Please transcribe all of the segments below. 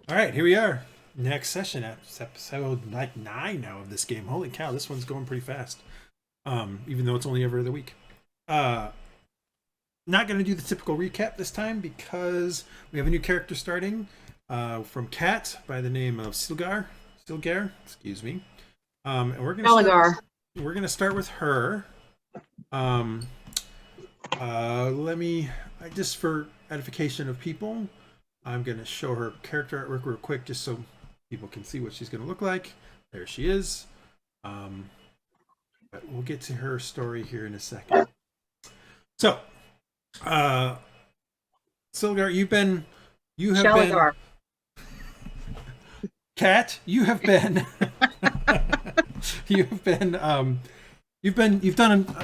All right, here we are. Next session. It's episode like 9 now of this game. Holy cow, this one's going pretty fast. Even though it's only every other week. Uh, Not going to do the typical recap this time because we have a new character starting from Cat by the name of Sealgair, excuse me. And Gallagher. we're gonna start with her. Um, Let me just for edification of people, I'm gonna show her character artwork real quick just so people can see what she's gonna look like. There she is. But we'll get to her story here in a second. So, Silgar, you have Gallagher. been, Cat, you have been, you have been, you've done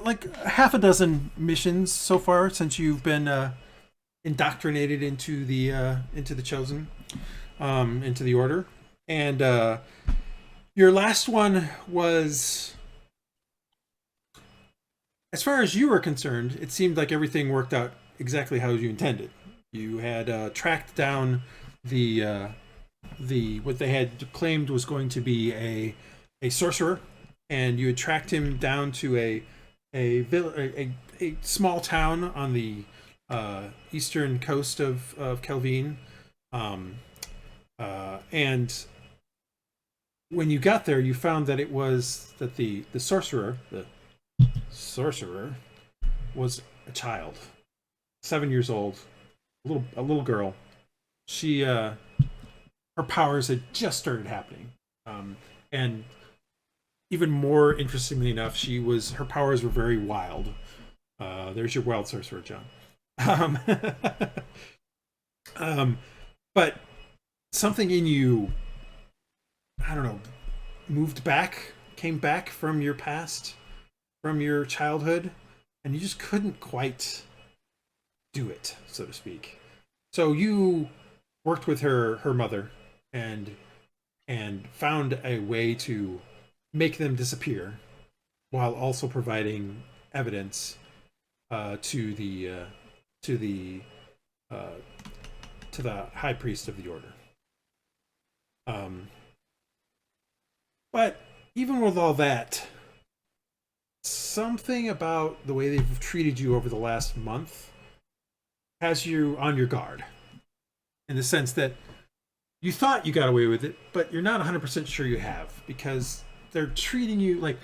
like half a dozen missions so far since you've been indoctrinated into the chosen, into the order, and your last one was, as far as you were concerned, it seemed like everything worked out exactly how you intended. You had tracked down the what they had claimed was going to be a sorcerer, and you had tracked him down to a small town on the eastern coast of Kelvin. And when you got there, you found that the sorcerer was a child, 7 years old, a little girl. She her powers had just started happening, and even more interestingly enough, her powers were very wild. There's your wild sorcerer, John. Um, but something in you, I don't know, came back from your past, from your childhood, and you just couldn't quite do it, so to speak. So you worked with her mother and found a way to make them disappear while also providing evidence to the high priest of the order. But even with all that, something about the way they've treated you over the last month has you on your guard, in the sense that you thought you got away with it, but you're not 100% sure you have, because they're treating you like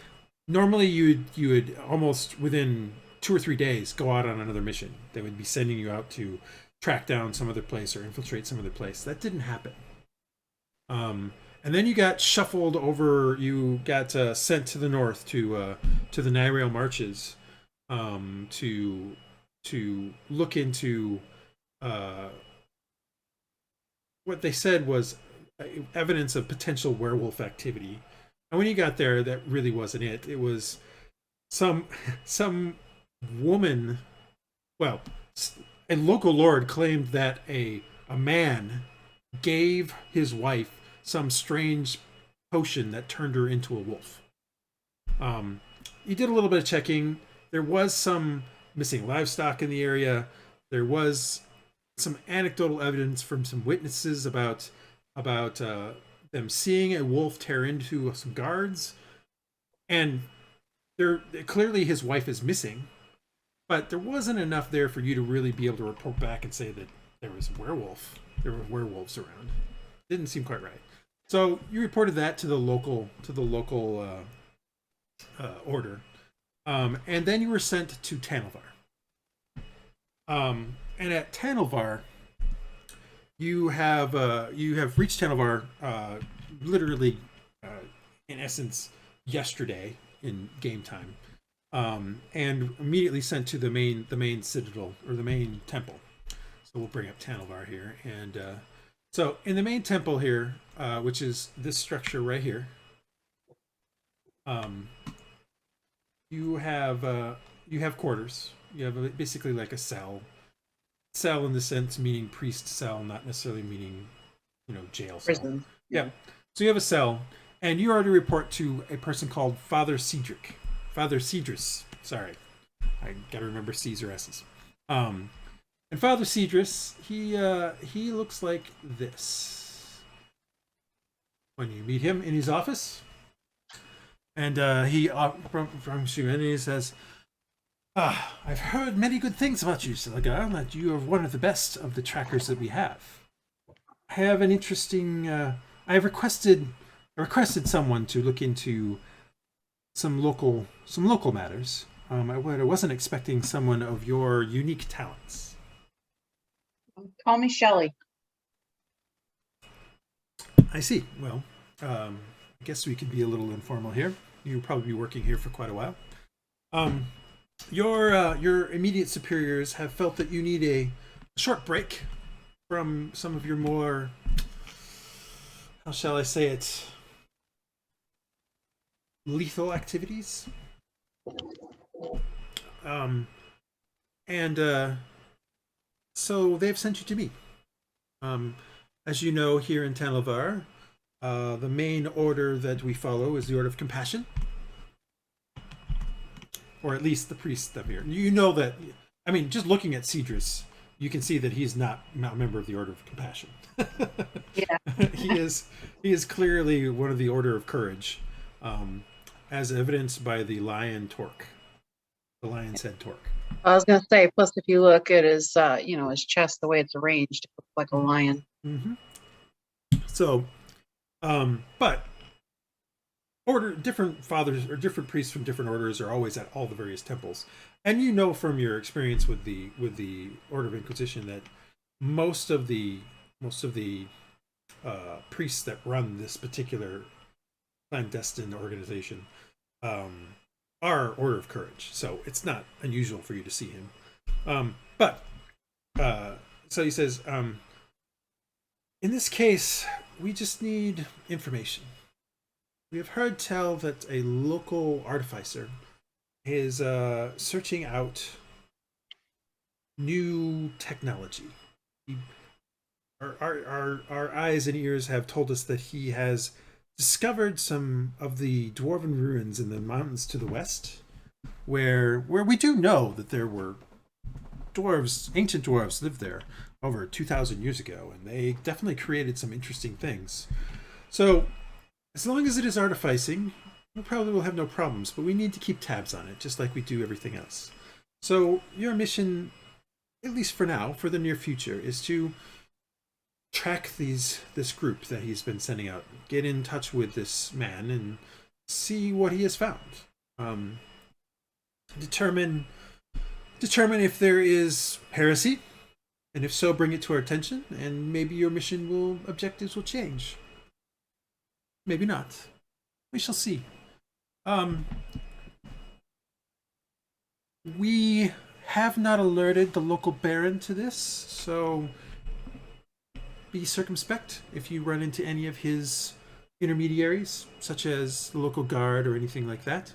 normally you would almost within 2 or 3 days go out on another mission. They would be sending you out to track down some other place or infiltrate some other place. That didn't happen. And then you got shuffled over. You got sent to the north to the Nirail Marches, to look into what they said was evidence of potential werewolf activity. And when you got there, that really wasn't it. It was some woman. Well, a local lord claimed that a man gave his wife some strange potion that turned her into a wolf. You did a little bit of checking. There was some missing livestock in the area. There was some anecdotal evidence from some witnesses about them seeing a wolf tear into some guards, and there clearly his wife is missing, but there wasn't enough there for you to really be able to report back and say that there were werewolves around. Didn't seem quite right. So you reported that to the local order, and then you were sent to Tanelvar. And at Tanelvar, you have reached Tanelvar literally, in essence, yesterday in game time, and immediately sent to the main citadel, or the main temple. So we'll bring up Tanelvar here, and so in the main temple here, which is this structure right here, you have quarters. You have basically like a cell in the sense meaning priest cell, not necessarily meaning jail cell. Prison. Yeah. So you have a cell, and you already report to a person called Father Cedrus. Sorry, I gotta remember C's or S's. And Father Cedrus, he looks like this. when you meet him in his office. And he brings you in and he says, I've heard many good things about you, Silva, that you are one of the best of the trackers that we have. I have an interesting... I have requested someone to look into some local matters. I wasn't expecting someone of your unique talents. Call me Shelley. I see. Well, I guess we could be a little informal here. You'll probably be working here for quite a while. Your immediate superiors have felt that you need a short break from some of your more, how shall I say it, lethal activities. So they've sent you to me. As you know, here in Tanlavar, the main order that we follow is the Order of Compassion. Or at least the priests up here. You know that, I mean, just looking at Cedrus, you can see that he's not a member of the Order of Compassion. Yeah. He is clearly one of the Order of Courage, as evidenced by the lion torque. The lion's head torque. I was going to say, plus if you look at his, his chest, the way it's arranged, it looks like a lion. Mm-hmm. So, but different fathers or different priests from different orders are always at all the various temples, and you know from your experience with the Order of Inquisition that most of the priests that run this particular clandestine organization are Order of Courage, so it's not unusual for you to see him. So he says, in this case, we just need information. We have heard tell that a local artificer is searching out new technology. Our eyes and ears have told us that he has discovered some of the dwarven ruins in the mountains to the west, where we do know that there were ancient dwarves lived there over 2,000 years ago, and they definitely created some interesting things. So, as long as it is artificing, we probably will have no problems, but we need to keep tabs on it, just like we do everything else. So, your mission, at least for now, for the near future, is to track this group that he's been sending out, get in touch with this man, and see what he has found. Determine if there is heresy, and if so, bring it to our attention, and maybe your objectives will change. Maybe not. We shall see. We have not alerted the local baron to this, so be circumspect if you run into any of his intermediaries, such as the local guard or anything like that.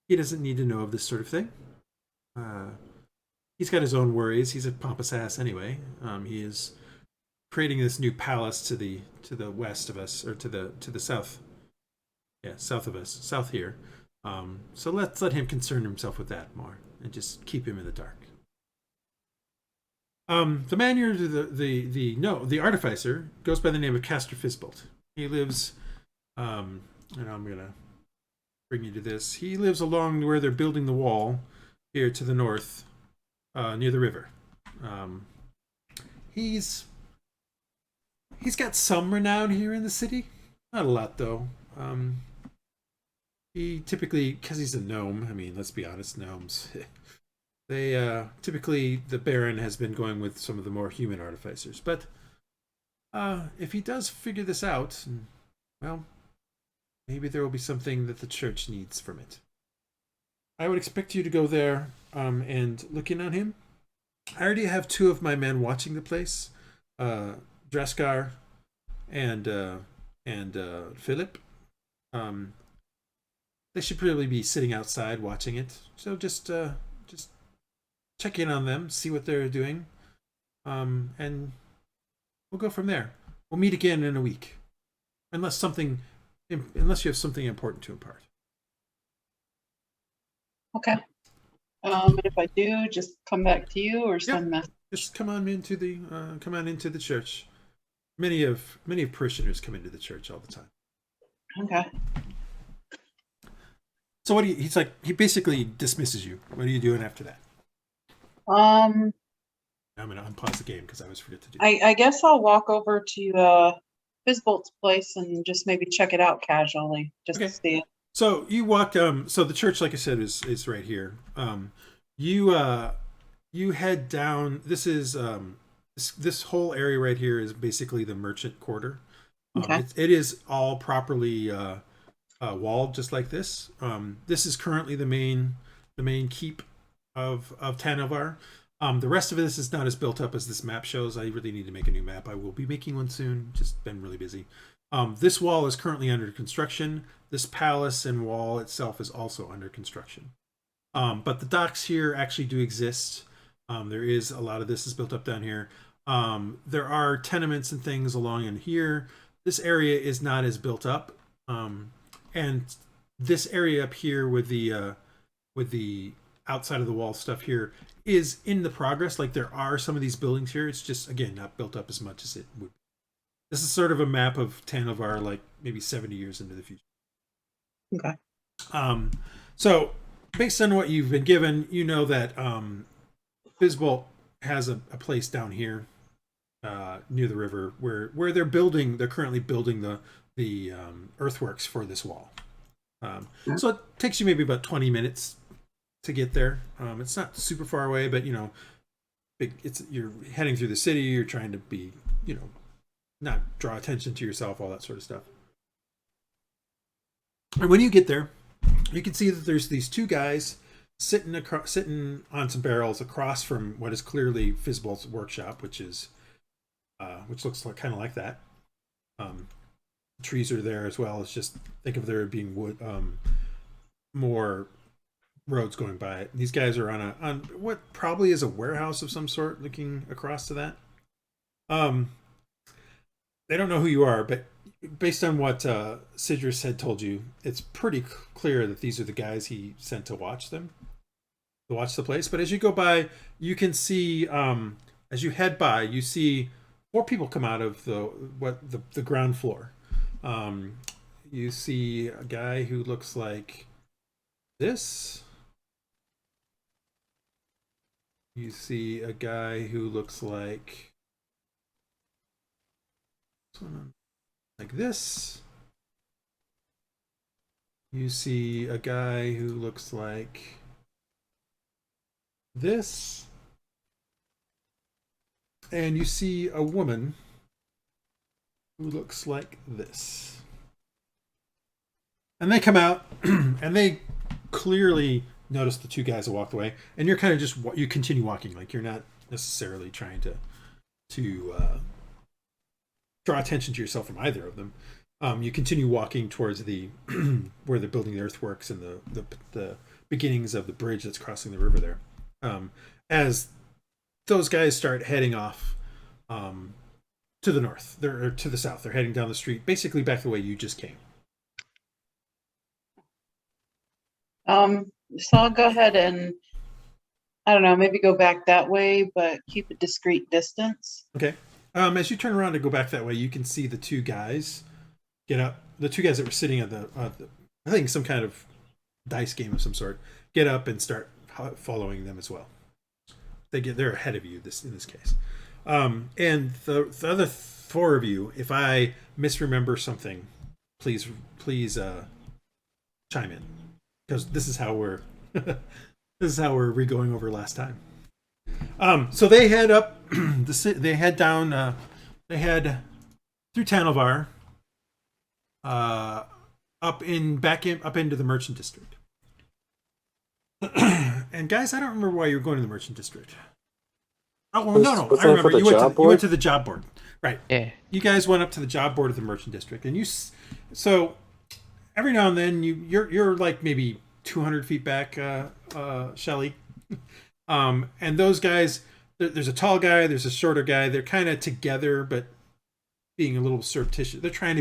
He doesn't need to know of this sort of thing. He's got his own worries. He's a pompous ass anyway. He is creating this new palace to the west of us, or to the south. Yeah, south of us, south here. So let's let him concern himself with that more, and just keep him in the dark. The man you're the Artificer goes by the name of Caster Fizzbult. He lives, and I'm gonna bring you to this. He lives along where they're building the wall here to the north, near the river. He's got some renown here in the city, not a lot though. He typically, because he's a gnome, I mean, let's be honest, gnomes. They typically, the Baron has been going with some of the more human artificers. But if he does figure this out, well, maybe there will be something that the church needs from it. I would expect you to go there and look in on him. I already have 2 of my men watching the place, Draskar and Philip. They should probably be sitting outside watching it. So just check in on them, see what they're doing, and we'll go from there. We'll meet again in a week, unless you have something important to impart. Okay. And if I do, just come back to you or send message. Just come on into the church. many of parishioners come into the church all the time. Okay. So what do you? He's like, he basically dismisses you. What are you doing after that? Um, I'm gonna unpause the game because I always forget to do. I guess I'll walk over to Fizzbolt's place and just maybe check it out casually, just to see it. So you walk. So the church, like I said, is right here. You head down. This is this whole area right here is basically the merchant quarter. Okay. It is all properly walled, just like this. This is currently the main keep of Tanovar. The rest of this is not as built up as this map shows. I really need to make a new map. I will be making one soon. Just been really busy. This wall is currently under construction. This palace and wall itself is also under construction. But the docks here actually do exist. There is a lot of this is built up down here. There are tenements and things along in here. This area is not as built up. And this area up here with the outside of the wall stuff here is in the progress. Like there are some of these buildings here. It's just, again, not built up as much as it would. This is sort of a map of Tanovar, like maybe 70 years into the future. Okay. So based on what you've been given, you know that Fizzbult has a place down here near the river where they're currently building the earthworks for this wall. So it takes you maybe about 20 minutes to get there. It's not super far away, but you're heading through the city. You're trying to be, not draw attention to yourself, all that sort of stuff. And when you get there, you can see that there's these two guys sitting on some barrels across from what is clearly Fizzbolt's workshop, which looks like kind of like that. Trees are there as well. It's just think of there being wood, more roads going by it. These guys are on what probably is a warehouse of some sort, looking across to that. They don't know who you are, but based on what Sidrus had told you, it's pretty clear that these are the guys he sent to watch the place. But as you go by, you can see, as you head by, you see 4 people come out of the ground floor. You see a guy who looks like this. You see a guy who looks like this. You see a guy who looks like this. And you see a woman who looks like this. And they come out and they clearly notice the 2 guys that walked away, and you're kind of you continue walking, like you're not necessarily trying to draw attention to yourself from either of them. You continue walking towards the where they're building the earthworks and the beginnings of the bridge that's crossing the river there. As those guys start heading off to the north, or to the south, they're heading down the street, basically back the way you just came. So I'll go ahead and, I don't know, maybe go back that way, but keep a discreet distance. Okay. As you turn around to go back that way, you can see the 2 guys get up. The 2 guys that were sitting at I think some kind of dice game of some sort, get up and start following them as well. They're ahead of you in this case. And the other 4 of you, if I misremember something, please chime in, because this is how we're re-going over last time. So they head up they head down they head through Tanovar up into the merchant district. And guys, I don't remember why you were going to the merchant district. Oh, well, no, I remember. You went to the job board. Right. Yeah. You guys went up to the job board of the merchant district, and so every now and then you're like maybe 200 feet back, Shelly. And those guys, there's a tall guy, there's a shorter guy. They're kind of together, but being a little surreptitious. They're trying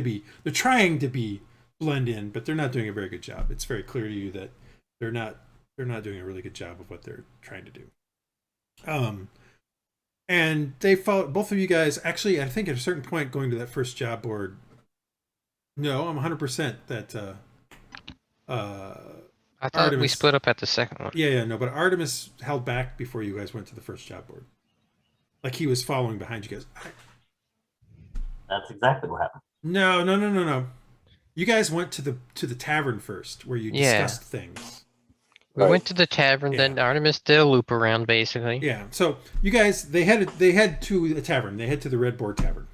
to be blend in, but they're not doing a very good job. It's very clear to you that they're not doing a really good job of what they're trying to do. And they follow both of you guys. Actually, I think at a certain point, going to that first job board. No, I'm 100% that uh, I thought we Artemis. split up at the second one. Yeah, no, but Artemis held back before you guys went to the first job board. Like he was following behind you guys. That's exactly what happened. No. You guys went to the tavern first, where you discussed things. We went to the tavern, Yeah. then Artemis did a loop around, basically. Yeah. So you guys, they head to the tavern. They head to the Red Board Tavern.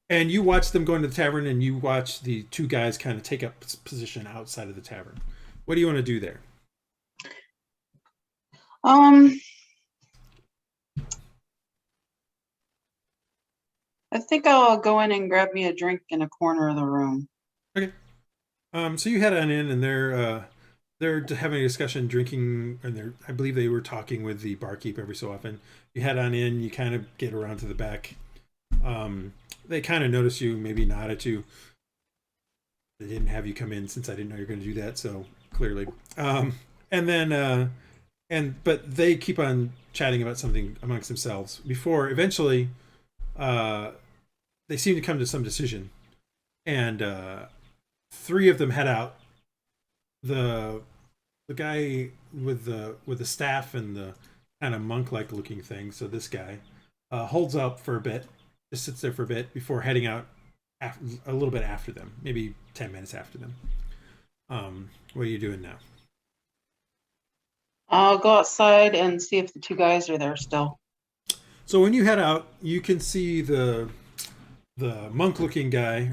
And you watch them go into the tavern, and you watch the two guys kind of take up position outside of the tavern. What do you want to do there? I think I'll go in and grab me a drink in a corner of the room. Okay. So you head on in, and they're having a discussion, drinking, and I believe they were talking with the barkeep every so often. You head on in, you kind of get around to the back. They kind of notice you, maybe nod at you. They didn't have you come in since I didn't know you were going to do that, so clearly. But they keep on chatting about something amongst themselves before eventually they seem to come to some decision, and three of them head out. The guy with the staff and the kind of monk-like looking thing, so this guy holds up for a bit, just sits there for a bit before heading out a little bit after them, maybe 10 minutes after them. What are you doing now? I'll go outside and see if the two guys are there still. So when you head out, you can see the monk-looking guy,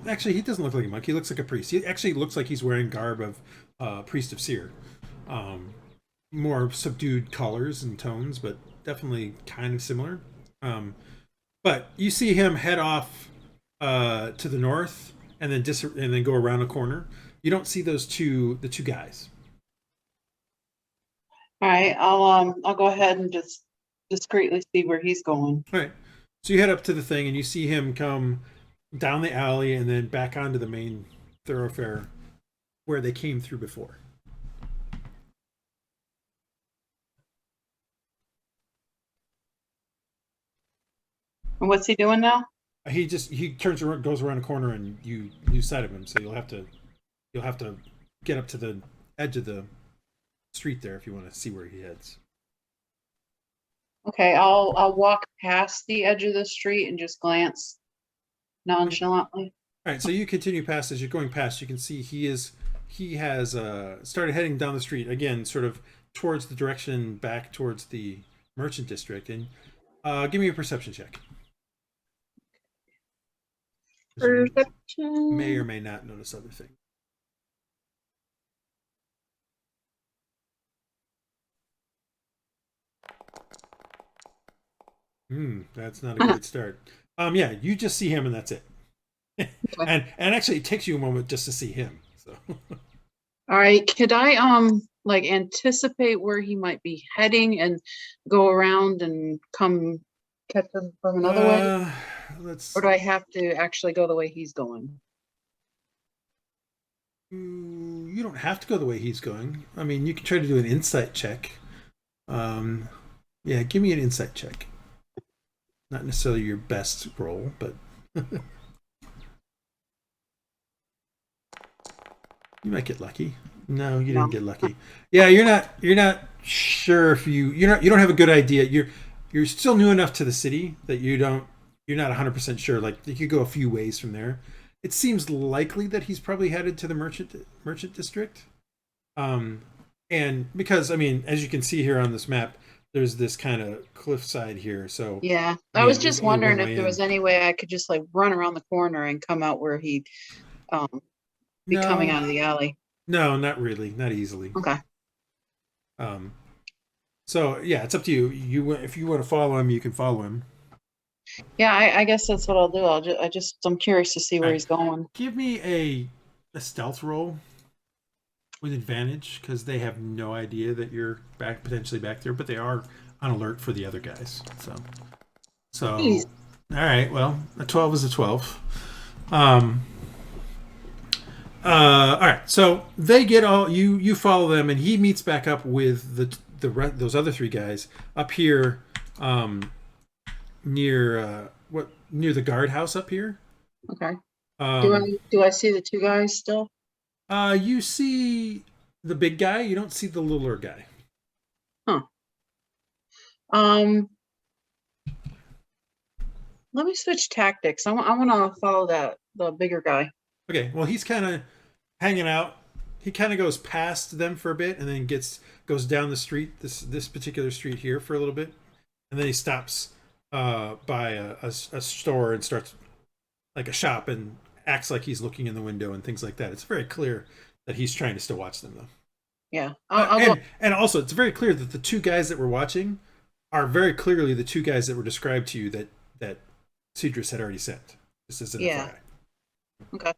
actually, he doesn't look like a monk. He looks like a priest. He actually looks like he's wearing garb of priest of Seer. More subdued colors and tones, but definitely kind of similar. But you see him head off to the north, and then go around a corner. You don't see the two guys. All right, I'll go ahead and just discreetly see where he's going. All right. So you head up to the thing, and you see him come down the alley and then back onto the main thoroughfare where they came through before. And what's he doing now? He turns around, goes around a corner, and you lose sight of him. So you'll have to get up to the edge of the street there if you want to see where he heads. Okay, I'll walk past the edge of the street and just glance nonchalantly. All right, so you continue past. As you're going past, you can see he has started heading down the street again, sort of towards the direction back towards the merchant district. And give me a perception check. Perception. May or may not notice other things. That's not a good start. Yeah, you just see him and that's it. and actually it takes you a moment just to see him. So All right, could I like anticipate where he might be heading and go around and come catch him from another way? Or do I have to actually go the way he's going? You don't have to go the way he's going. I mean, you can try to do an insight check. Yeah, give me an insight check. Not necessarily your best roll, but you might get lucky. No, you didn't get lucky. Yeah, you're not sure if you don't have a good idea. You're still new enough to the city that you're not 100% sure. Like you could go a few ways from there. It seems likely that he's probably headed to the merchant district. And because I mean, as you can see here on this map, there's this kind of cliffside here. So yeah, I was just wondering if there was any way I could just like run around the corner and come out where he'd be coming out of the alley. No, not really, not easily. Okay. So yeah, it's up to you. If you want to follow him, you can follow him. Yeah, I guess that's what I'll do. I'm curious to see where he's going. Give me a stealth roll with advantage because they have no idea that you're potentially back there, but they are on alert for the other guys. So Jeez. All right. Well, a 12 is a 12. All right. So they get you follow them, and he meets back up with those other three guys up here near the guardhouse up here. Okay. Do I see the two guys still? You see the big guy. You don't see the littler guy. Huh. Let me switch tactics. I want to follow the bigger guy. Okay. Well, he's kind of hanging out. He kind of goes past them for a bit, and then goes down the street, this particular street here, for a little bit, and then he stops by a store and starts like a shop and acts like he's looking in the window and things like that. It's very clear that he's trying to still watch them, though. Yeah. And also, it's very clear that the two guys that we're watching are very clearly the two guys that were described to you that Cedrus had already sent. This is an FYI. Okay.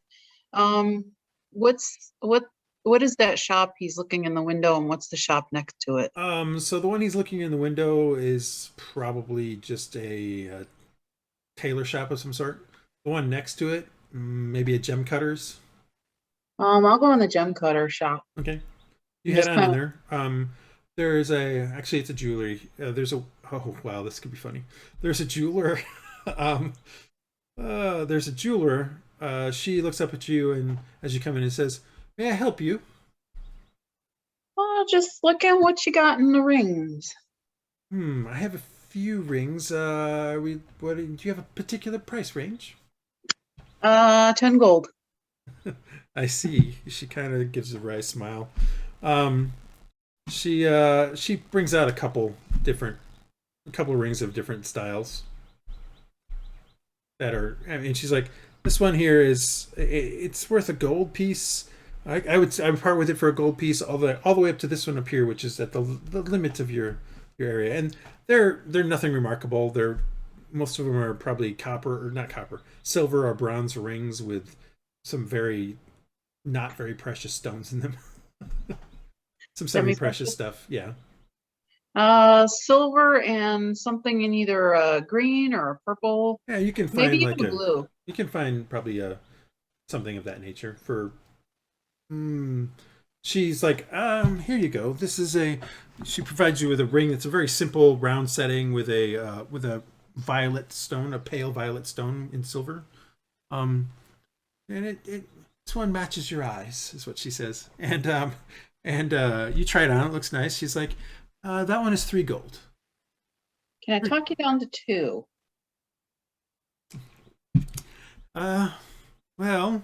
What is that shop he's looking in the window, and what's the shop next to it? So the one he's looking in the window is probably just a tailor shop of some sort. The one next to it, maybe a gem cutter's. I'll go in the gem cutter shop. Okay. You head on in there. There's actually it's a jewelry. Oh wow, this could be funny. There's a jeweler. There's a jeweler. She looks up at you and as you come in and says, "May I help you?" Just look at what you got in the rings. I have a few rings. Do you have a particular price range? 10 gold. I see. She kind of gives a wry smile. She brings out a couple rings of different styles that are. I mean, she's like, this one here it's worth a gold piece. I would part with it for a gold piece all the way up to this one up here, which is at the limit of your area, and they're nothing remarkable. Most of them are probably silver or bronze rings with some not very precious stones in them. Some semi-precious stuff, yeah. Silver and something in either a green or a purple. Yeah, you can find maybe even blue. You can find probably something of that nature for. She's like, here you go. This is she provides you with a ring. It's a very simple round setting with a violet stone, a pale violet stone in silver. And this one matches your eyes, is what she says. And you try it on. It looks nice. She's like, that one is 3 gold. Can I talk you down to 2? Well.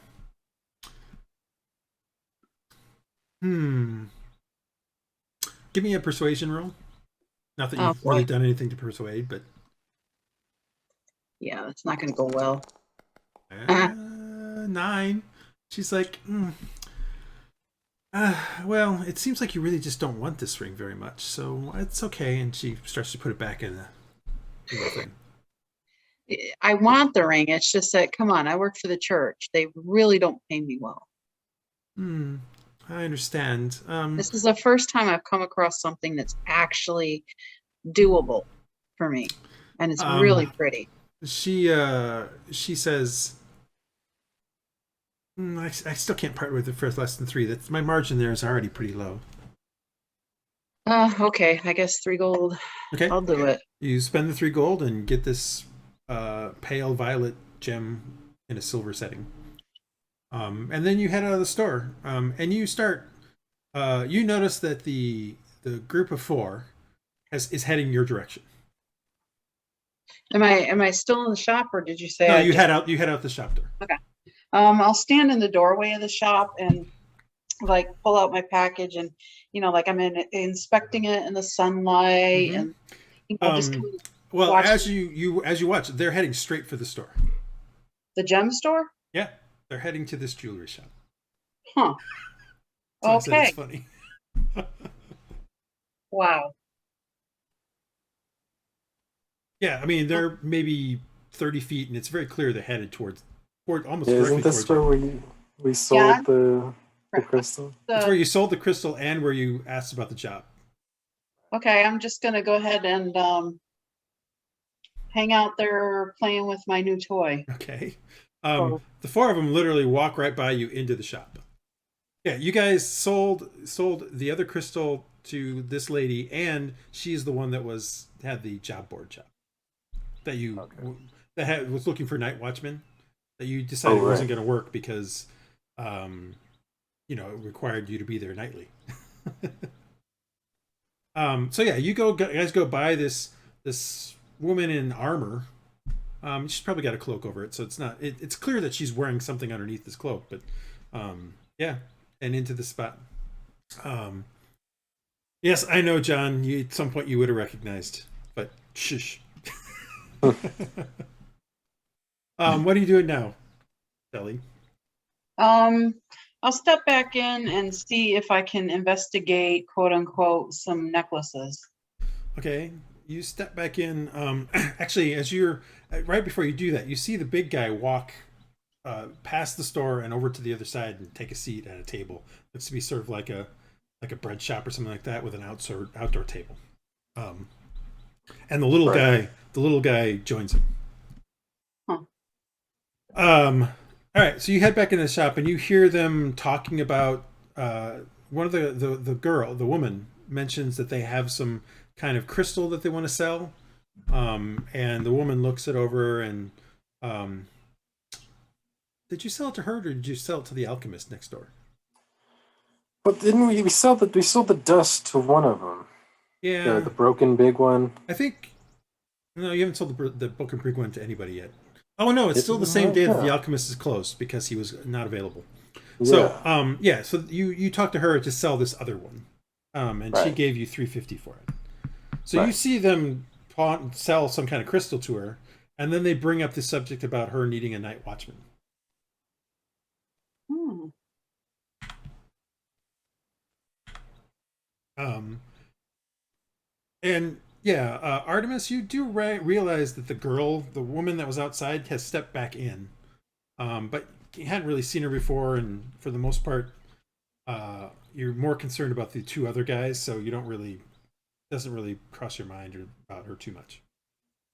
Give me a persuasion roll. Not that you've really done anything to persuade, but. Yeah, that's not going to go well. 9. She's like, well, it seems like you really just don't want this ring very much, so it's okay. And she starts to put it back in the thing. I want the ring. It's just that, come on, I work for the church. They really don't pay me well. I understand. This is the first time I've come across something that's actually doable for me, and it's really pretty. She says, I still can't part with it for less than 3. That's my margin there is already pretty low. Okay, I guess 3 gold. Okay, I'll do it. You spend the 3 gold and get this pale violet gem in a silver setting. And then you head out of the store, and you start. You notice that the group of 4 is heading your direction. Am I still in the shop, or did you say? No, you head out the shop door. Okay. I'll stand in the doorway of the shop and like pull out my package, and like I'm inspecting it in the sunlight, and just kind of well, as you watch, they're heading straight for the store. The gem store? Yeah, they're heading to this jewelry shop. Huh. So okay. It's funny. Wow. Yeah, I mean they're maybe 30 feet, and it's very clear they're headed toward almost. Yeah, isn't this where we sold the crystal? That's where you sold the crystal, and where you asked about the job. Okay, I'm just gonna go ahead and hang out there playing with my new toy. Okay. The 4 of them literally walk right by you into the shop. Yeah, you guys sold the other crystal to this lady, and she's the one that had the job that you was looking for night watchmen, that you decided it wasn't going to work because it required you to be there nightly. So yeah, you guys go by this woman in armor. She's probably got a cloak over it, so it's clear that she's wearing something underneath this cloak, but yeah, and into the spot. Yes, I know, John, at some point you would have recognized, but shush. What are you doing now, Shelly? I'll step back in and see if I can investigate, quote unquote, some necklaces. Okay, you step back in. Actually, as you're right before you do that, you see the big guy walk past the store and over to the other side and take a seat at a table. Looks to be sort of like a bread shop or something like that with an outdoor table. And the little guy joins him. Huh. All right, so you head back into the shop and you hear them talking about one of the woman mentions that they have some kind of crystal that they want to sell. And the woman looks it over and did you sell it to her or did you sell it to the alchemist next door? But didn't we sold the dust to one of them? Yeah, the broken big one. I think no, you haven't sold the broken big one to anybody yet. Oh no, it's still the same day that the alchemist is closed because he was not available. So so you talked to her to sell this other one, and she gave you $350 for it. So you see them sell some kind of crystal to her, and then they bring up the subject about her needing a night watchman. Artemis, you do realize that the woman that was outside, has stepped back in, but you hadn't really seen her before, and for the most part, you're more concerned about the two other guys, so you doesn't really cross your mind about her too much.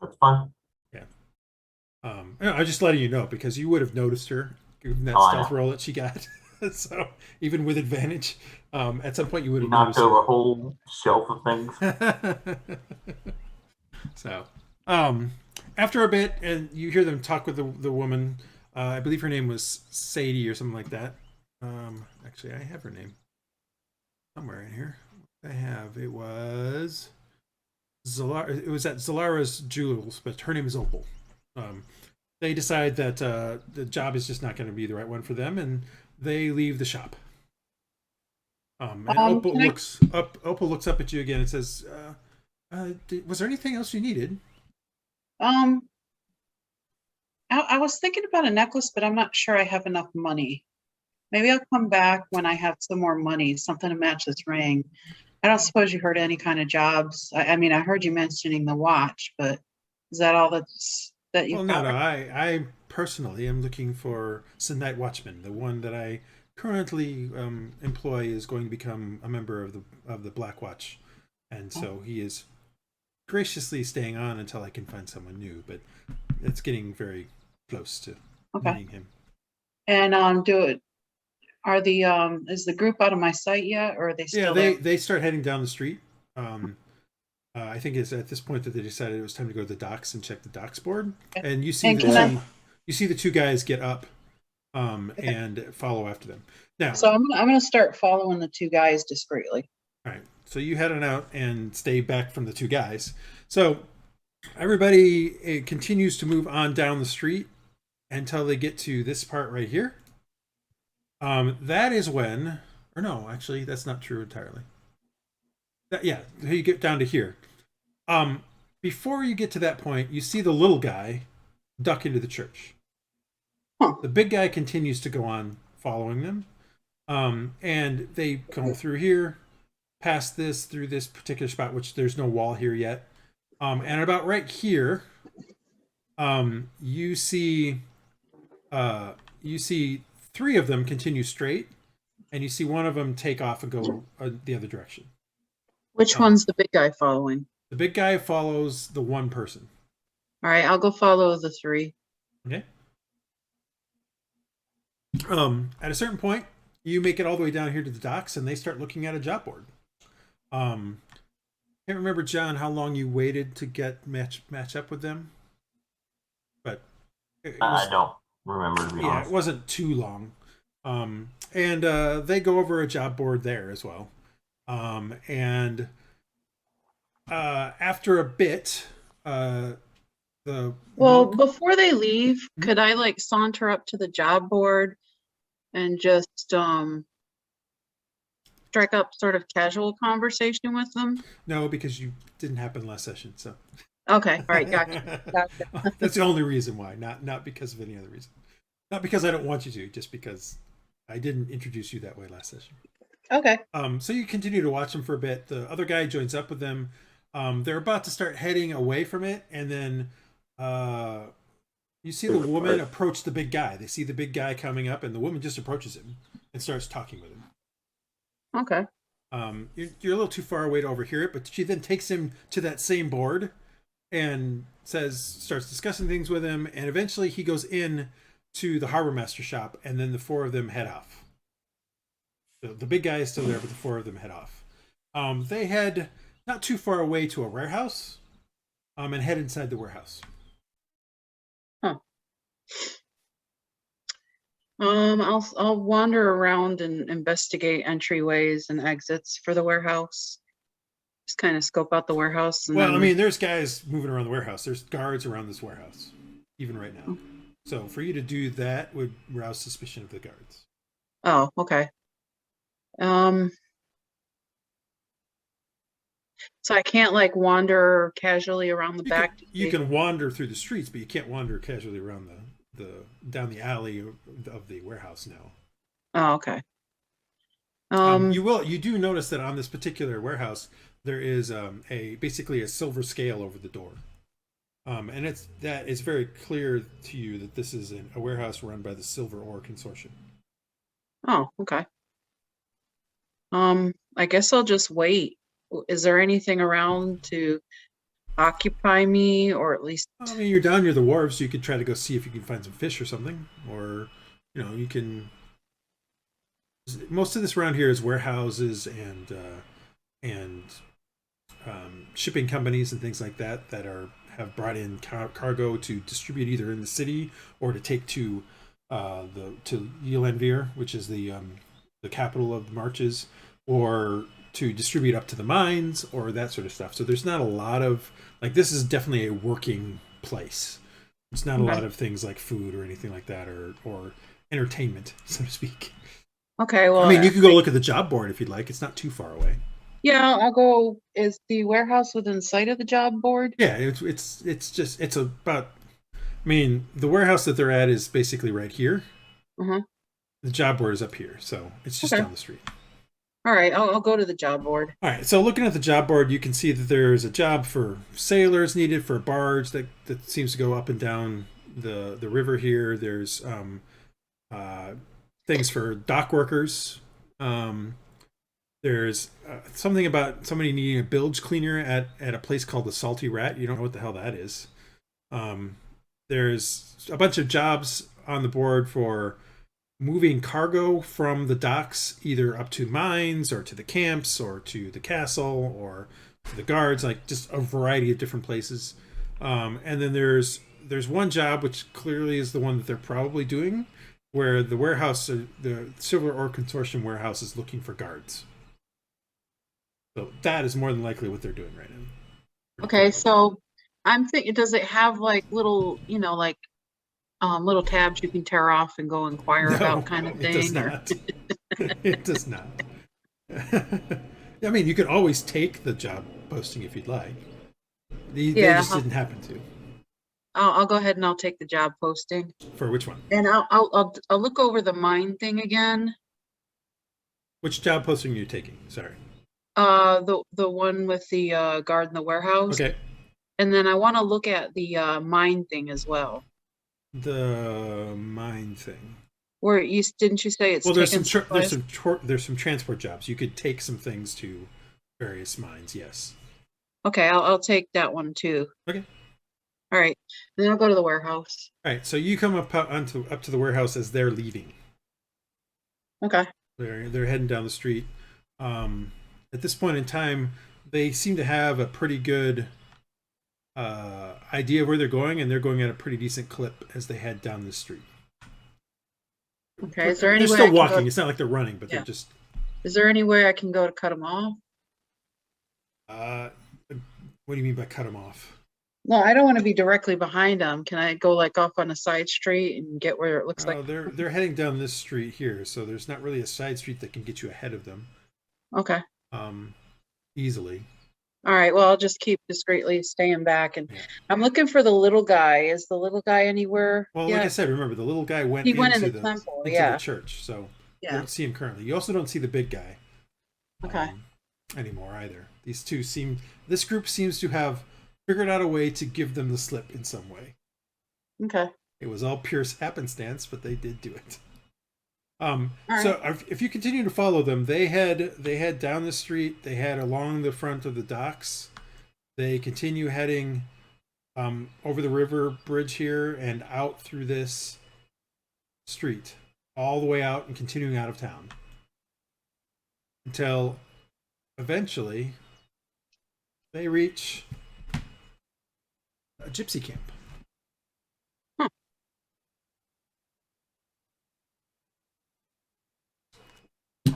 That's fine. Yeah. I'm just letting you know because you would have noticed her given that stealth roll that she got. So even with advantage, at some point you would have knocked noticed over a whole shelf of things. So, after a bit, and you hear them talk with the woman. I believe her name was Sadie or something like that. Actually, I have her name somewhere in here. It was Zalara. It was at Zalara's Jewels, but her name is Opal. They decide that the job is just not going to be the right one for them, and they leave the shop. And Opal looks up at you again and says, was there anything else you needed? I was thinking about a necklace, but I'm not sure I have enough money. Maybe I'll come back when I have some more money, something to match this ring. I don't suppose you heard any kind of jobs. I mean, I heard you mentioning the watch, but is that all that you? Well, no. I personally am looking for some night watchman. The one that I currently employ is going to become a member of the Black Watch, and so he is graciously staying on until I can find someone new. But it's getting very close to meeting him. And is the group out of my sight yet, or are they still there? They start heading down the street. I think it's at this point that they decided it was time to go to the docks and check the docks board. And you see the two guys get up and follow after them. Now, so I'm going to start following the two guys discreetly. All right. So you head on out and stay back from the two guys. So everybody continues to move on down the street until they get to this part right here. That is when, or no, actually, that's not true entirely. You get down to here. Before you get to that point, you see the little guy duck into the church. The big guy continues to go on following them. And they come through here, past this, through this particular spot, which there's no wall here yet. And about right here, you see three of them continue straight, and you see one of them take off and go the other direction. Which one's the big guy following? The big guy follows the one person. All right, I'll go follow the three. Okay. At a certain point, you make it all the way down here to the docks, and they start looking at a job board. Can't remember, John, how long you waited to get match up with them, but it was, I don't remember, to be yeah, honest. it wasn't too long. And they go over a job board there as well. And after a bit, the Well, monk, before they leave, could I like saunter up to the job board and just strike up sort of casual conversation with them? no, because you didn't happen last session, so Okay, all right, gotcha. that's the only reason why, not because of any other reason, not because I don't want you to, just because I didn't introduce you that way last session. Okay. So you continue to watch them for a bit. The other guy joins up with them. They're about to start heading away from it, and then you see the woman approach the big guy. They see the big guy coming up, and the woman just approaches him and starts talking with him. Okay. You're a little too far away to overhear it, but she then takes him to that same board and starts discussing things with him, and eventually he goes in to the harbor master shop, and then the four of them head off. The big guy is still there, but the four of them head off. They head not too far away to a warehouse, and head inside the warehouse. Huh. I'll wander around and investigate entryways and exits for the warehouse. Just kind of scope out the warehouse. And Well, I then... mean, there's guys moving around the warehouse. There's guards around this warehouse, even right now. So for you to do that would rouse suspicion of the guards. Oh, okay. So I can't like wander casually around the back. You can wander through the streets, but you can't wander casually around the down the alley of the warehouse now. Oh, okay. You do notice that on this particular warehouse there is basically a silver scale over the door, and it's very clear to you that this is a warehouse run by the Silver Ore Consortium. Oh, okay. I guess I'll just wait. Is there anything around to occupy me, or at least? I mean, you're down near the wharves, so you could try to go see if you can find some fish or something, or you can. Most of this around here is warehouses and shipping companies and things like that have brought in cargo to distribute either in the city or to take to Ylanvir, which is the capital of the marches, or to distribute up to the mines or that sort of stuff. So there's not a lot of this is definitely a working place. It's not a lot of things like food or anything like that, or entertainment, so to speak. Okay, well, I mean, you could go look at the job board if you'd like. It's not too far away. Yeah, I'll go. Is the warehouse within sight of the job board? Yeah, it's about. I mean, the warehouse that they're at is basically right here. Uh-huh. The job board is up here, so it's just down the street. All right, I'll go to the job board. All right, so looking at the job board, you can see that there's a job for sailors needed for a barge that seems to go up and down the river here. There's things for dock workers. There's something about somebody needing a bilge cleaner at a place called the Salty Rat. You don't know what the hell that is. There's a bunch of jobs on the board for moving cargo from the docks either up to mines or to the camps or to the castle or to the guards, like just a variety of different places. And then there's one job which clearly is the one that they're probably doing, where the warehouse, the Silver Ore Consortium warehouse, is looking for guards. So that is more than likely what they're doing right now. Okay, so I'm thinking, does it have like little, little tabs you can tear off and go inquire about kind of thing? It does not. It does not. I mean, you could always take the job posting if you'd like. They just didn't happen to. I'll go ahead and I'll take the job posting. For which one? And I'll look over the mine thing again. Which job posting are you taking? Sorry. The one with the guard in the warehouse. Okay. And then I want to look at the mine thing as well. The mine thing. Where didn't you say it's? Well, there's some transport jobs. You could take some things to various mines. Yes. Okay, I'll take that one too. Okay. All right, then I'll go to the warehouse. All right, so you come up to the warehouse as they're leaving. Okay. They're heading down the street. As At this point in time, they seem to have a pretty good idea of where they're going, and they're going at a pretty decent clip as they head down this street. Okay, is there any They're way still I can walking. go, It's not like they're running, but Yeah. they're just. is there any way I can go to cut them off? What do you mean by cut them off? No, I don't want to be directly behind them. Can I go like off on a side street and get where it looks Oh, like? they're heading down this street here, so there's not really a side street that can get you ahead of them Okay. easily. All right. Well, I'll just keep discreetly staying back, and Yeah. I'm looking for the little guy. Is the little guy anywhere? Well, like I said, remember the little guy went He went into in the the temple, into yeah. the church, so you Yeah. don't see him currently. You also don't see the big guy. Okay. Anymore either. This group seems to have figured out a way to give them the slip in some way. Okay. It was all pure happenstance, but they did do it. right. So if you continue to follow them, they head down the street. They head along the front of the docks. They continue heading over the river bridge here and out through this street, all the way out and continuing out of town until eventually they reach a gypsy camp. Huh.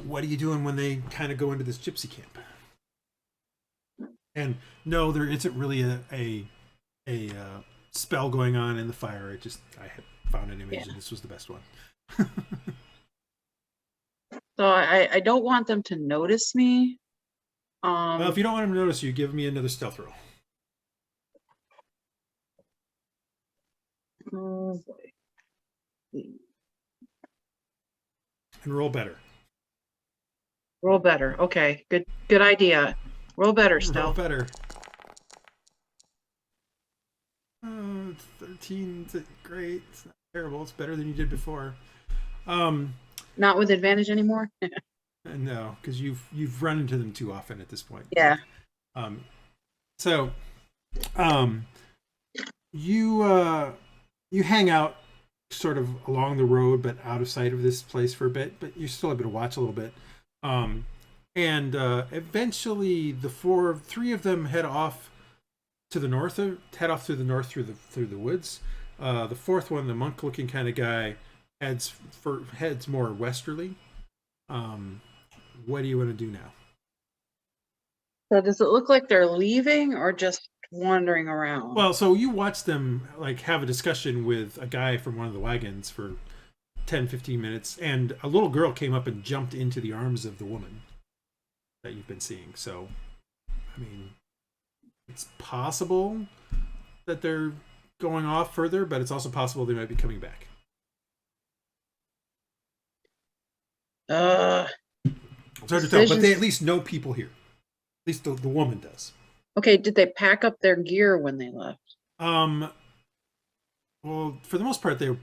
What are you doing when they kind of go into this gypsy camp? And no, there isn't really a spell going on in the fire. I had found an image and this was the best one. So I don't want them to notice me. Well, if you don't want them to notice you, give me another stealth roll. Oh boy. And roll better. Roll better. Okay. Good idea. Roll better, Roll stealth. better. 13. Great. It's not terrible. It's better than you did before. Not with advantage anymore. No, because you've run into them too often at this point. Yeah. So, you hang out sort of along the road, but out of sight of this place for a bit. But you're still able to watch a little bit. And eventually, three of them head off to the north. Head off through the north through the woods. The fourth one, the monk-looking kind of guy, heads more westerly. What do you want to do now? So does it look like they're leaving or just wandering around? Well, so you watch them like have a discussion with a guy from one of the wagons for 10-15 minutes, and a little girl came up and jumped into the arms of the woman that you've been seeing. So, I mean, it's possible that they're going off further, but it's also possible they might be coming back. It's hard to tell, but they at least know people here. At least the woman does. Okay, did they pack up their gear when they left? Well, for the most part, they're.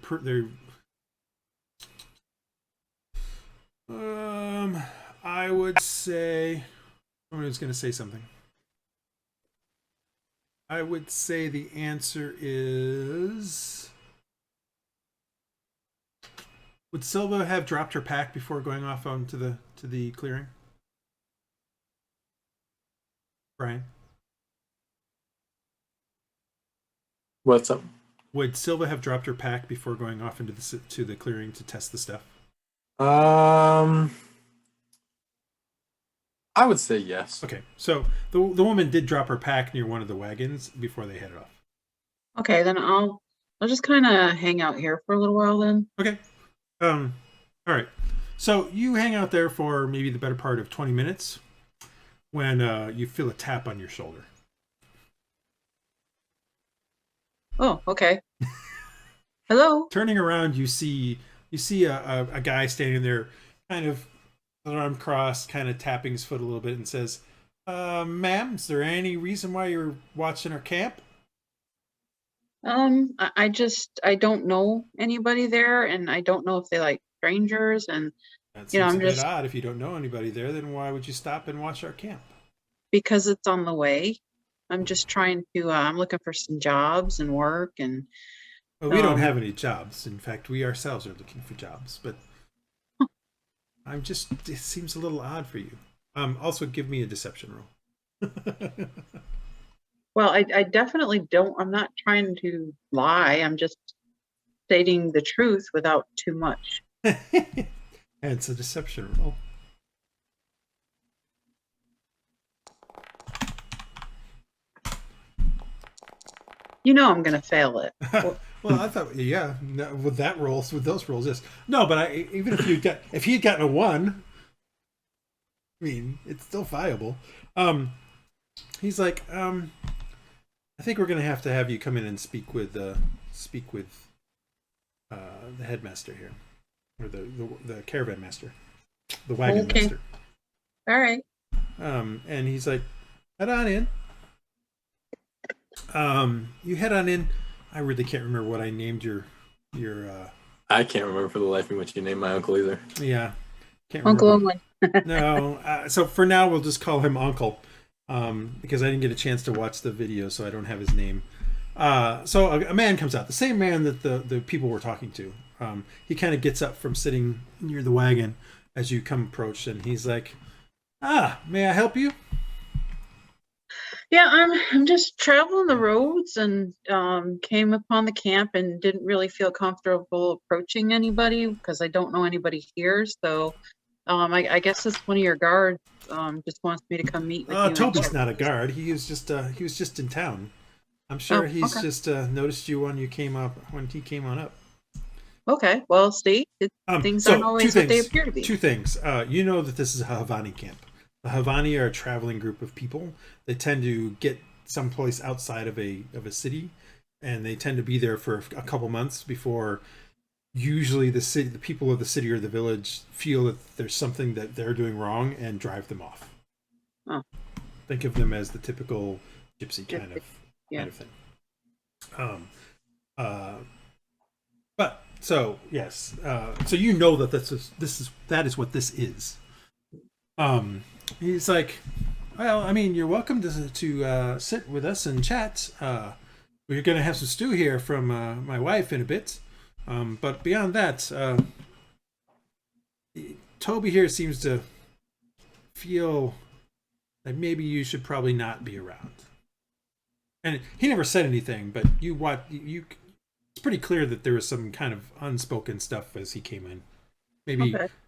I would say. Someone's going to say something. I would say the answer is. Would Silva have dropped her pack before going off onto the clearing? Brian? What's up? Would Silva have dropped her pack before going off into the clearing to test the stuff? I would say yes. Okay, so the woman did drop her pack near one of the wagons before they headed off. Okay, then I'll just kind of hang out here for a little while then. Okay. All right. So you hang out there for maybe the better part of 20 minutes when you feel a tap on your shoulder. Oh, okay. Hello. Turning around, you see a guy standing there, kind of arm crossed, kind of tapping his foot a little bit, and says, "Ma'am, is there any reason why you're watching our camp?" I don't know anybody there, and I don't know if they like strangers, and That you know, seems I'm a bit just odd. If you don't know anybody there, then why would you stop and watch our camp? because it's on the way. I'm just trying to. I'm looking for some jobs and work, and Well, we don't have any jobs. In fact, we ourselves are looking for jobs, but it seems a little odd for you. Also give me a deception roll. Well, I definitely don't. I'm not trying to lie. I'm just stating the truth without too much. And it's a deception roll. You know I'm going to fail it. Well, I thought, yeah, with those rolls, yes. No, but even if he had gotten a 1, I mean, it's still viable. He's like, I think we're gonna have to have you come in and speak with the headmaster here, or the caravan master, the wagon master. All right. And he's like, head on in. You head on in. I really can't remember what I named your. I can't remember for the life of me what you named my uncle either. Yeah, can't Uncle remember. Owen. No, so for now we'll just call him Uncle, because I didn't get a chance to watch the video, so I don't have his name. So a man comes out, the same man that the people were talking to. He kind of gets up from sitting near the wagon as you come approach, and he's like, may I help you? Yeah, I'm just traveling the roads and came upon the camp and didn't really feel comfortable approaching anybody because I don't know anybody here. So I guess this one of your guards just wants me to come meet with you. Toby's not a guard. He was just in town. I'm sure he's just noticed you when he came on up. Okay, well, see, things aren't always what they appear to be. Two things. You know that this is a Havani camp. The Havani are a traveling group of people. They tend to get someplace outside of a city, and they tend to be there for a couple months before usually the people of the city or the village feel that there's something that they're doing wrong and drive them off. Oh. Think of them as the typical gypsy kind of thing. But so yes, so you know that that is what this is. He's like, well, I mean, you're welcome to sit with us and chat. We're going to have some stew here from my wife in a bit. But beyond that, Toby here seems to feel like maybe you should probably not be around. And he never said anything, but it's pretty clear that there was some kind of unspoken stuff as he came in.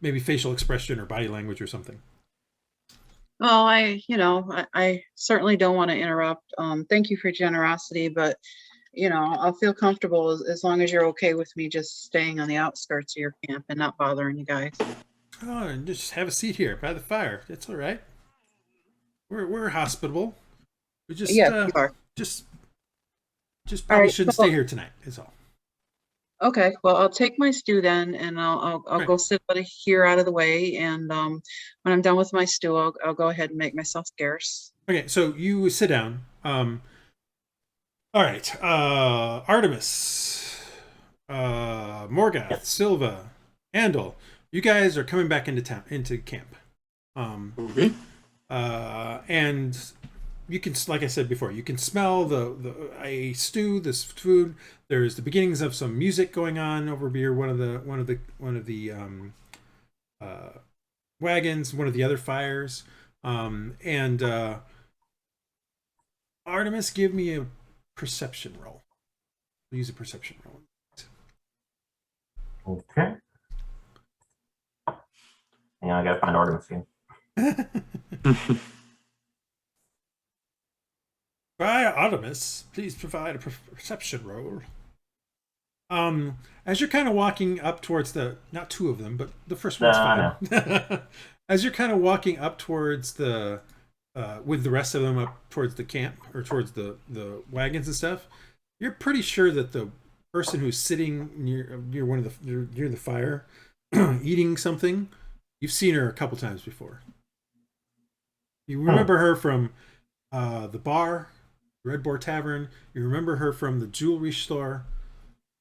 Maybe facial expression or body language or something. Well, I certainly don't want to interrupt. Thank you for your generosity, but I'll feel comfortable as long as you're okay with me just staying on the outskirts of your camp and not bothering you guys. Oh, and just have a seat here by the fire. That's all right. We're hospitable. We just you are. Just probably right, shouldn't stay here tonight. Is all. Okay, well, I'll take my stew then, and I'll go sit here out of the way. And when I'm done with my stew, I'll go ahead and make myself scarce. Okay, so you sit down. All right, Artemis, Morgoth, Silva, Andal, you guys are coming back into camp. Okay. And you can, like I said before, you can smell a stew, this food. There's the beginnings of some music going on over near one of the wagons, one of the other fires. And Artemis, give me a perception roll. Use a perception roll. Okay. Hang on, I gotta find Artemis again. Artemis, please provide a perception roll. As you're kind of walking up towards not two of them, but the first one's fine. As you're kind of walking up towards with the rest of them up towards the camp or towards the wagons and stuff, you're pretty sure that the person who's sitting near one of near the fire, eating something, you've seen her a couple times before. You remember her from the bar, Red Boar Tavern. You remember her from the jewelry store.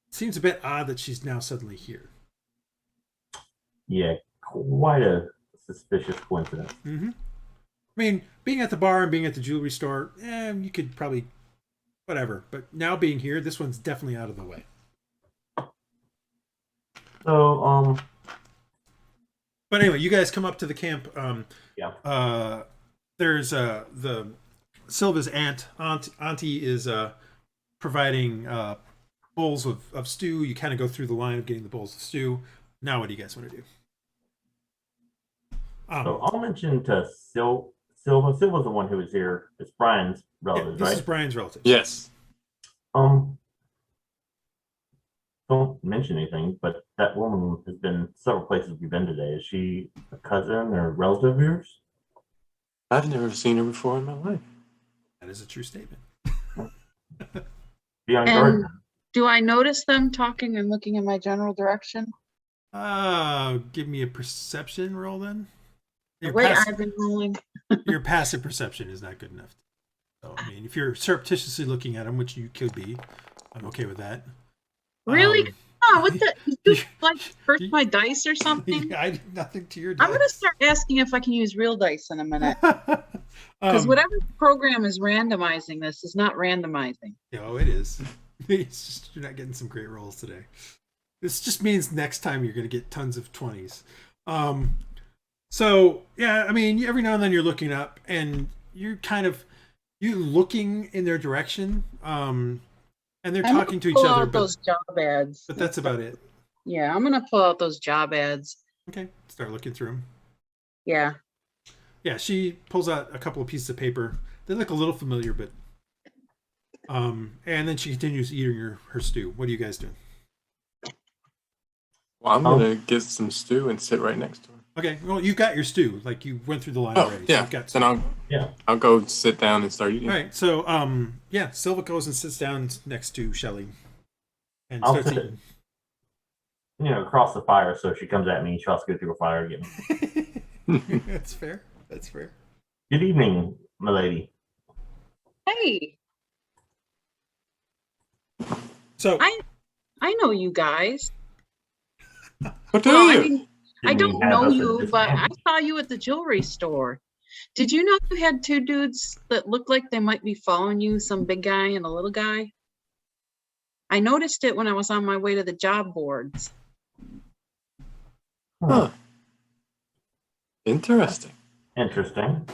It seems a bit odd that she's now suddenly here. Yeah, quite a suspicious coincidence. Mm-hmm. I mean, being at the bar and being at the jewelry store, you could probably, whatever. But now being here, this one's definitely out of the way. So, But anyway, you guys come up to the camp. Yeah. There's the Silva's auntie is providing bowls of stew. You kind of go through the line of getting the bowls of stew. Now, what do you guys want to do? So I'll mention to Silva. Silva's the one who was here. It's Brian's relative, this right? is Brian's relative. Yes. Don't mention anything, but that woman has been several places we've been today. Is she a cousin or a relative of yours? I've never seen her before in my life. That is a true statement. Be on guard. And do I notice them talking and looking in my general direction? Give me a perception roll then. Wait, I've been rolling. Your passive perception is not good enough. So, I mean, if you're surreptitiously looking at them, which you could be, I'm okay with that. Really? Oh, what the? Did you like hurt my dice or something? I did nothing to your dice. I'm gonna start asking if I can use real dice in a minute. Because whatever program is randomizing this is not randomizing. Oh, it is. It's just you're not getting some great rolls today. This just means next time you're going to get tons of 20s. So yeah, I mean, every now and then you're looking up and you're looking in their direction. And they're talking to each other. But those job ads. But that's about it. Yeah, I'm gonna pull out those job ads. Okay, start looking through them. Yeah. Yeah, she pulls out a couple of pieces of paper. They look a little familiar, but and then she continues eating her stew. What are you guys doing? Well, I'm gonna get some stew and sit right next to her. Okay, well, you got your stew. Like you went through the line already. Yeah. So you've got Then I'll go sit down and start eating. All right. So yeah, Silva goes and sits down next to Shelly and I'll starts sit eating. Across the fire, so if she comes at me, she'll have to go through a fire to get me. That's fair. That's fair. Good evening, my lady. Hey. So I know you guys. What do Well, I you? mean, I don't know you, but I saw you at the jewelry store. Did you know you had two dudes that looked like they might be following you, some big guy and a little guy? I noticed it when I was on my way to the job boards. Huh. Interesting. Interesting.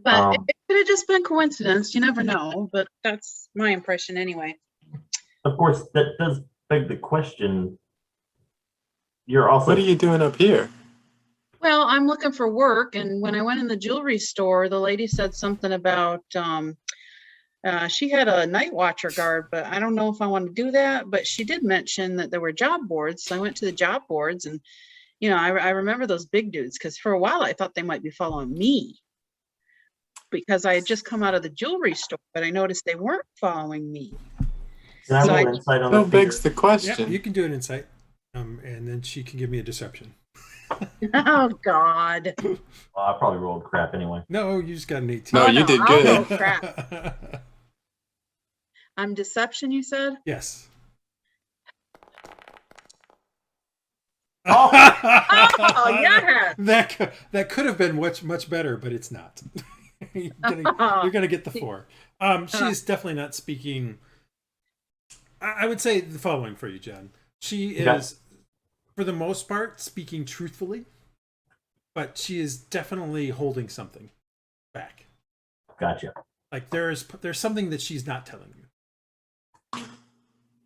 But it could have just been coincidence. You never know, but that's my impression anyway. Of course, that does beg the question. You're also. What are you doing up here? Well, I'm looking for work, and when I went in the jewelry store, the lady said something about she had a night watcher guard, but I don't know if I want to do that. But she did mention that there were job boards, so I went to the job boards, and I remember those big dudes because for a while I thought they might be following me because I had just come out of the jewelry store, but I noticed they weren't following me. Can I So roll insight on That this begs figure? the question. yeah, you can do an insight, and then she can give me a deception. Oh God! Well, I probably rolled crap anyway. No, you just got an 18. No, Oh, you did I'll good. go crap. I'm deception, you said? Yes. Oh! Oh yeah! That could have been much better, but it's not. you're gonna get the 4. She is definitely not speaking. I would say the following for you, John. She is, for the most part, speaking truthfully, but she is definitely holding something back. Gotcha. Like there's something that she's not telling you.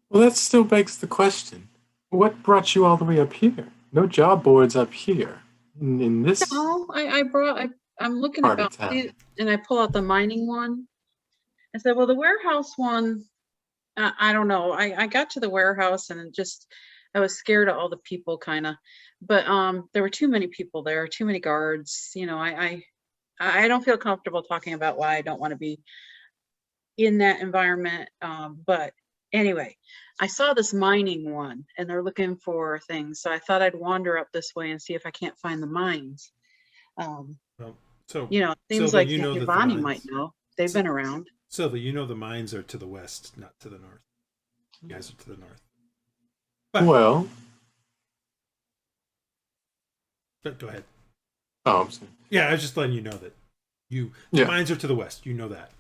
Well, that still begs the question. What brought you all the way up here? No job boards up here. In this. No, I'm looking Part of about town. it, and I pull out the mining one. I said, well, the warehouse one, I don't know. I got to the warehouse and I was scared of all the people kind of, but there were too many people there, too many guards. I don't feel comfortable talking about why I don't want to be in that environment. But anyway, I saw this mining one and they're looking for things. So I thought I'd wander up this way and see if I can't find the mines. It seems Silva, like you know that the Havani mines- might know. They've been around. Silva, you know the mines are to the west, not to the north. You guys are to the north. But, Well. but go ahead. Oh, I'm sorry. Yeah, I was just letting you know that the mines are to the west. You know that.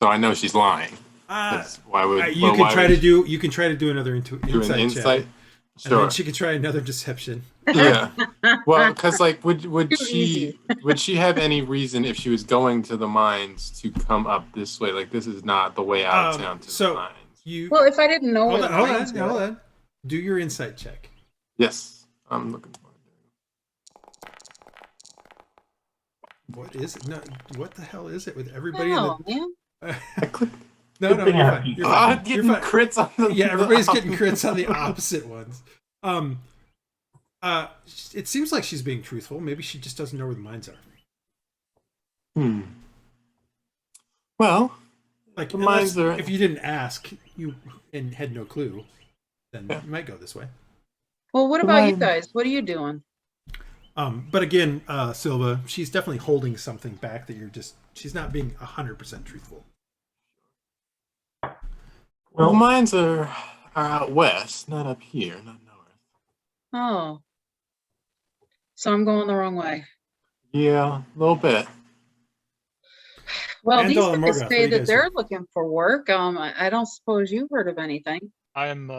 So I know she's lying. That's why would you can try to do another do an insight insight? check. And then Sure. she could try another deception. Yeah. Well, because like, would Too easy. she have any reason if she was going to the mines to come up this way? Like, this is not the way out of town to the mines. Well, if I didn't know where Hold the mines were. on. Do your insight check. Yes, I'm looking for it. What is it? No, what the hell is it with everybody? Oh, in man. I clicked. No, Good no, thing I you're have fine. people. You're fine. Getting You're fine. crits on the. Yeah, everybody's getting crits on the opposite ones. It seems like she's being truthful. Maybe she just doesn't know where the mines are. Well, Like the mines are. if you didn't ask, you and had no clue, then you might go this way. Well, what The about you mines- guys? What are you doing? But again, Silva, she's definitely holding something back that she's not being 100% truthful. Well, the Well, mines are out west, not up here, not north. Oh. So I'm going the wrong way. Yeah, a little bit. Well, these Andal and guys Morgoth, what say do you that guys they're do? looking for work. I don't suppose you've heard of anything. I'm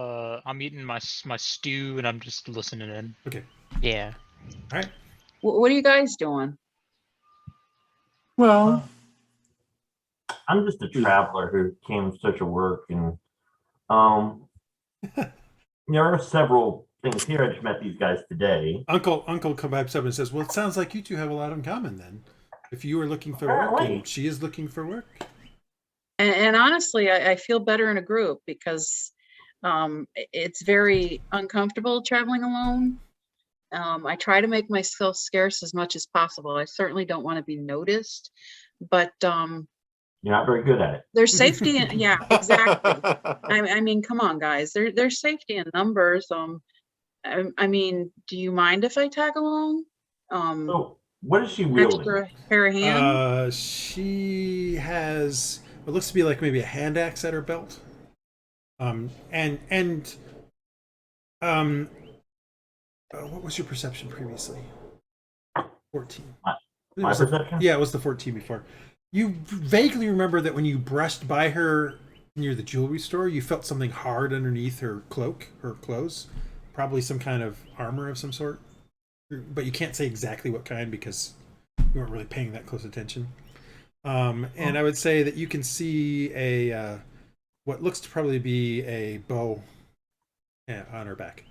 eating my stew and I'm just listening in. Okay. Yeah. All right. What are you guys doing? Well, I'm just a traveler who came in search of work, and there are several things here. I just met these guys today. Uncle comes up and says, "Well, it sounds like you two have a lot in common then. If you are looking for work Apparently. and she is looking for work." And honestly, I feel better in a group because it's very uncomfortable traveling alone. I try to make myself scarce as much as possible. I certainly don't want to be noticed, but You're not very good at it. there's safety in, yeah, exactly. I mean, come on, guys. There's safety in numbers. I mean, do you mind if I tag along? So, what is she wielding? Extra pair of hands. She has what looks to be like maybe a hand axe at her belt. What was your perception previously? 14. My perception? Yeah, it was the 14 before. You vaguely remember that when you brushed by her near the jewelry store, you felt something hard underneath her cloak, her clothes. Probably some kind of armor of some sort. But you can't say exactly what kind because you weren't really paying that close attention. And I would say that you can see a what looks to probably be a bow on her back.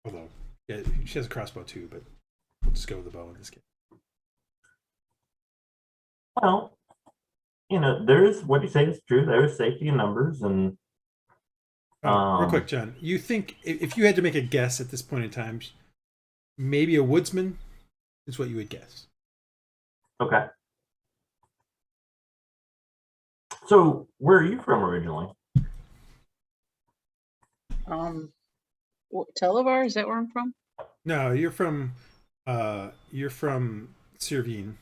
Although, yeah, she has a crossbow too, but we'll just go with the bow in this case. Well, there is what you say is true. There is safety in numbers, and real quick, John, you think if you had to make a guess at this point in time, maybe a woodsman is what you would guess. okay. So, where are you from originally? Televar, is that where I'm from? No, you're from Servine.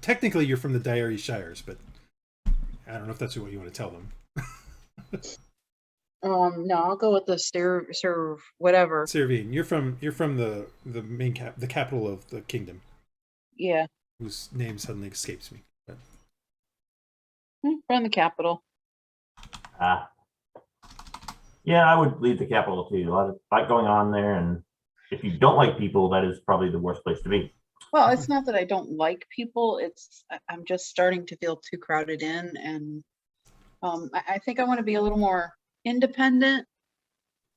Technically, you're from the Diary Shires, but I don't know if that's what you want to tell them. No, I'll go with the whatever. Servine. You're from the main the capital of the kingdom, Yeah, whose name suddenly escapes me. But from the capital. Yeah, I would leave the capital too. A lot of fight going on there, and if you don't like people, that is probably the worst place to be. Well, it's not that I don't like people. I'm just starting to feel too crowded in, and I think I want to be a little more independent,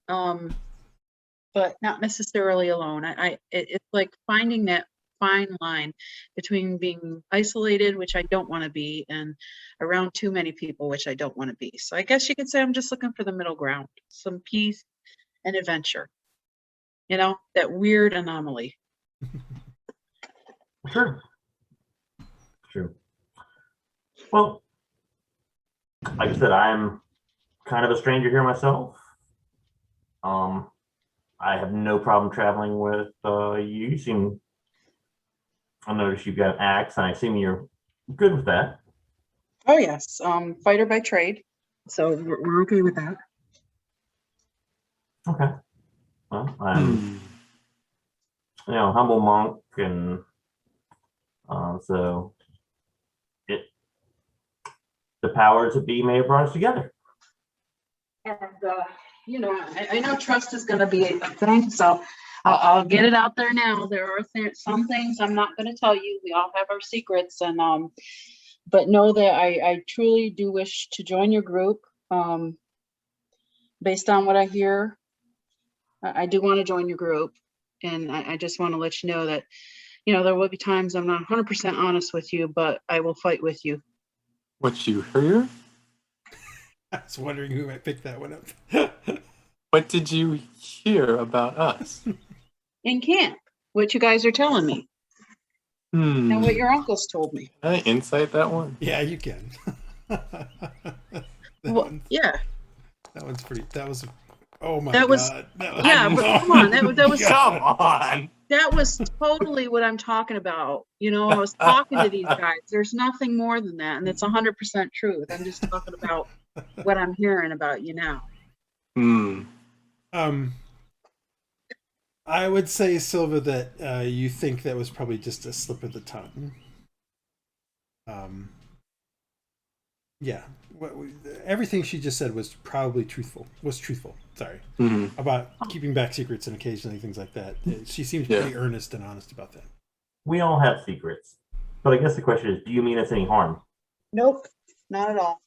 but not necessarily alone. It's like finding that fine line between being isolated, which I don't want to be, and around too many people, which I don't want to be. So I guess you could say I'm just looking for the middle ground, some peace and adventure. That weird anomaly. Sure. Well, like I said, I'm kind of a stranger here myself. I have no problem traveling with you. I notice you've got an axe, and I assume you're good with that. Oh yes, fighter by trade, so we're okay with that. Okay. Well, I'm humble monk, and so the powers that be may have brought us together. And you know, I know trust is going to be a thing, so I'll get it out there now. There are some things I'm not going to tell you. We all have our secrets, and but know that I truly do wish to join your group. Based on what I hear, I do want to join your group, and I just want to let you know that, you know, there will be times I'm not 100% honest with you, but I will fight with you. What you hear? I was wondering who might pick that one up. What did you hear about us? In camp, what you guys are telling me, and what your uncles told me. Can I insight that one? Yeah, you can. Yeah. That one's pretty. That was. Oh my That was- god. Yeah, but come on, that was Come on. that was totally what I'm talking about. You know, I was talking to these guys. There's nothing more than that, and it's 100% truth. I'm just talking about what I'm hearing about you now. I would say, Silva, that you think that was probably just a slip of the tongue. Yeah, everything she just said was probably truthful. Sorry, about keeping back secrets and occasionally things like that. She seems pretty earnest and honest about that. We all have secrets, but I guess the question is, do you mean us any harm? Nope, not at all.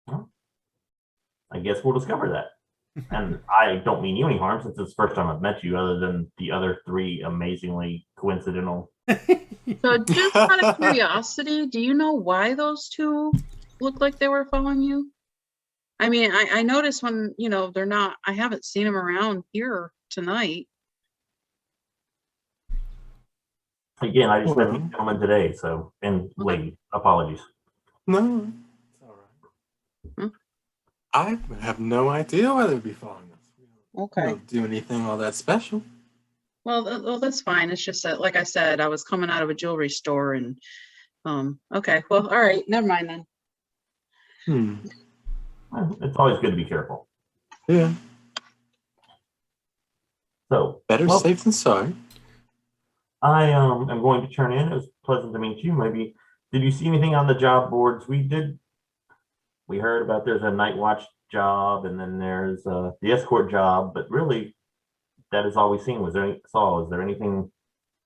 Well, I guess we'll discover that. And I don't mean you any harm, since it's the first time I've met you, other than the other three amazingly coincidental. So just out of curiosity, do you know why those two looked like they were following you? I mean, I noticed when, you know, they're not, I haven't seen them around here tonight. Again, I just met these gentlemen today, so, and lady, apologies. No, it's all right. I have no idea why they'd be following us. We Okay. don't do anything all that special. Well, that's fine. It's just that, like I said, I was coming out of a jewelry store and, okay. Well, all right. Never mind then. It's always good to be careful. Yeah. So Better safe than sorry. I am going to turn in. It was pleasant to meet you. Maybe did you see anything on the job boards? We heard about there's a night watch job, and then there's the escort job, but really that is all we've seen. Is there anything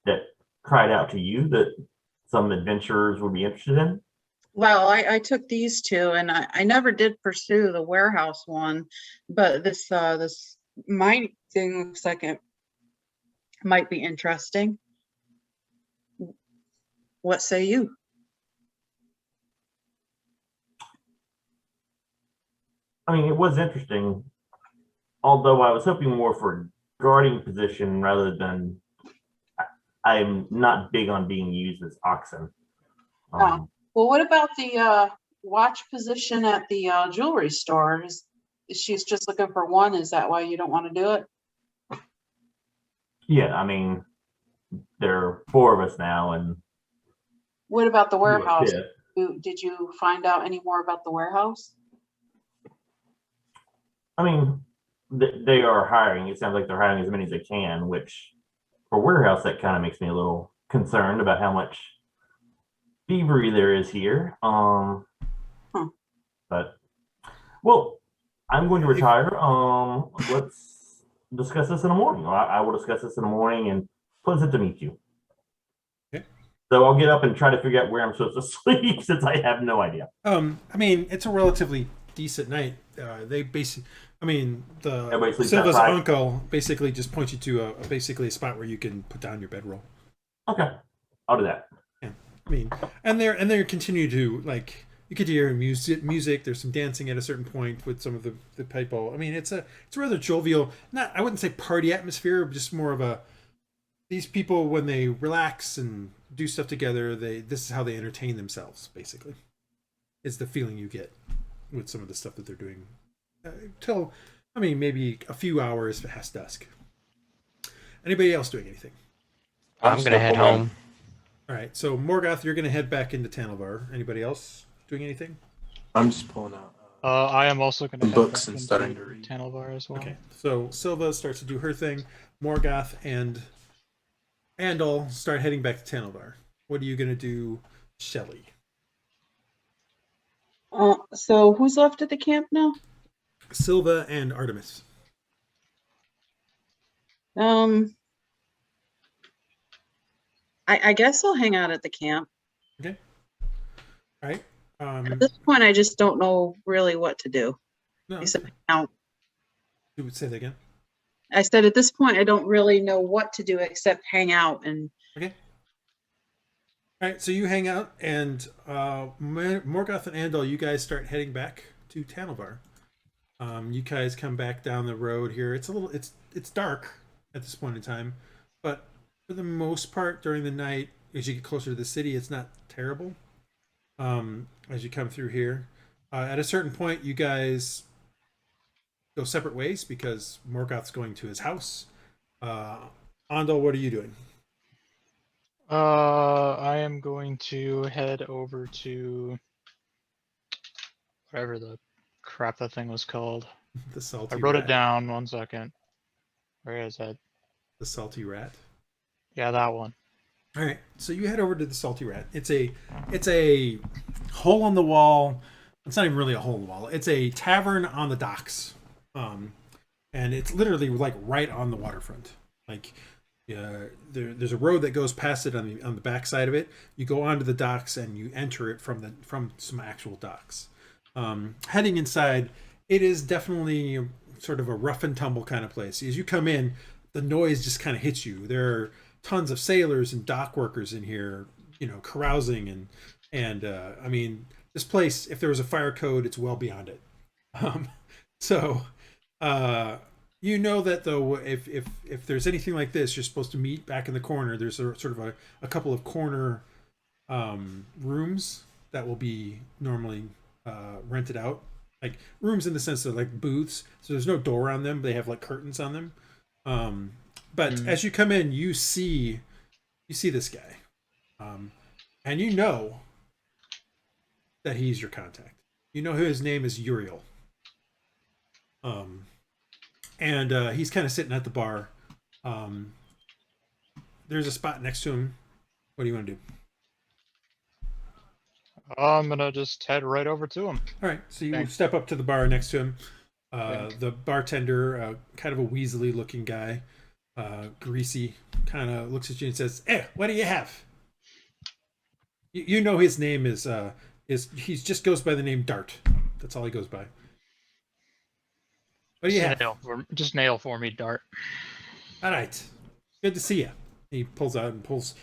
that cried out to you that some adventurers would be interested in? Well, I took these two, and I never did pursue the warehouse one, but this mining thing looks like it might be interesting. What say you? I mean, it was interesting, although I was hoping more for a guarding position rather than. I'm not big on being used as oxen. Well, what about the watch position at the jewelry store? She's just looking for one. Is that why you don't want to do it? Yeah, I mean, there are four of us now, and What about the you are warehouse? fifth. Did you find out any more about the warehouse? I mean, they are hiring. It sounds like they're hiring as many as they can, which for warehouse, that kind of makes me a little concerned about how much thievery there is here. But, well, I'm going to retire. Let's discuss this in the morning. I will discuss this in the morning, and pleasant to meet you. Okay. So I'll get up and try to figure out where I'm supposed to sleep, since I have no idea. I mean, it's a relatively decent night. They basically, I mean, Everybody sleeps Silva's outside? uncle basically just points you to basically a spot where you can put down your bedroll. Okay, I'll do that. Yeah, I mean, and they continue to, like, you could hear music. There's some dancing at a certain point with some of the people. I mean, it's a rather jovial, I wouldn't say party atmosphere, but just more of a, these people, when they relax and do stuff together, this is how they entertain themselves, basically, is the feeling you get with some of the stuff that they're doing till, I mean, maybe a few hours past dusk. Anybody else doing anything? I'm gonna head home. All right, so Morgoth, you're gonna head back into Tanalvar. Anybody else doing anything? I'm just pulling out I am also going to head books back and into starting to read. Tanalvar as well. Okay, so Silva starts to do her thing. Morgoth and Andal start heading back to Tanalvar. What are you gonna do, Shelly? So who's left at the camp now? Silva and Artemis. I guess I'll hang out at the camp. Okay. All right. At this point, I just don't know really what to do. No, Except hang out. you would say that again. I said at this point, I don't really know what to do except hang out and. Okay. All right, so you hang out, and Morgoth and Andal, you guys start heading back to Tanovar. You guys come back down the road here. It's dark at this point in time, but for the most part, during the night, as you get closer to the city, it's not terrible. As you come through here, at a certain point, you guys go separate ways because Morgoth's going to his house. Andal, what are you doing? I am going to head over to whatever the crap that thing was called. The salty. I wrote rat. it down. 1 second. Where is it? The salty rat. Yeah, that one. All right, so you head over to the Salty Rat. It's a hole in the wall. It's not even really a hole in the wall. It's a tavern on the docks, and it's literally like right on the waterfront. Like, there's a road that goes past it on the back side of it. You go onto the docks and you enter it from some actual docks. Heading inside, it is definitely sort of a rough and tumble kind of place. As you come in, the noise just kind of hits you. There are tons of sailors and dock workers in here, carousing and I mean, this place, if there was a fire code, it's well beyond it. So that though, if there's anything like this, you're supposed to meet back in the corner. There's sort of a couple of corner rooms that will be normally rented out, like rooms in the sense of like booths. So there's no door on them. They have like curtains on them. But as you come in, you see this guy, and you know that he's your contact. You know his name is Uriel. And he's kind of sitting at the bar. There's a spot next to him. What do you want to do? I'm gonna just head right over to him. All right, so you Thanks. step up to the bar next to him. Thanks. The bartender, kind of a weaselly looking guy, greasy, kind of looks at you and says, "Hey, what do you have?" You know his name is he just goes by the name Dart. That's all he goes by. What do you have? Just nail for me, Dart. All right, good to see you. He pulls out and pulls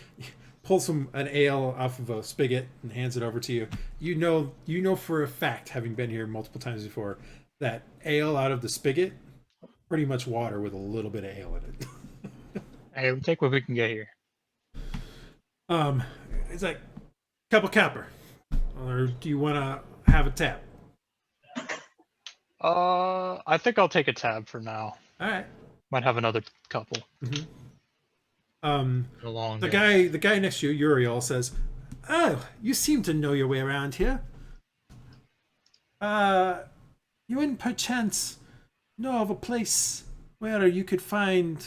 an ale off of a spigot and hands it over to you. You know for a fact, having been here multiple times before, that ale out of the spigot, pretty much water with a little bit of ale in it. Hey, we'll take what we can get here. It's like cup of copper, or do you want to have a tap? I think I'll take a tab for now. All right. Might have another couple. Mm-hmm. Along The guy next to you, Uriel, says, "Oh, you seem to know your way around here. You wouldn't perchance know of a place where you could find,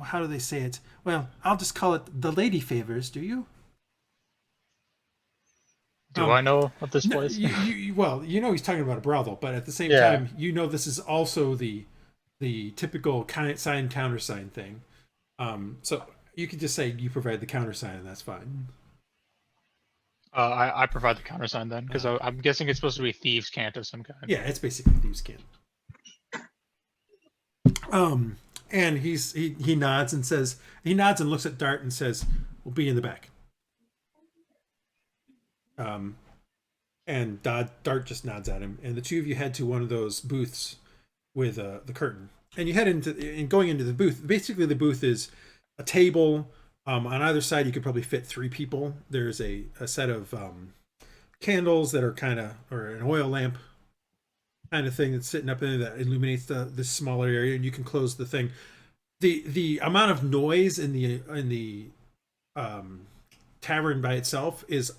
how do they say it? Well, I'll just call it the Lady Favors, do you?" Do I know of this No, place? well, he's talking about a brothel, but at the same Yeah. time, this is also the typical sign countersign thing. So you could just say you provide the countersign, and that's fine. I provide the countersign then, because I'm guessing it's supposed to be thieves' cant of some kind. Yeah, it's basically thieves' cant. And he nods and looks at Dart and says, "We'll be in the back." And Dart just nods at him, and the two of you head to one of those booths with the curtain, and you head going into the booth. Basically, the booth is a table. On either side, you could probably fit 3 people. There's a set of candles that are or an oil lamp kind of thing that's sitting up there that illuminates this smaller area, and you can close the thing. The amount of noise in the tavern by itself is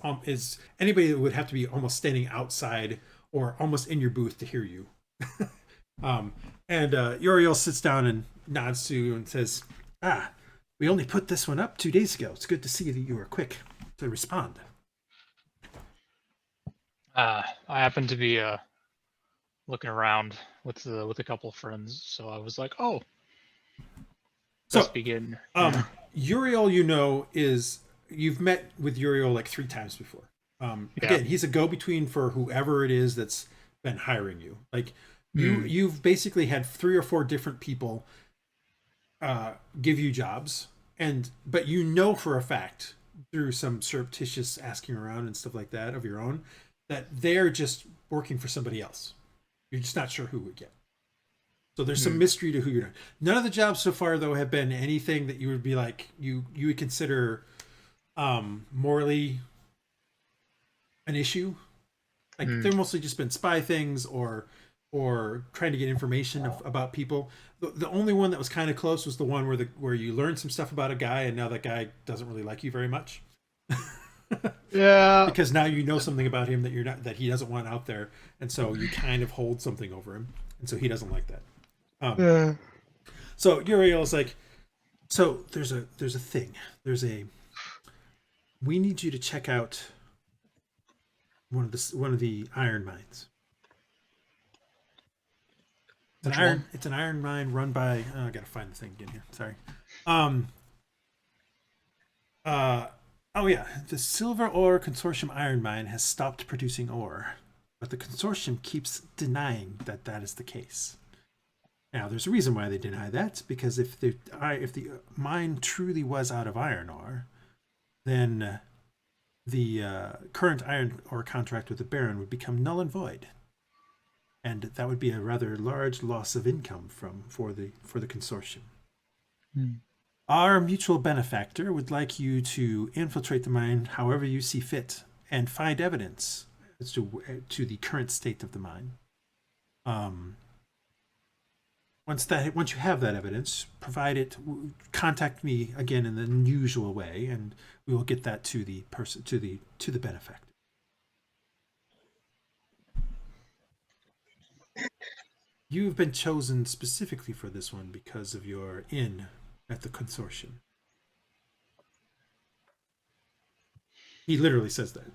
anybody that would have to be almost standing outside or almost in your booth to hear you. And Uriel sits down and nods to you and says, "We only put this one up 2 days ago. It's good to see that you were quick to respond." I happen to be looking around with a couple of friends. So I was like, oh, So, let's begin. Yeah. Uriel, you've met with Uriel like 3 times before. Again, he's a go-between for whoever it is that's been hiring you. Like you've basically had 3 or 4 different people give you jobs, but you know for a fact through some surreptitious asking around and stuff like that of your own that they're just working for somebody else. You're just not sure who would get. So there's some mystery to who you're doing. None of the jobs so far, though, have been anything that you would be like you would consider morally an issue. Like they're mostly just been spy things or trying to get information about people. The only one that was kind of close was the one where you learned some stuff about a guy and now that guy doesn't really like you very much. Yeah. Because now you know something about him that he doesn't want out there, and so you kind of hold something over him, and so he doesn't like that. Yeah. So Uriel is like, so there's a thing. We need you to check out one of the iron mines. It's an iron mine run by I gotta find the thing again here. Sorry. The Silver Ore Consortium iron mine has stopped producing ore, but the consortium keeps denying that is the case. Now, there's a reason why they deny that, because if the mine truly was out of iron ore, then the current iron ore contract with the Baron would become null and void, and that would be a rather large loss of income for the consortium. Our mutual benefactor would like you to infiltrate the mine however you see fit and find evidence as to the current state of the mine. Once you have that evidence, contact me again in the usual way, and we will get that to the person, to the benefactor. You've been chosen specifically for this one because of your inn at the consortium. He literally says that.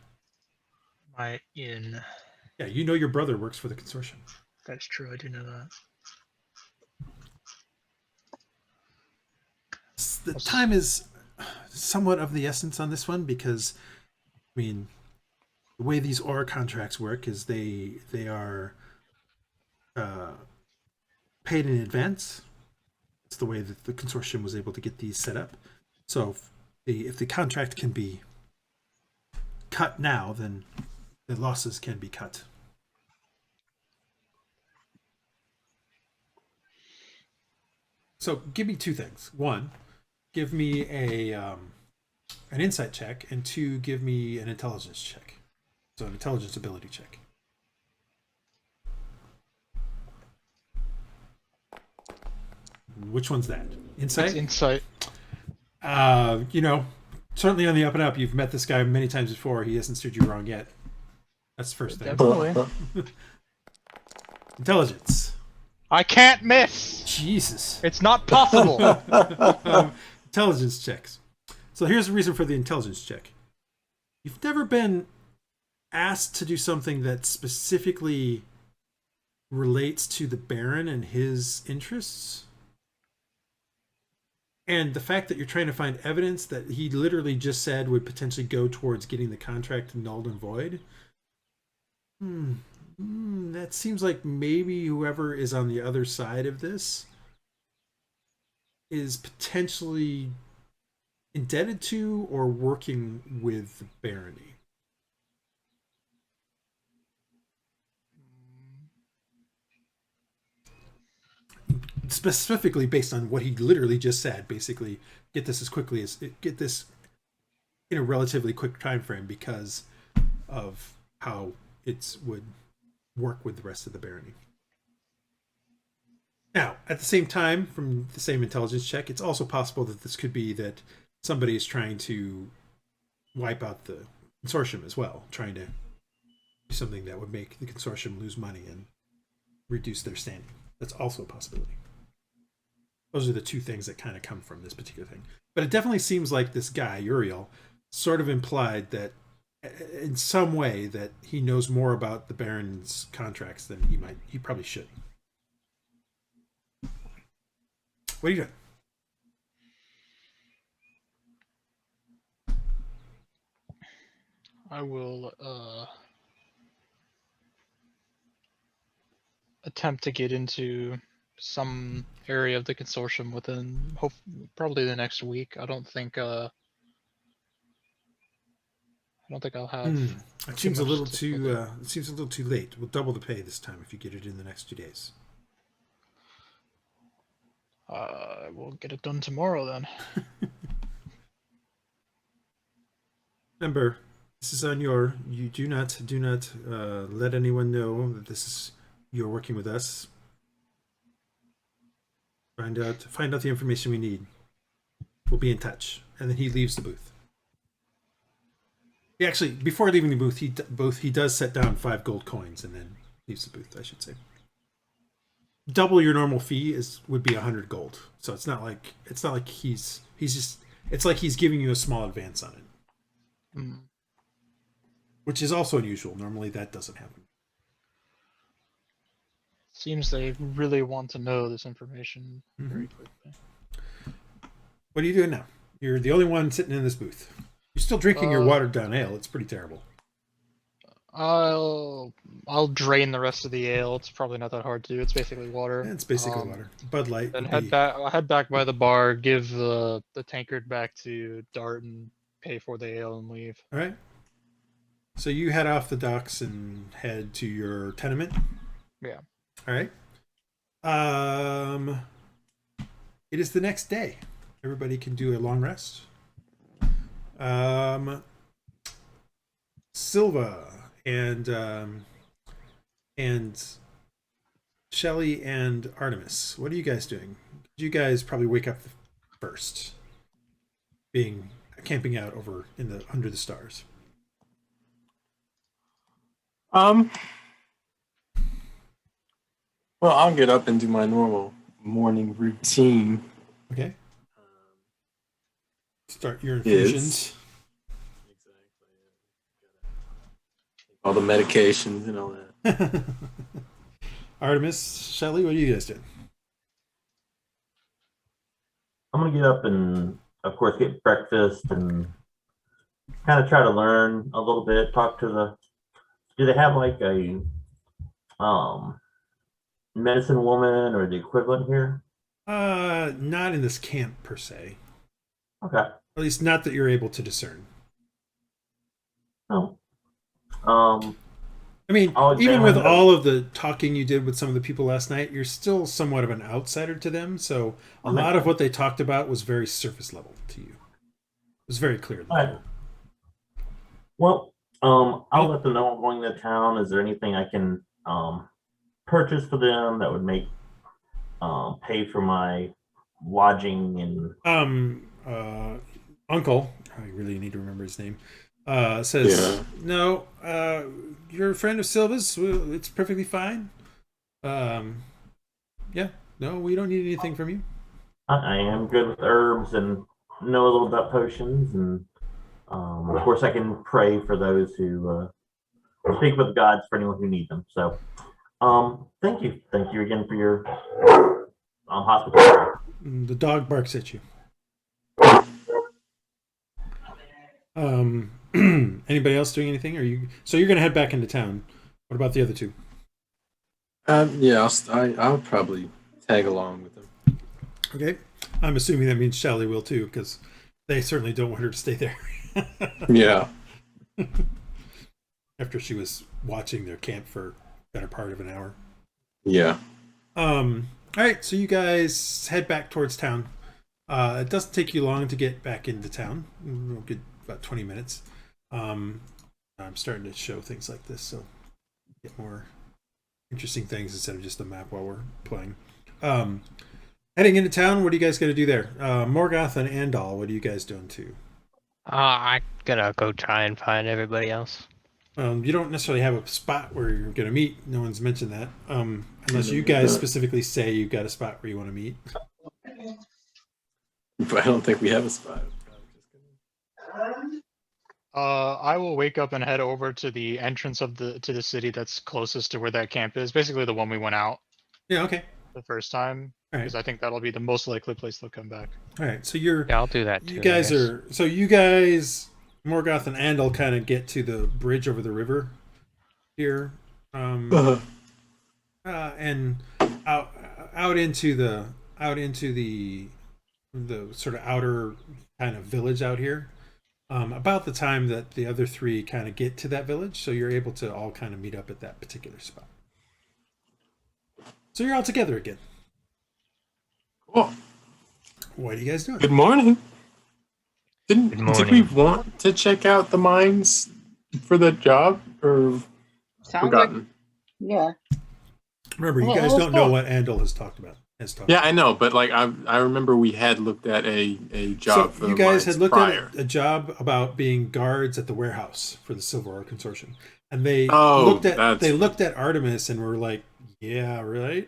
My inn. Yeah, you know your brother works for the consortium. That's true. I do know that. The time is somewhat of the essence on this one because, I mean, the way these ore contracts work is they are paid in advance. It's the way that the consortium was able to get these set up. So if the contract can be cut now, then the losses can be cut. So give me 2 things. 1, give me an insight check, and 2, give me an intelligence check. So an intelligence ability check. Which one's that? Insight? It's insight. Certainly on the up and up. You've met this guy many times before. He hasn't steered you wrong yet. That's the first thing. Definitely. Intelligence. I can't miss. Jesus. It's not possible. Intelligence checks. So here's the reason for the intelligence check. You've never been asked to do something that specifically relates to the Baron and his interests. And the fact that you're trying to find evidence that he literally just said would potentially go towards getting the contract nulled and void. That seems like maybe whoever is on the other side of this is potentially indebted to or working with the barony. Specifically based on what he literally just said, basically get this in a relatively quick time frame because of how it would work with the rest of the barony. Now, at the same time, from the same intelligence check, it's also possible that this could be that somebody is trying to wipe out the consortium as well, trying to do something that would make the consortium lose money and reduce their standing. That's also a possibility. Those are the 2 things that kind of come from this particular thing. But it definitely seems like this guy, Uriel, sort of implied that in some way that he knows more about the Baron's contracts than he probably should. What are you doing? I will attempt to get into some area of the consortium within probably the next week. I don't think I'll have. It seems a little too. It seems a little too late. We'll double the pay this time if you get it in the next 2 days. We'll get it done tomorrow then. Remember, this is on your. You do not let anyone know that this is you're working with us. Find out the information we need. We'll be in touch. And then he leaves the booth. He actually, before leaving the booth, he does set down 5 gold coins and then leaves the booth, I should say. Double your normal fee would be 100 gold. So it's not like he's just, it's like he's giving you a small advance on it. Which is also unusual. Normally that doesn't happen. Seems they really want to know this information very quickly. What are you doing now? You're the only one sitting in this booth. You're still drinking your watered down ale. It's pretty terrible. I'll drain the rest of the ale. It's probably not that hard to do. It's basically water. It's basically water. Bud Light. And I'll head back by the bar, give the tankard back to Dart, and pay for the ale and leave. All right. So you head off the docks and head to your tenement. Yeah. All right. It is the next day. Everybody can do a long rest. Silva and Shelly and Artemis, what are you guys doing? You guys probably wake up first, being camping out over under the stars. Well, I'll get up and do my normal morning routine. Okay. Start your infusions. Exactly. All the medications and all that. Artemis, Shelly, what are you guys doing? I'm gonna get up and, of course, get breakfast and kind of try to learn a little bit. Talk to do they have like a medicine woman or the equivalent here? Not in this camp per se. Okay. At least not that you're able to discern. Oh. I mean, I'll even with examine all of the talking you did with some of the people last night, you're still somewhat of an outsider to them. So a lot of what they talked about was very surface level to you. It was very clear. All right. Well, I'll let them know I'm going to town. Is there anything I can purchase for them that would make pay for my lodging and Uncle, I really need to remember his name, says, no, you're a friend of Silva's. It's perfectly fine. Yeah, no, we don't need anything from you. I am good with herbs and know a little about potions, and of course I can pray for those who speak with gods for anyone who needs them. So thank you again for your hospitality. The dog barks at you. Anybody else doing anything? So you're gonna head back into town. What about the other two? Yeah, I'll probably tag along with them. Okay, I'm assuming that means Shelly will too, because they certainly don't want her to stay there. Yeah. After she was watching their camp for a better part of an hour. Yeah. All right, so you guys head back towards town. It doesn't take you long to get back into town. We'll get about 20 minutes. I'm starting to show things like this, so get more interesting things instead of just a map while we're playing. Heading into town, what are you guys going to do there? Morgoth and Andal, what are you guys doing too? I'm gonna go try and find everybody else. You don't necessarily have a spot where you're going to meet. No one's mentioned that. Unless you guys specifically say you've got a spot where you want to meet. But I don't think we have a spot. I will wake up and head over to the entrance of the city that's closest to where that camp is. Basically, the one we went out Yeah. Okay. the first time, All right. because I think that'll be the most likely place they'll come back. All right. So you're. Yeah, I'll do that too. You I guys guess. are. So you guys, Morgoth and Andal, kind of get to the bridge over the river here, and out into the sort of outer kind of village out here. About the time that the other three kind of get to that village, so you're able to all kind of meet up at that particular spot. So you're all together again. Cool. What are you guys doing? Good morning. Good Did we morning. want to check out the mines for the job, or Sounds like, forgotten? yeah. Remember, you Well, guys let's don't know go. what Andal has talked about. Yeah, I know, but like I remember we had looked at a job for So the you guys mines had looked prior. at a job about being guards at the warehouse for the Silva Consortium, and they Oh, looked at Artemis and were like, "Yeah, right."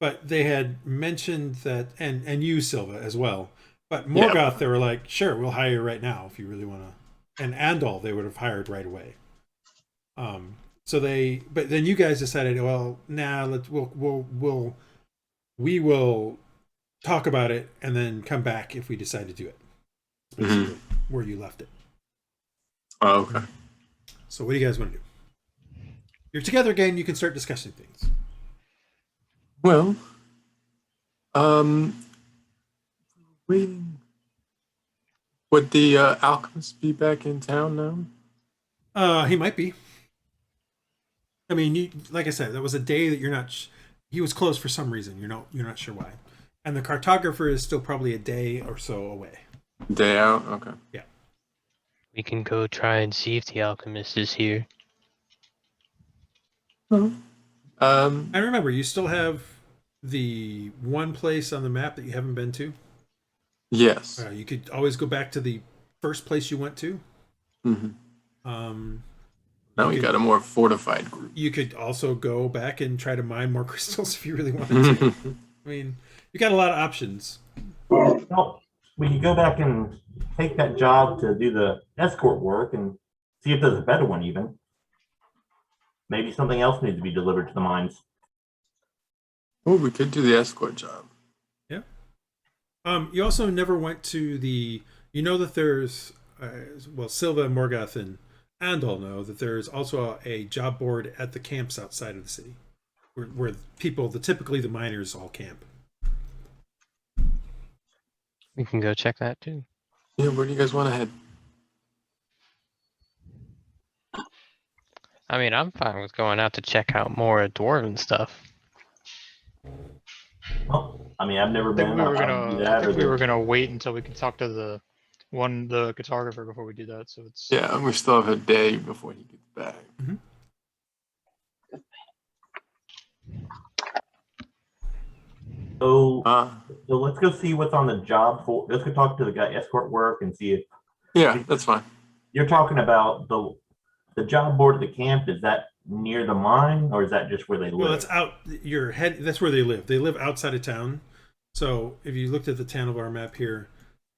But they had mentioned that, and you, Silva, as well. But Morgoth, they were like, "Sure, we'll hire you right now if you really want to." And Andal, they would have hired right away. But then you guys decided, well, nah, we will talk about it and then come back if we decide to do it. That's basically where you left it. Oh, okay. So what do you guys want to do? You're together again. You can start discussing things. Well, waiting. Would the Alchemist be back in town now? He might be. I mean, like I said, that was a day that you're not. He was closed for some reason. You're not sure why. And the cartographer is still probably a day or so away. Day out. Okay. Yeah. We can go try and see if the alchemist is here. Um. And remember, you still have the one place on the map that you haven't been to. Yes. You could always go back to the first place you went to. Mm-hmm. Now we got a more fortified group. You could also go back and try to mine more crystals if you really wanted to. I mean, you got a lot of options. Well, we could go back and take that job to do the escort work and see if there's a better one even. Maybe something else needs to be delivered to the mines. Oh, we could do the escort job. Yeah. You also never went to the. You know that there's, Silva and Morgoth and Andal know that there's also a job board at the camps outside of the city, where people, typically the miners, all camp. We can go check that too. Yeah, where do you guys want to head? I mean, I'm fine with going out to check out more dwarven stuff. Well, I mean, I've never I think been. we were I'll gonna. do I that, think or we were gonna wait until we could talk to the cartographer before we do that. So it's. Yeah, we still have a day before he gets back. So, Uh, so let's go see what's on the job for. Let's go talk to the guy escort work and see if yeah, that's fine. you're talking about the job board at the camp. Is that near the mine, or is that just where they live? Well, it's out. That's where they live. They live outside of town. So if you looked at the Tanavar map here,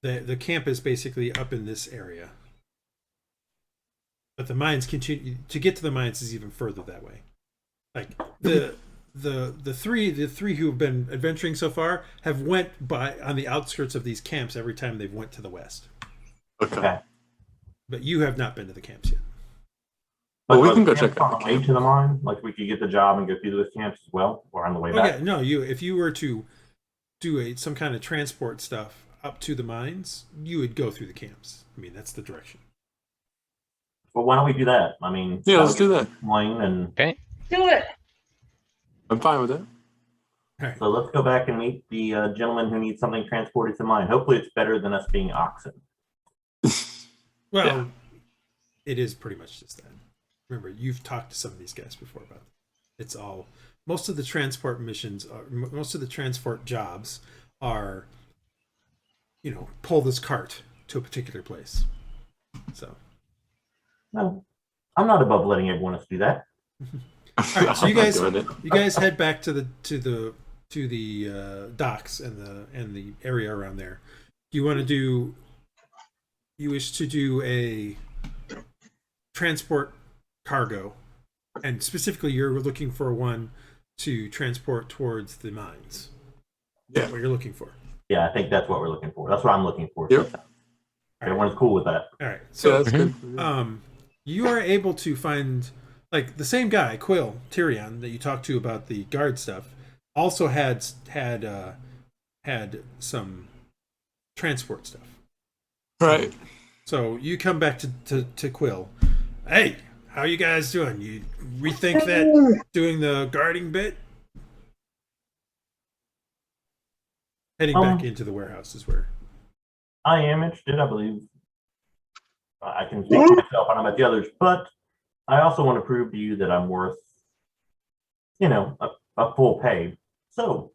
the camp is basically up in this area. But the mines continue to get to the mines is even further that way. Like the three who have been adventuring so far have went by on the outskirts of these camps every time they've went to the west. Okay. But you have not been to the camps yet. Well, we are can go the check camps out on the the way camp. to the mine. Like we could get the job and go through those camps as well, or on the way Oh back. yeah, no, if you were to do some kind of transport stuff up to the mines, you would go through the camps. I mean, that's the direction. Well, why don't we do that? I mean, Yeah, let's do that. Plane and Okay. Do it. I'm fine with that. All right. so let's go back and meet the gentleman who needs something transported to mine. Hopefully, it's better than us being oxen. Well, Yeah. it is pretty much just that. Remember, you've talked to some of these guys before about it. It's all most of the transport missions, most of the transport jobs are, pull this cart to a particular place. So, No, I'm not above letting everyone else do that. all right. So I'm not doing it. you guys head back to the docks and the area around there. You wish to do a transport cargo, and specifically you're looking for one to transport towards the mines. Yeah. That's what you're looking for. Yeah, I think that's what we're looking for. That's what I'm looking for. Yep. Everyone's cool with that. All right. So So that's good. you are able to find, like, the same guy, Quill Tyrion, that you talked to about the guard stuff, also had some transport stuff. Right. So you come back to Quill. Hey, how you guys doing? You rethink that doing the guarding bit? Heading back into the warehouse is where. I am interested, I believe. I can speak for myself, I don't know about the others, but I also want to prove to you that I'm worth, a full pay. So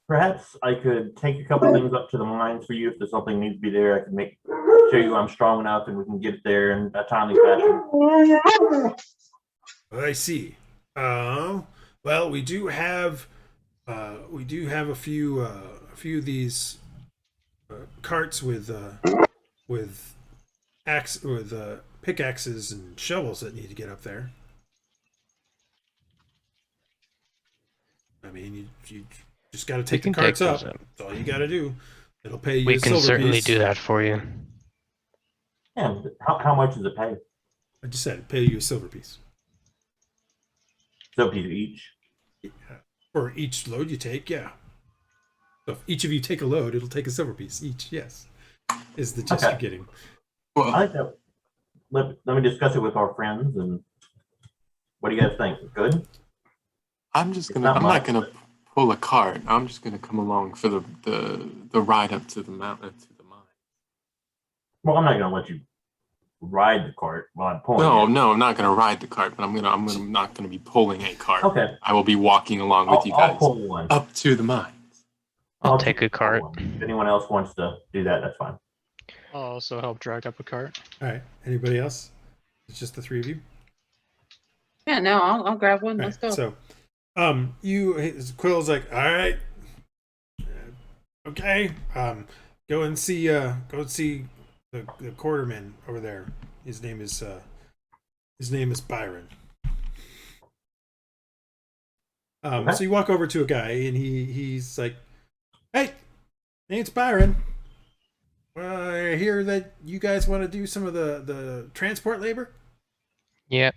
perhaps I could take a couple things up to the mines for you if there's something needs to be there. I can show you I'm strong enough and we can get it there in a timely fashion. I see. Well, we do have a few of these carts with pickaxes and shovels that need to get up there. I mean, you just got to take the can carts take up. those up. That's all you got to do. It'll pay you We a can silver certainly piece. do that for you. And how much does it pay? I just said it'd pay you a silver piece So each. for each load you take. Yeah. So if each of you take a load, it'll take a silver piece each. Yes, is the gist Okay. you're getting. Well, I like that. Let me discuss it with our friends and what do you guys think? Good? I'm not not gonna pull a cart. I'm just gonna come along for the ride up to the mountain to the mine. Well, I'm not gonna let you ride the cart while I'm pulling No, it. no, I'm not gonna ride the cart, but I'm not gonna be pulling a cart. Okay. I will be walking along with you I'll guys pull one. up to the mines. I'll take a cart. One. If anyone else wants to do that, that's fine. I'll also help drag up a cart. All right. Anybody else? It's just the three of you. Yeah, no, I'll grab one. All Let's right, go. So, Quill's like, all right, okay, go and see the quarterman over there. His name is Byron. Okay. So you walk over to a guy and he's like, hey, name's Byron. Well, I hear that you guys want to do some of the transport labor. Yep.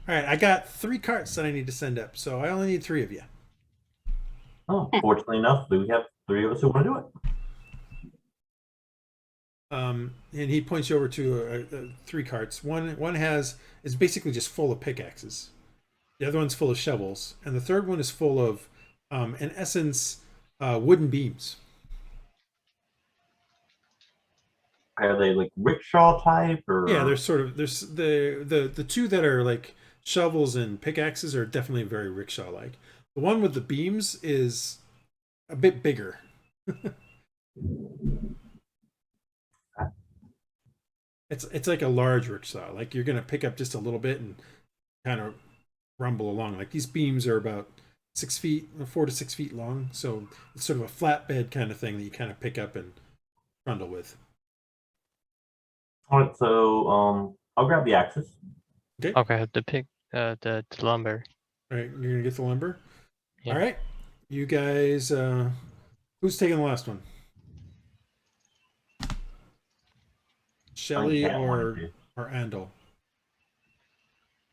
All right, I got 3 carts that I need to send up, so I only need 3 of you. Oh, fortunately enough, we have 3 of us who want to do it. And he points you over to 3 carts. One is basically just full of pickaxes. The other one's full of shovels, and the third one is full of, in essence, wooden beams. Are they like rickshaw type or? Yeah, there's the 2 that are like shovels and pickaxes are definitely very rickshaw-like. The one with the beams is a bit bigger. It's like a large rickshaw. Like you're gonna pick up just a little bit and kind of rumble along. Like these beams are about 4 to 6 feet long, so it's sort of a flatbed kind of thing that you kind of pick up and trundle with. All right, so I'll grab the axes. Okay, the lumber. All right, you're gonna get the lumber. Yeah. All right, you guys. Who's taking the last one? Shelly Cat wanted or to. Andal?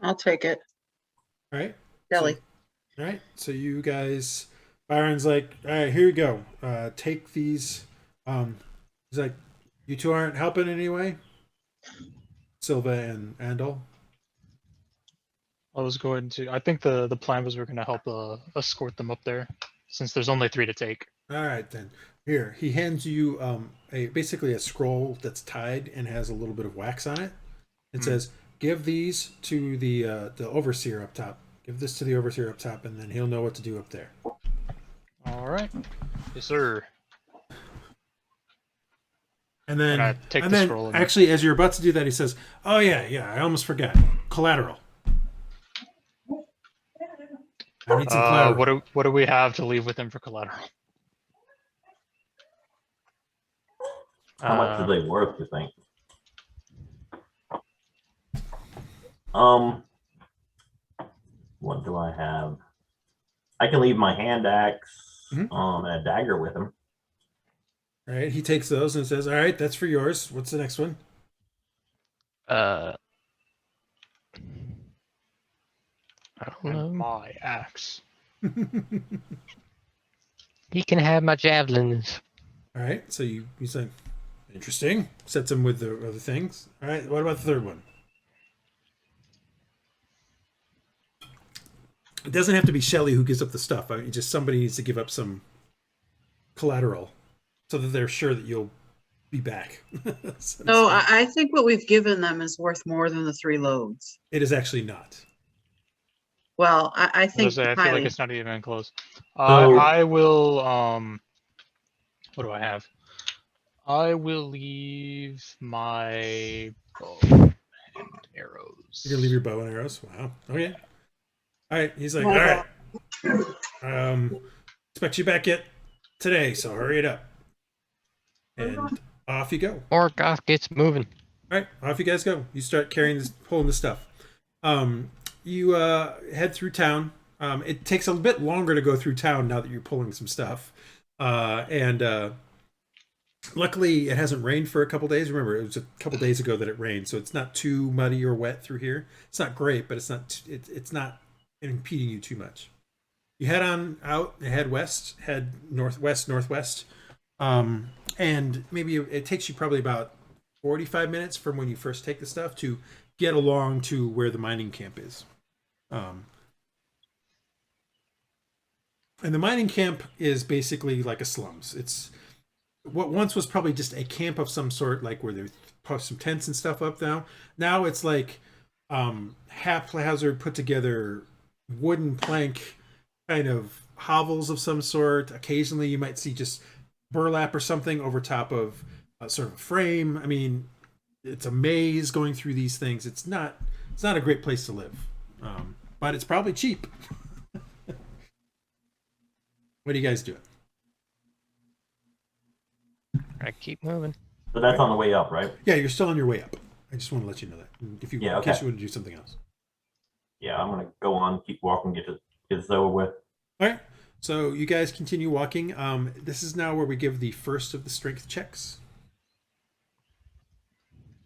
I'll take it. All right. Jelly. All right. So you guys, Byron's like, all right, here you go. Take these. He's like, you 2 aren't helping anyway. Silva and Andal. I think the plan was we're going to help escort them up there, since there's only 3 to take. All right then. Here, he hands you basically a scroll that's tied and has a little bit of wax on it. It says, "Give these to the overseer up top. Give this to the overseer up top, and then he'll know what to do up there." All right. Yes, sir. And then, And I take and the then scroll and- actually, as you're about to do that, he says, "Oh yeah, I almost forgot. Collateral. I need some collateral." What do we have to leave with him for collateral? How much are they worth, you think? What do I have? I can leave my hand axe Mhm. and a dagger with him. All right, he takes those and says, "All right, that's for yours. What's the next one?" I don't And know. my axe. He can have my javelins. All right, so he's like, interesting. Sets him with the other things. All right, what about the third one? It doesn't have to be Shelly who gives up the stuff. I mean, just somebody needs to give up some collateral so that they're sure that you'll be back. So I think what we've given them is worth more than the 3 loads. It is actually not. Well, I I think feel like highly. it's not even close. So- I will. What do I have? I will leave my bow and arrows. You're gonna leave your bow and arrows. Wow. Okay. All right. He's like, Oh all my right. Expect you back yet today, so hurry it up. And off you go. Morgoth gets moving. All right, off you guys go. You start carrying this, pulling the stuff. You head through town. It takes a bit longer to go through town now that you're pulling some stuff. Luckily, it hasn't rained for a couple days. Remember, it was a couple days ago that it rained, so it's not too muddy or wet through here. It's not great, but it's not impeding you too much. You head on out, head west, head northwest, and maybe it takes you probably about 45 minutes from when you first take the stuff to get along to where the mining camp is. And the mining camp is basically like a slums. It's what once was probably just a camp of some sort, like where they post some tents and stuff up now. Now it's like haphazard put together wooden plank kind of hovels of some sort. Occasionally you might see just burlap or something over top of sort of a frame. I mean, it's a maze going through these things. It's not a great place to live, but it's probably cheap. What are you guys doing? I keep moving. So that's on the way up, right? Yeah, you're still on your way up. I just want to let you know that if you, Yeah, in case okay. you want to do something else. Yeah, I'm gonna go on, keep walking, get this over with. All right. So you guys continue walking. This is now where we give the first of the strength checks.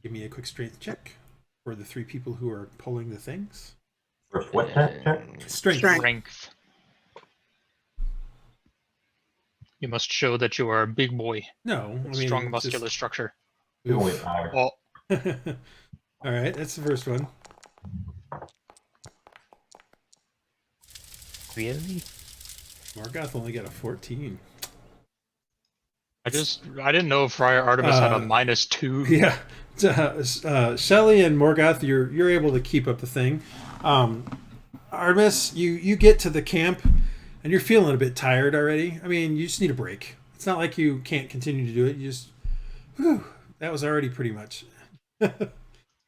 Give me a quick strength check for the 3 people who are pulling the things. First, what check? Strength. Strength. You must show that you are a big boy. No, I mean Strong just- muscular structure. People get tired. Oh, All right, that's the first one. Really? Morgoth only got a 14. I didn't know if Friar Artemis had a -2. Yeah. Shelly and Morgoth, you're able to keep up the thing. Artemis, you get to the camp and you're feeling a bit tired already. I mean, you just need a break. It's not like you can't continue to do it. You just, whew, that was already pretty much.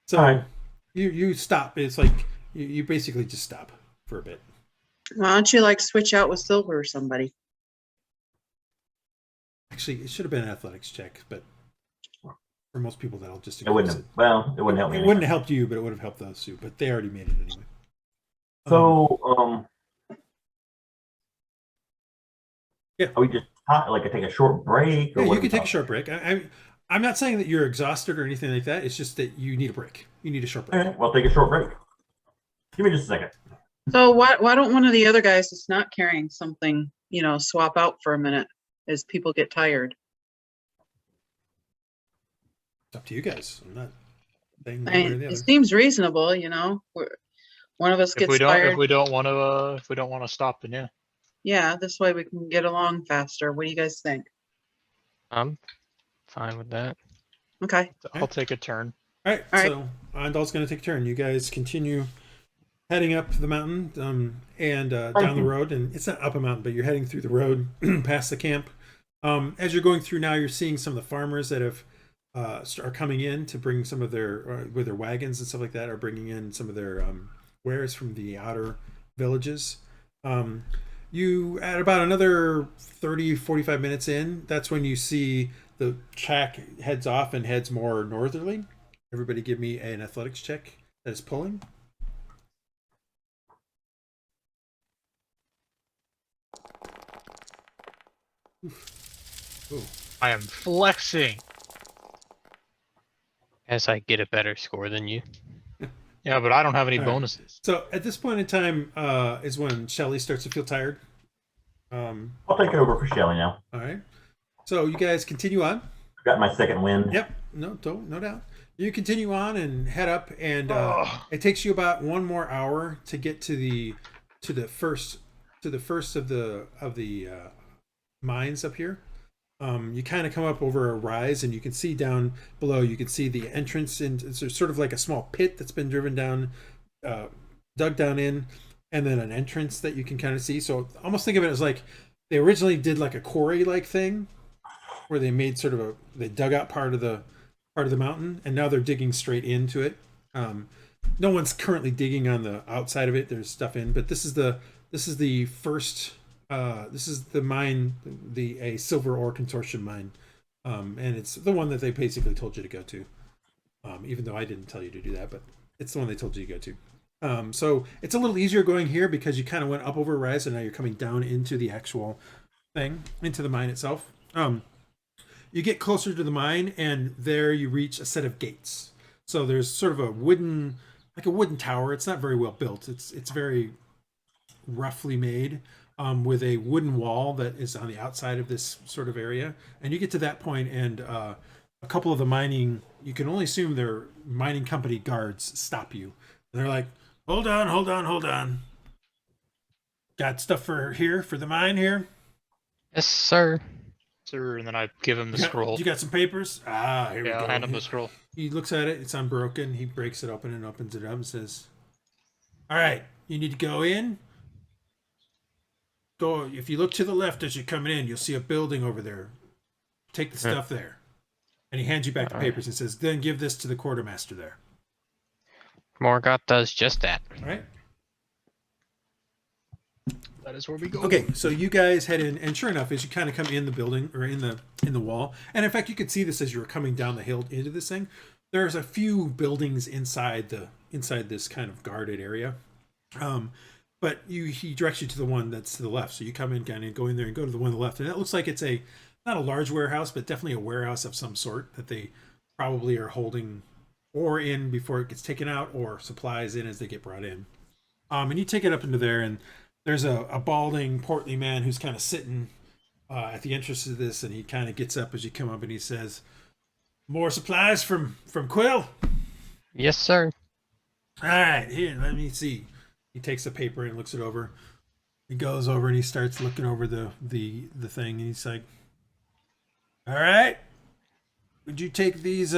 So All right. you stop. It's like you basically just stop for a bit. Why don't you like switch out with Silva or somebody? Actually, it should have been an athletics check, but for most people, that'll just It wouldn't have. Well, it wouldn't help me. It wouldn't have helped you, but it would have helped those two. But they already made it anyway. So, Yeah. Are we just like take a short break? Or Yeah, what you are we can take a talking short break. I'm not saying that you're exhausted or anything like that. It's just that you need a break. You need a short All break. right, well, take a short break. Give me just a second. So why don't one of the other guys that's not carrying something, swap out for a minute as people get tired? It's up to you guys. I'm not saying I one way or mean, the it other. seems reasonable, one of us If gets we tired. don't want to stop, then yeah. Yeah, this way we can get along faster. What do you guys think? I'm fine with that. Okay. I'll take a turn. All right. All right. So Andal's going to take a turn. You guys continue heading up the mountain and down the road. And it's not up a mountain, but you're heading through the road past the camp. As you're going through now, you're seeing some of the farmers that have are coming in to bring some of their with their wagons and stuff like that, are bringing in some of their wares from the outer villages. You at about another 30-45 minutes in, that's when you see the track heads off and heads more northerly. Everybody give me an athletics check that is pulling. Ooh. I am flexing. As I get a better score than you. Yeah, but I don't have any All right. bonuses. So at this point in time is when Shelly starts to feel tired. I'll take over for Shelly now. All right. So you guys continue on. Got my second wind. Yep. No doubt. You continue on and head up, and Ugh. it takes you about 1 more hour to get to the first of the mines up here. You kind of come up over a rise, and you can see down below. You can see the entrance, and it's sort of like a small pit that's been driven down, dug down in, and then an entrance that you can kind of see. So almost think of it as like they originally did like a quarry like thing, where they made sort of they dug out part of the mountain, and now they're digging straight into it. No one's currently digging on the outside of it. There's stuff in, but this is the first. This is the mine, a silver ore consortium mine, and it's the one that they basically told you to go to. Even though I didn't tell you to do that, but it's the one they told you to go to. So it's a little easier going here because you kind of went up over a rise, and now you're coming down into the actual thing, into the mine itself. You get closer to the mine, and there you reach a set of gates. So there's sort of a wooden tower. It's not very well built. It's very roughly made, with a wooden wall that is on the outside of this sort of area. And you get to that point, and a couple of the you can only assume they're mining company guards, stop you. And they're like, hold on. Got stuff for the mine here? Yes, sir. Sir, and then I give him the scroll. You got some papers? Here we go. I'll hand him the scroll. He looks at it. It's unbroken. He breaks it open and opens it up and says, all right, you need to go in. If you look to the left as you're coming in, you'll see a building over there. Take the stuff there. And he hands you back the papers and says, then give this to the quartermaster there. Morgoth does just that. All right? That is where we go. Okay, so you guys head in, and sure enough, as you kind of come in the building, or in the wall, and in fact, you could see this as you were coming down the hill into this thing, there's a few buildings inside this kind of guarded area. But he directs you to the one that's to the left. So you come in, kind of go in there and go to the one on the left. And it looks like it's not a large warehouse, but definitely a warehouse of some sort that they probably are holding ore in before it gets taken out, or supplies in as they get brought in. And you take it up into there, and there's a balding, portly man who's kind of sitting at the entrance of this, and he kind of gets up as you come up, and he says, more supplies from Quill? Yes, sir. All right, here, let me see. He takes the paper and looks it over. He goes over and he starts looking over the thing, and he's like, all right, would you take this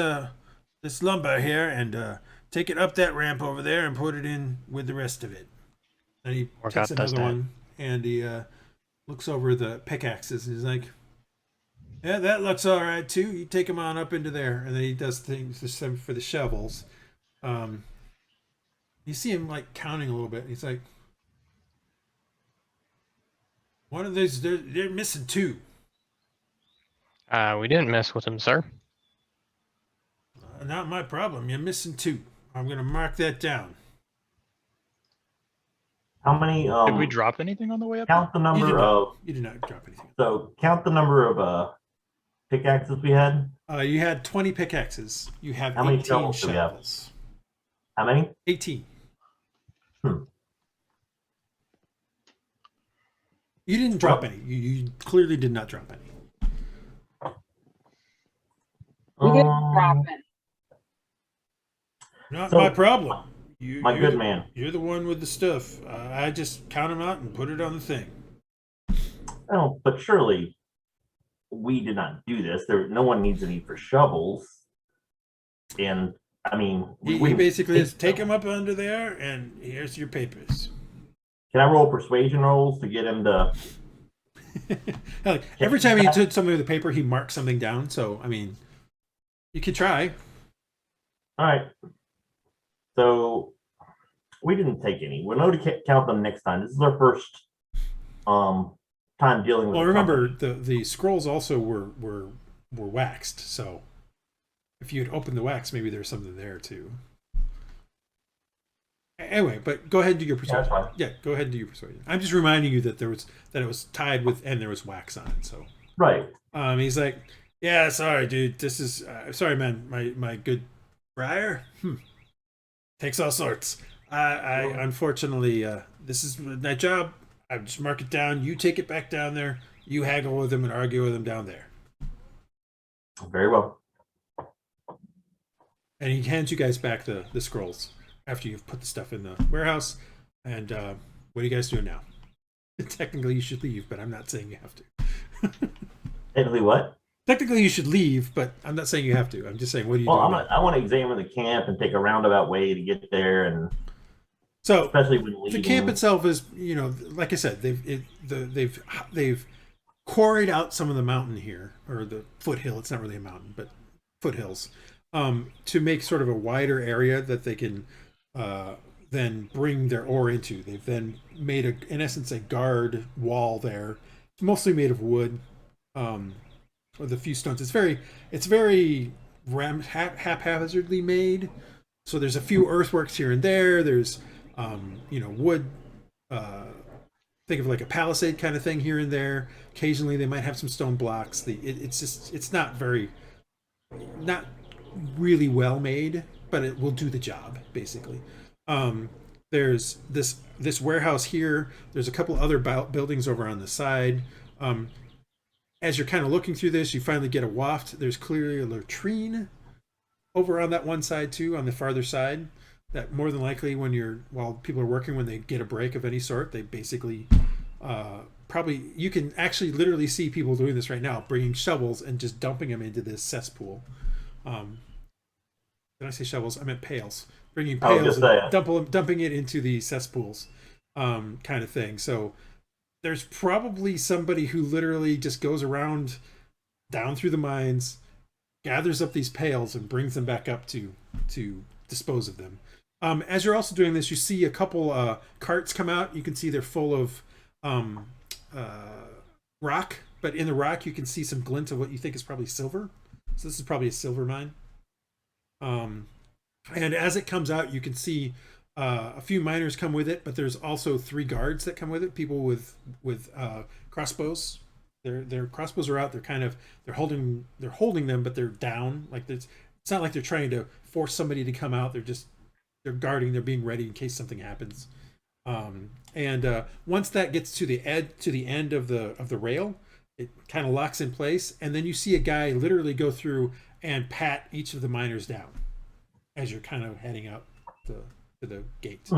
lumber here and take it up that ramp over there and put it in with the rest of it? And he takes another one, and he looks over the pickaxes, and he's like, yeah, that looks all right too. You take them on up into there. And then he does things for the shovels. You see him like counting a little bit. He's like, one of those, they're missing 2. We didn't mess with him, sir. Not my problem. You're missing 2. I'm going to mark that down. How many? Did we drop anything on the way up? Count the number You did not drop anything. So count the number of pickaxes we had. You had 20 pickaxes. You have How many 18 shovels do we have? shovels. How many? 18. You didn't drop any. You clearly did not drop any. We didn't drop it. Not So- my problem. My good man. You're the one with the stuff. I just count them out and put it on the thing. Oh, but surely we did not do this. No one needs a need for shovels. And I mean, He basically is take them up under there, and here's your papers. Can I roll persuasion rolls to get him to? Like, every time he took something with the paper, he marks something down. So I mean, you could try. All right. So we didn't take any. We'll know to count them next time. This is our first time dealing with. Well, remember the scrolls also were waxed. So if you had opened the wax, maybe there's something there too. Anyway, but go ahead and do your persuasion. Yeah, that's fine. Yeah, go ahead and do your persuasion. I'm just reminding you that it was tied with, and there was wax on it. So Right. He's like, yeah, sorry, dude. This is sorry, man. My good Briar takes all sorts. I unfortunately, this is my job. I just mark it down. You take it back down there. You haggle with him and argue with him down there. Very well. And he hands you guys back the scrolls after you've put the stuff in the warehouse. And what are you guys doing now? Technically, you should leave, but I'm not saying you have to. Technically, what? Technically, you should leave, but I'm not saying you have to. I'm just saying, what are you Well, doing? I want to examine the camp and take a roundabout way to get there, and So especially when the leaving. camp itself is, you know, like I said, they've quarried out some of the mountain here, or the foothill. It's not really a mountain, but foothills, to make sort of a wider area that they can then bring their ore into. They've then made in essence, a guard wall there. It's mostly made of wood, with a few stones. It's very haphazardly made. So there's a few earthworks here and there. There's wood. Think of like a palisade kind of thing here and there. Occasionally they might have some stone blocks. It's not really well made, but it will do the job basically. There's this warehouse here. There's a couple other buildings over on the side. As you're kind of looking through this, you finally get a waft. There's clearly a latrine over on that one side too, on the farther side. That more than likely, while people are working, when they get a break of any sort, they basically probably, you can actually literally see people doing this right now, bringing shovels and just dumping them into this cesspool. Did I say shovels? I meant pails. Bringing pails and dumping it into the cesspools, kind of thing. So there's probably somebody who literally just goes around down through the mines, gathers up these pails and brings them back up to dispose of them. As you're also doing this, you see a couple carts come out. You can see they're full of rock, but in the rock you can see some glint of what you think is probably silver. So this is probably a silver mine. And as it comes out, you can see a few miners come with it, but there's also 3 guards that come with it. People with crossbows. Their crossbows are out. They're holding them, but they're down. Like it's not like they're trying to force somebody to come out. They're guarding. They're being ready in case something happens. And once that gets to the end of the rail, it kind of locks in place, and then you see a guy literally go through and pat each of the miners down as you're kind of heading out to the gate.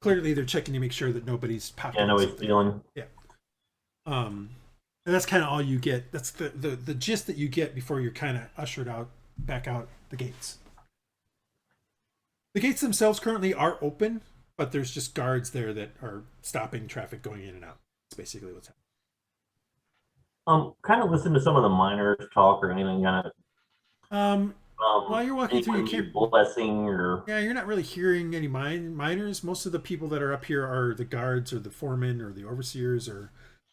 Clearly, they're checking to make sure that nobody's popping. Yeah, nobody's stealing. Yeah. And that's kind of all you get. That's the gist that you get before you're kind of ushered back out the gates. The gates themselves currently are open, but there's just guards there that are stopping traffic going in and out. That's basically what's happening. Kind of listen to some of the miners talk or anything kind of. While you're walking through, you can't blessing or you're not really hearing any miners. Most of the people that are up here are the guards or the foremen or the overseers or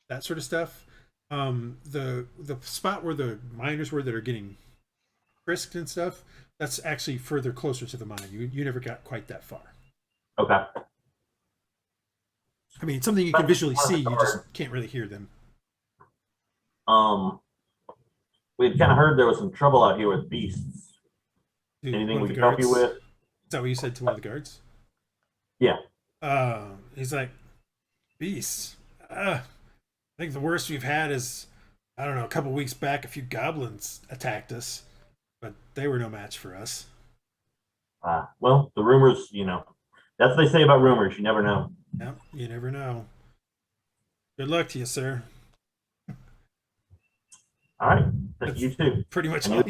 that sort of stuff. The spot where the miners were that are getting frisked and stuff, that's actually further closer to the mine. You never got quite that far. Okay. I mean, it's something you can visually see. You just can't really hear them. We'd kind of heard there was some trouble out here with beasts. Anything we can help you with? Is that what you said to one of the guards? Yeah. He's like, beasts. I think the worst we've had is, I don't know, a couple weeks back, a few goblins attacked us, but they were no match for us. Well, the rumors, that's what they say about rumors. You never know. Yeah, you never know. Good luck to you, sir. All right. You too. Pretty much all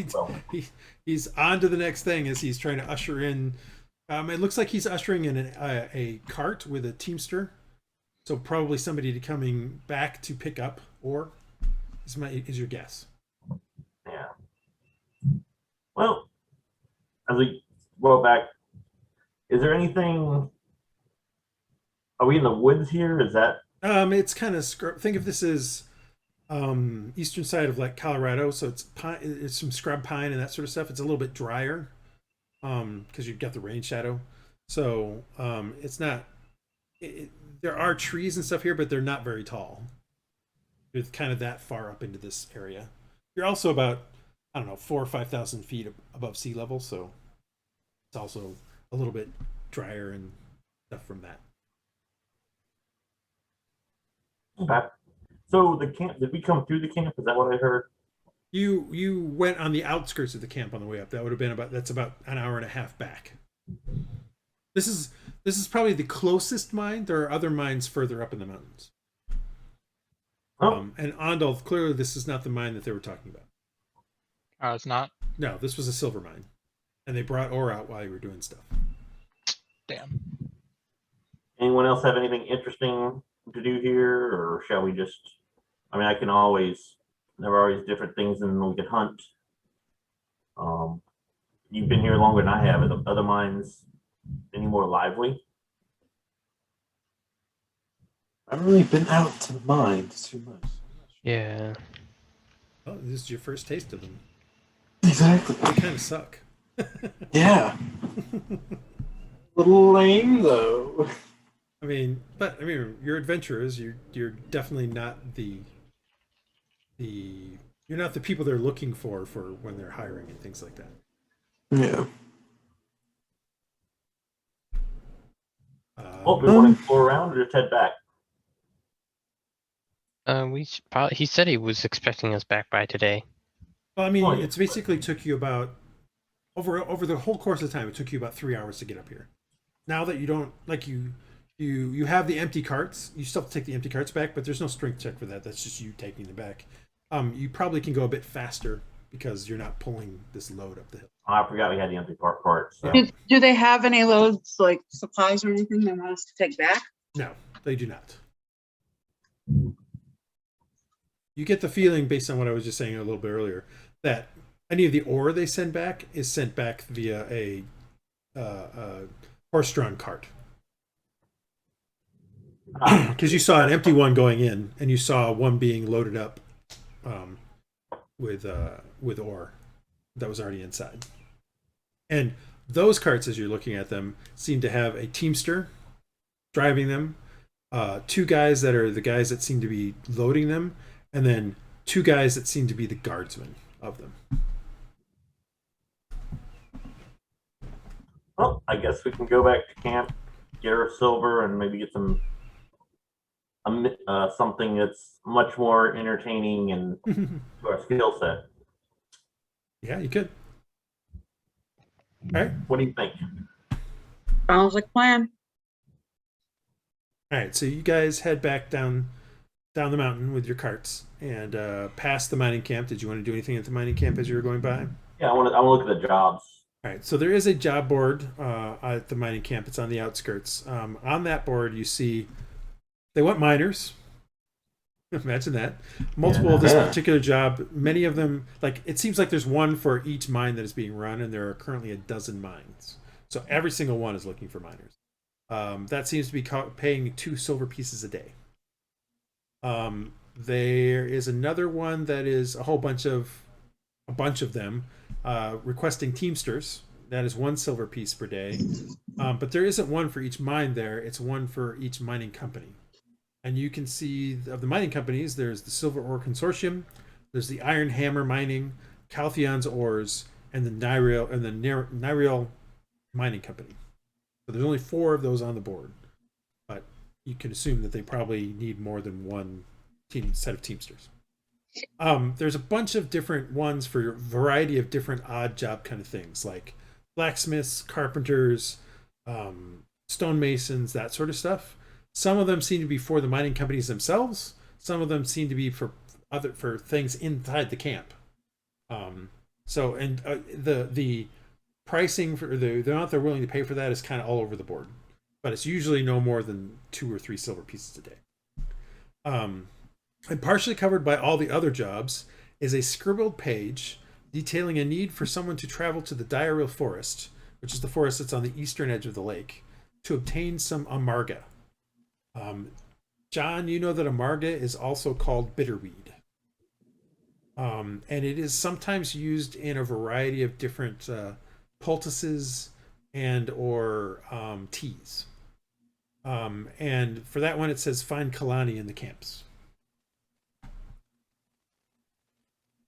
he's on to the next thing as he's trying to usher in. It looks like he's ushering in a cart with a teamster. So probably somebody coming back to pick up, or is your guess? Yeah. Well, as we go back, is there anything? Are we in the woods here? Is that? It's kind of think of this as eastern side of like Colorado, so it's pine, it's some scrub pine and that sort of stuff. It's a little bit drier because you've got the rain shadow, so it's not there are trees and stuff here, but they're not very tall. You're kind of that far up into this area. You're also about, I don't know, 4,000 or 5,000 feet above sea level, so it's also a little bit drier and stuff from that. Okay. So the camp, did we come through the camp? Is that what I heard? You went on the outskirts of the camp on the way up. That would have been that's about an hour and a half back. This is probably the closest mine. There are other mines further up in the mountains. Oh. And Andal, clearly this is not the mine that they were talking about. It's not. No, this was a silver mine. And they brought ore out while you were doing stuff. Damn. Anyone else have anything interesting to do here, or shall we just? I mean, there are always different things, and we can hunt. You've been here longer than I have. Are the other mines any more lively? I haven't really been out to the mines too much. Yeah. Oh, this is your first taste of them. Exactly. They kind of suck. Yeah. Little lame though. I mean, you're adventurers. You're definitely not you're not the people they're looking for when they're hiring and things like that. Yeah. Well, we want to go around or just head back? We should probably. He said he was expecting us back by today. Well, I mean, Oh, yeah. it's basically took you about over the whole course of time. It took you about 3 hours to get up here. Now that you don't you have the empty carts, you still have to take the empty carts back, but there's no strength check for that. That's just you taking them back. You probably can go a bit faster because you're not pulling this load up the hill. Oh, I forgot we had the empty parts. So. Do they have any loads, like supplies or anything they want us to take back? No, they do not. You get the feeling, based on what I was just saying a little bit earlier, that any of the ore they send back is sent back via a horse-drawn cart. Because you saw an empty one going in, and you saw one being loaded up with ore that was already inside. And those carts, as you're looking at them, seem to have a teamster driving them, two guys that are the guys that seem to be loading them, and then two guys that seem to be the guardsmen of them. Well, I guess we can go back to camp, get our silver, and maybe get some something that's much more entertaining and to our skill set. Yeah, you could. All right. What do you think? Sounds like a plan. All right. So you guys head back down the mountain with your carts and past the mining camp. Did you want to do anything at the mining camp as you were going by? Yeah, I want to look at the jobs. All right. So there is a job board at the mining camp. It's on the outskirts. On that board, you see they want miners. Imagine that. Multiple of this particular job. Many of them, like it seems like there's one for each mine that is being run, and there are currently a dozen mines. So every single one is looking for miners. That seems to be paying 2 silver pieces a day. There is another one that is a bunch of them requesting teamsters. That is 1 silver piece per day. But there isn't one for each mine there. It's one for each mining company. And you can see of the mining companies, there's the Silver Ore Consortium, there's the Iron Hammer Mining, Caltheon's Ores, and the Nyreel Mining Company. So there's only 4 of those on the board. But you can assume that they probably need more than one set of teamsters. There's a bunch of different ones for a variety of different odd job kind of things, like blacksmiths, carpenters, stonemasons, that sort of stuff. Some of them seem to be for the mining companies themselves. Some of them seem to be for things inside the camp. The pricing for the amount they're willing to pay for that is kind of all over the board, but it's usually no more than 2 or 3 silver pieces a day. And partially covered by all the other jobs is a scribbled page detailing a need for someone to travel to the Diarrheel Forest, which is the forest that's on the eastern edge of the lake, to obtain some amarga. John, you know that amarga is also called bitterweed. And it is sometimes used in a variety of different poultices and or teas. And for that one, it says find Kalani in the camps.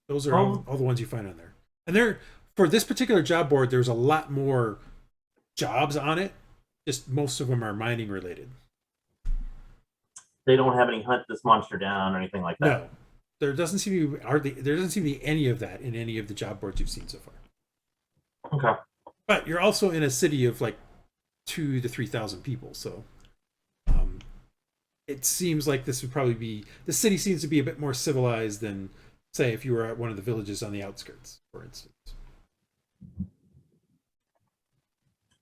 Those are all the ones you find on there. And there, for this particular job board, there's a lot more jobs on it. Just most of them are mining related. They don't have any hunt this monster down or anything like that. No, there doesn't seem to be any of that in any of the job boards you've seen so far. Okay. But you're also in a city of like 2,000 to 3,000 people, so it seems like this would probably be, the city seems to be a bit more civilized than, say, if you were at one of the villages on the outskirts, for instance.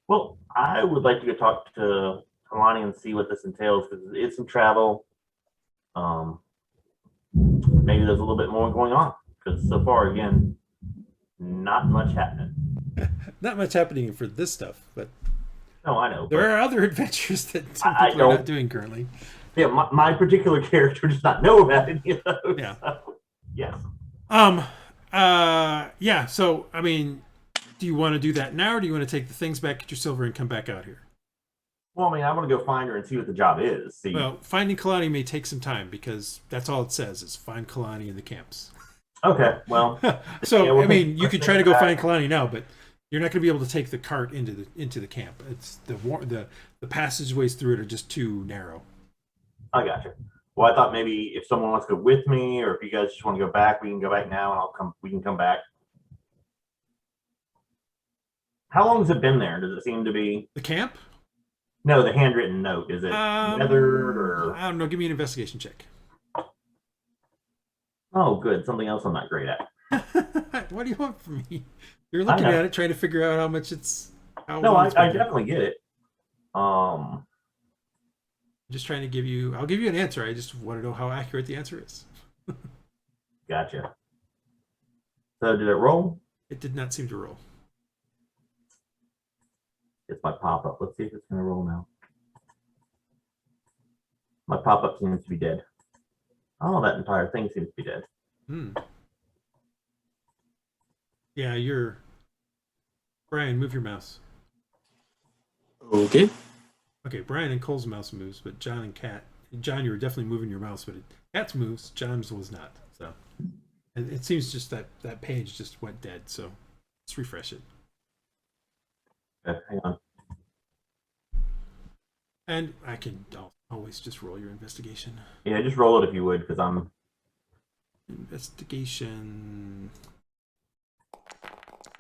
Well, I would like to go talk to Havani and see what this entails, because it's some travel. Maybe there's a little bit more going on, because so far, again, not much happening. Not much happening for this stuff, but No, I know. there are other adventures that some I people are not don't- doing currently. Yeah, my particular character does not know about any of those. Yeah. So, yes. Yeah, so, I mean, do you want to do that now, or do you want to take the things back, get your silver, and come back out here? Well, I mean, I want to go find her and see what the job is. See. Well, finding Kalani may take some time, because that's all it says, is find Kalani in the camps. Okay. Well. So, Yeah, we'll I mean, you take- could try to go find Kalani now, but you're not going to be able to take the cart into the camp. It's the passageways through it are just too narrow. I got you. Well, I thought maybe if someone wants to go with me, or if you guys just want to go back, we can go back now, and we can come back. How long has it been there? Does it seem to be? The camp? No, the handwritten note. Is it weathered or? I don't know. Give me an investigation check. Oh, good. Something else I'm not great at. What do you want from me? You're looking know. at it, trying to figure out how much it's. No, I definitely get it. Just trying to give you. I'll give you an answer. I just want to know how accurate the answer is. Gotcha. So did it roll? It did not seem to roll. It's my pop-up. Let's see if it's going to roll now. My pop-up seems to be dead. Oh, that entire thing seems to be dead. Yeah, you're. Brian, move your mouse. Okay. Okay, Brian and Cole's mouse moves, but John and Kat. John, you were definitely moving your mouse, but Kat's moves. John's was not. So, and it seems just that page just went dead. So, let's refresh it. Okay, hang on. And I can always just roll your investigation. Yeah, just roll it if you would, because I'm. Investigation.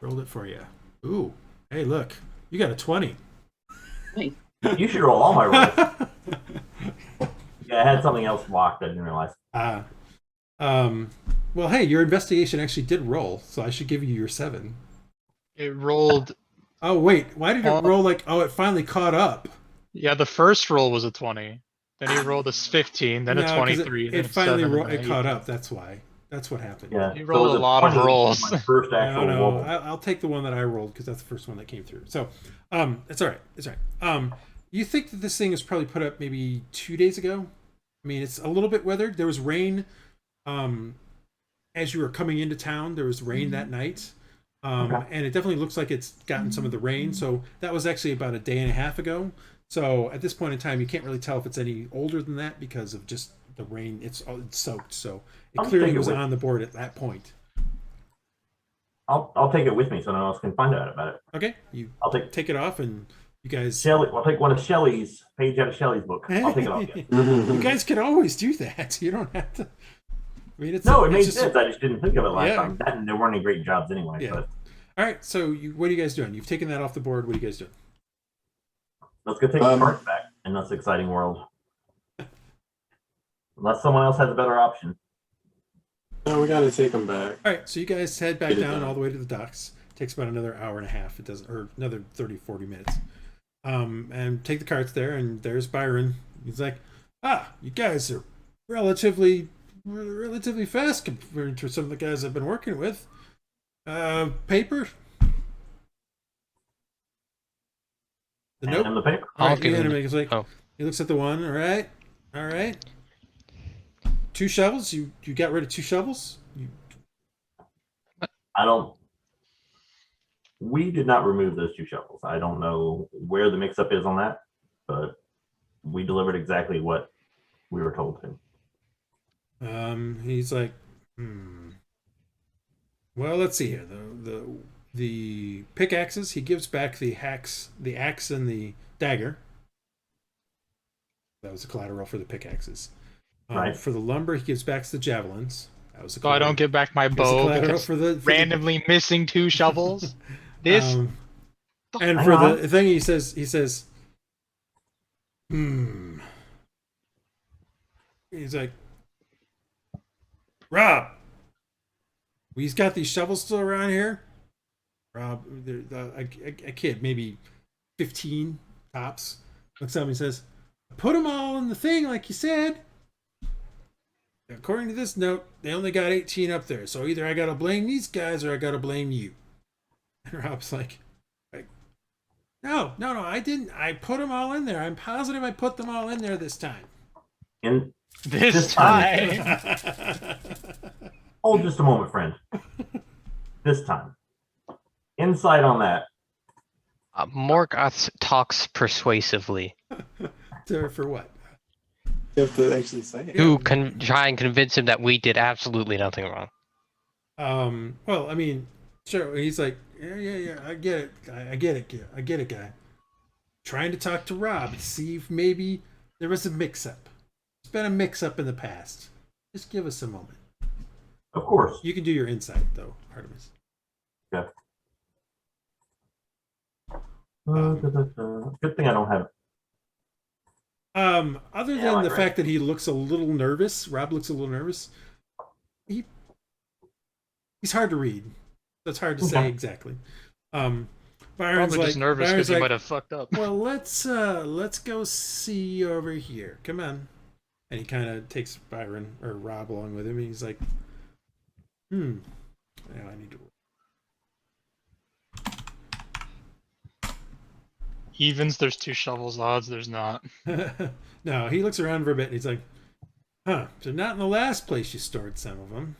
Rolled it for you. Ooh, hey, look, you got a 20. Nice. You should roll all my rolls. Yeah, I had something else locked. I didn't realize. Well, hey, your investigation actually did roll, so I should give you your 7. It rolled. Oh wait, why did it roll like? Oh, it finally caught up. Yeah, the first roll was a 20. Then he rolled a 15, then a No, 'cause 23. It then a finally 7, it and caught an up. That's why. That's what happened. Yeah, You rolled it was a lot of 20 rolls. My first actual No, roll. I'll take the one that I rolled because that's the first one that came through. So, it's all right. It's all right. You think that this thing was probably put up maybe 2 days ago? I mean, it's a little bit weathered. There was rain. As you were coming into town, there was rain that night. Okay. And it definitely looks like it's gotten some of the rain. So that was actually about a day and a half ago. So at this point in time, you can't really tell if it's any older than that because of just the rain. It's soaked. So it I'll clearly take it was with- on the board at that point. I'll take it with me so no one else can find out about it. Okay, you I'll take it off, and you guys. Shelley. I'll take one of Shelley's page out of Shelley's book. I'll take it off. Yeah. You guys can always do that. You don't have to. I mean, it's No, it it's made just- sense. I just didn't think of it last Yeah. time. And there weren't any great jobs anyway. Yeah. But All right, so what are you guys doing? You've taken that off the board. What are you guys doing? let's go take the cart back in this exciting world. Unless someone else has a better option. No, we gotta take them back. All right, so you guys head back Get it down done. all the way to the docks. Takes about another hour and a half. It doesn't, or another 30, 40 minutes. And take the carts there, and there's Byron. He's like, you guys are relatively fast compared to some of the guys I've been working with. Paper? The note? And the paper. All I'll right, give yeah, him- and he's like, oh. he looks at the one. All right. 2 shovels. You got rid of 2 shovels. I don't. We did not remove those 2 shovels. I don't know where the mix-up is on that, but we delivered exactly what we were told to. He's like, Well, let's see here. The pickaxes, he gives back the axe and the dagger. That was the collateral for the pickaxes. Right. For the lumber, he gives back the javelins. That was the So I don't get back my Here's the bow collateral because for the randomly missing 2 shovels. This and Hang for on. the thing, he says, he's like, Rob, we've got these shovels still around here. Rob, a kid, maybe 15 tops, looks up and says, put them all in the thing like you said. According to this note, they only got 18 up there, so either I gotta blame these guys or I gotta blame you. And Rob's like, no, I didn't. I put them all in there. I'm positive I put them all in there this time. In this time. Hold just a moment, friend. This time. Insight on that. Morgoth talks persuasively For what? You have to actually say it. to try and convince him that we did absolutely nothing wrong. Well, I mean, sure. He's like, yeah. I get it, guy. Trying to talk to Rob to see if maybe there was a mix-up. There's been a mix-up in the past. Just give us a moment. Of course. You can do your insight though, Artemis. Yeah. Good thing I don't have. Other Yeah, than like the right. fact that he looks a little nervous, Rob looks a little nervous. He's hard to read. That's hard to say Okay. exactly. Probably Byron's just nervous Byron's because he like, might have fucked up. well, let's go see over here. Come on. And he kind of takes Byron or Rob along with him, and he's like, yeah, I need to. Evens, there's 2 shovels. Odds, there's not. No, he looks around for a bit, and he's like, so not in the last place you stored some of them.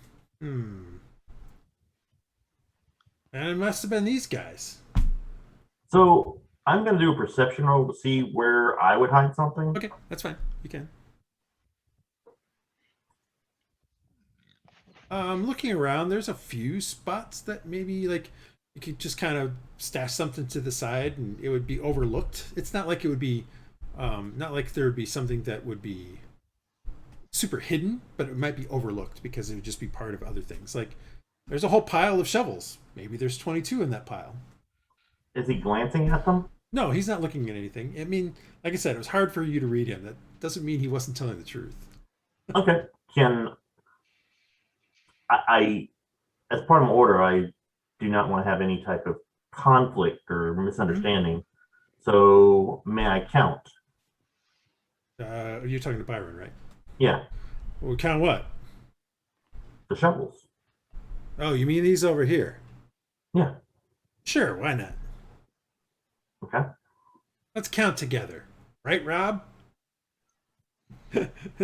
And it must have been these guys. So I'm going to do a perception roll to see where I would hide something. Okay, that's fine. You can. Looking around, there's a few spots that maybe like you could just kind of stash something to the side and it would be overlooked. It's not like it would be, not like there would be something that would be super hidden, but it might be overlooked because it would just be part of other things. Like there's a whole pile of shovels. Maybe there's 22 in that pile. Is he glancing at them? No, he's not looking at anything. I mean, like I said, it was hard for you to read him. That doesn't mean he wasn't telling the truth. Okay. Can I as part of my order, I do not want to have any type of conflict or misunderstanding. So may I count? You're talking to Byron, right? Yeah, Well, count what? the shovels. Oh, you mean these over here? Yeah. Sure, why not? Okay. Let's count together. Right, Rob?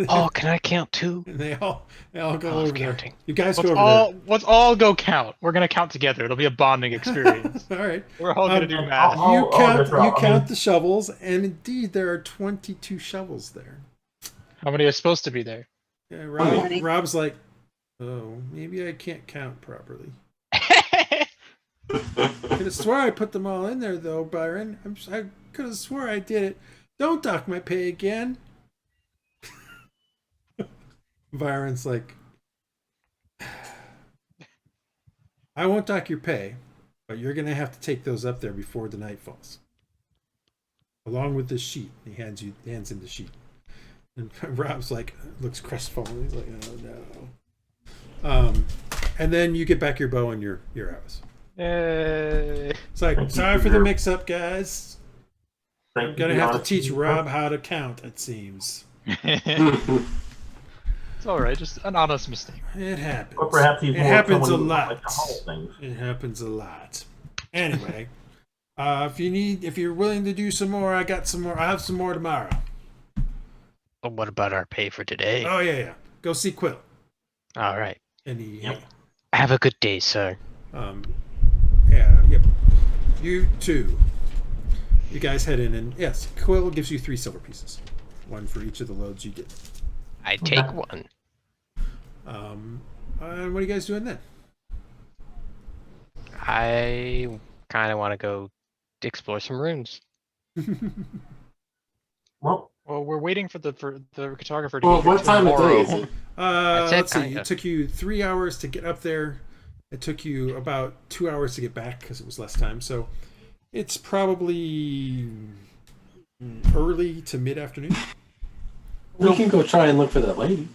Oh, can I count too? And they all go I love over there. counting. You guys Let's go over all go count. We're gonna count together. It'll be a bonding experience. there. All right. We're all gonna do and math. I'll- You that's right. I count mean- the shovels, and indeed there are 22 shovels there. How many are supposed to be there? Yeah, Twenty. Rob's like, oh, maybe I can't count properly. I could have swore I put them all in there, though, Byron. I could have swore I did it. Don't dock my pay again. Byron's like, I won't dock your pay, but you're going to have to take those up there before the night falls. Along with this sheet. He hands him the sheet. And Rob's like, looks crestfallen. He's like, oh no. And then you get back your bow and your arrows. Yay. It's like, Thank you sorry for for the your- mix-up, guys. Thank I'm you gonna for have to honesty. teach Rob how to count. It seems It's alright, just an honest mistake. it happens. Or perhaps he's It more happens a someone who lot. likes to haul things. It happens a lot. Anyway, if you're willing to do some more, I got some more. I have some more tomorrow. Well, what about our pay for today? Oh yeah. Go see Quill. All right. And he, Yep. Have a good day, sir. Yep. You too. You guys head in, and yes, Quill gives you 3 silver pieces, 1 for each of the loads you did. I take one. And what are you guys doing then? I kind of want to go explore some runes. Well, Well, we're waiting for the cartographer to Well, get here what time of day is tomorrow. it? That's it, Let's see. kinda. It took you 3 hours to get up there. It took you about 2 hours to get back because it was less time. So it's probably early to mid-afternoon. We can go try and look for that lady.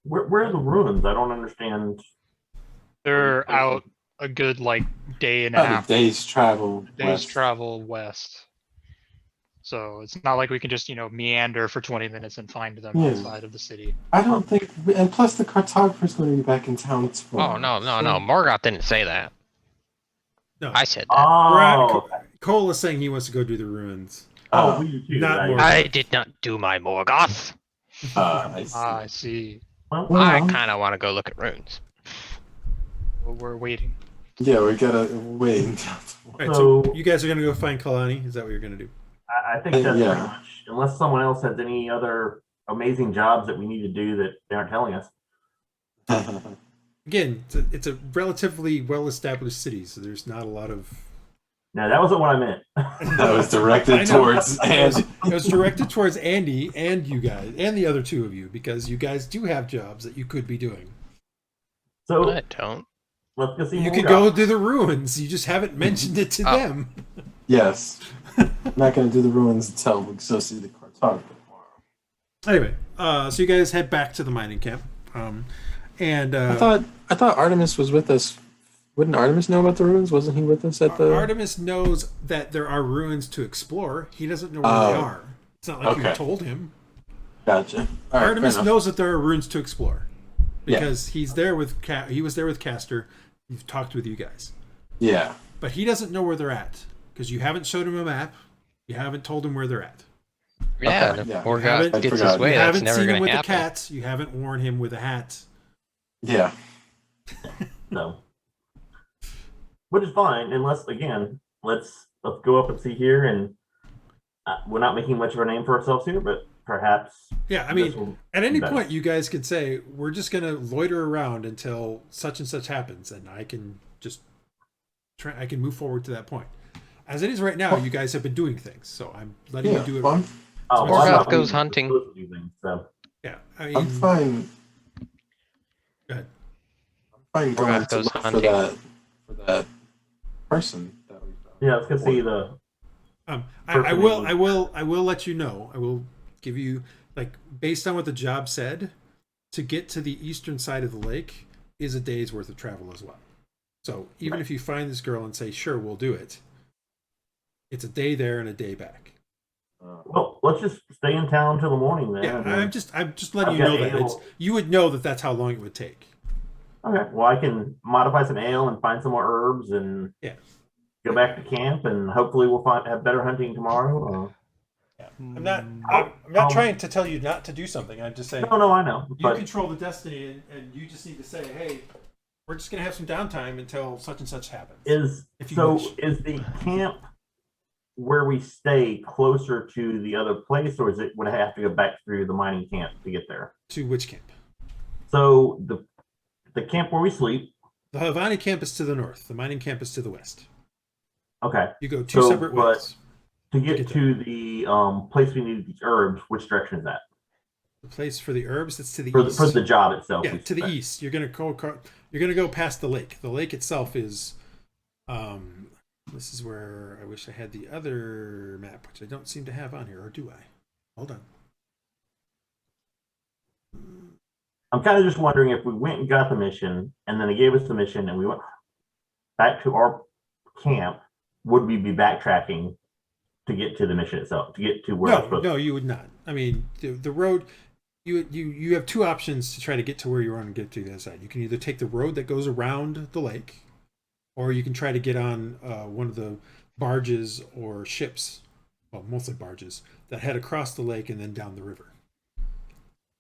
where are the ruins? I don't understand. They're out a good like day and a About half. a day's travel. Days west. travel west. So it's not like we can just, meander for 20 minutes and find them Yeah. outside of the city. I don't think, and plus the cartographer's going to be back in town tomorrow. Oh, no. Morgoth didn't say that. No. I said that. Oh, Cole is saying he wants to go do the ruins. oh, we do too. not right? more. I did not do my Morgoth. I see. I see. Well, I Well, kind of want to go look at runes. Well, we're waiting. yeah, we gotta wait until All right, so So- you guys are going to go find Kalani? Is that what you're going to do? I think that's Yeah. pretty much, unless someone else has any other amazing jobs that we need to do that they aren't telling us. tomorrow. Again, it's a relatively well-established city, so there's not a lot of... No, that wasn't what I meant. That was I directed know. towards Andy. It was directed towards Andy and you guys, and the other two of you, because you guys do have jobs that you could be doing. So I don't. let's go see. You could Morgoth. go to the ruins. You just haven't mentioned it to Oh. them. Yes. I'm not going to do the ruins until we go see the cartographer tomorrow. Anyway, so you guys head back to the mining camp. And I thought Artemis was with us. Wouldn't Artemis know about the ruins? Wasn't he with us at the? Artemis knows that there are ruins to explore. He doesn't know where they Oh. are. It's not like you Okay. told him. Gotcha. All right, fair Artemis enough. knows that there are ruins to explore Yeah. because he's there with he was there with Castor. He's talked with you guys, Yeah. but he doesn't know where they're at because you haven't showed him a map. You haven't told him where they're at. Yeah, Okay, if yeah. Morgoth Haven't- gets his forgot. way, You that's haven't never seen him going with to happen. the cats. You haven't worn him with a hat. Yeah. No. Which is fine, unless again, let's go up and see here, and we're not making much of a name for ourselves here, but perhaps. Yeah, I this mean, will at any be better. point, you guys could say we're just gonna loiter around until such and such happens, and I can just try. I can move forward to that point. As it is right now, you guys have been doing things, so I'm letting Yeah. you do it. Fun. Oh, Morgoth well, I'm not goes really hunting. supposed to do things, so. Yeah, I I'm mean, fine. go ahead. I'm fine going Morgoth to goes look for hunting. that person that we found. Yeah, let's go see the. I Perfect. will let you know. I will give you, like, based on what the job said, to get to the eastern side of the lake is a day's worth of travel as well. So even Right. if you find this girl and say, sure, we'll do it, it's a day there and a day back. Well, let's just stay in town till the morning then. Yeah, and then- I'm just letting I've you got know that ale. you would know that that's how long it would take. Okay, well, I can modify some ale and find some more herbs and Yeah. go back to camp, and hopefully we'll have better hunting tomorrow. I'm not not trying to tell you not to do something. I'm just saying No, I know, you but control the destiny, and you just need to say, hey, we're just gonna have some downtime until such and such happens. If you wish. is the camp where we stay closer to the other place, or is it would I have to go back through the mining camp to get there? To which camp? So the camp where we sleep. The Havani camp is to the north. The mining camp is to the west. Okay, You go two So, separate but- ways. to Get get to the place we need these herbs, which direction is that? The place for the herbs, it's to the For east. the job itself. Yeah, we to the suspect. east. You're gonna go past the lake. The lake itself is this is where I wish I had the other map, which I don't seem to have on here, or do I? Hold on. I'm kind of just wondering if we went and got the mission, and then they gave us the mission, and we went back to our camp, would we be backtracking to get to the mission itself, to get to where we're supposed No, you would not. I mean, the road. You have two options to try to get to where you want to get to the other side. You can either take the road that goes around the lake, or you can try to get on one of the barges or ships, well, mostly barges, that head across the lake and then down the river.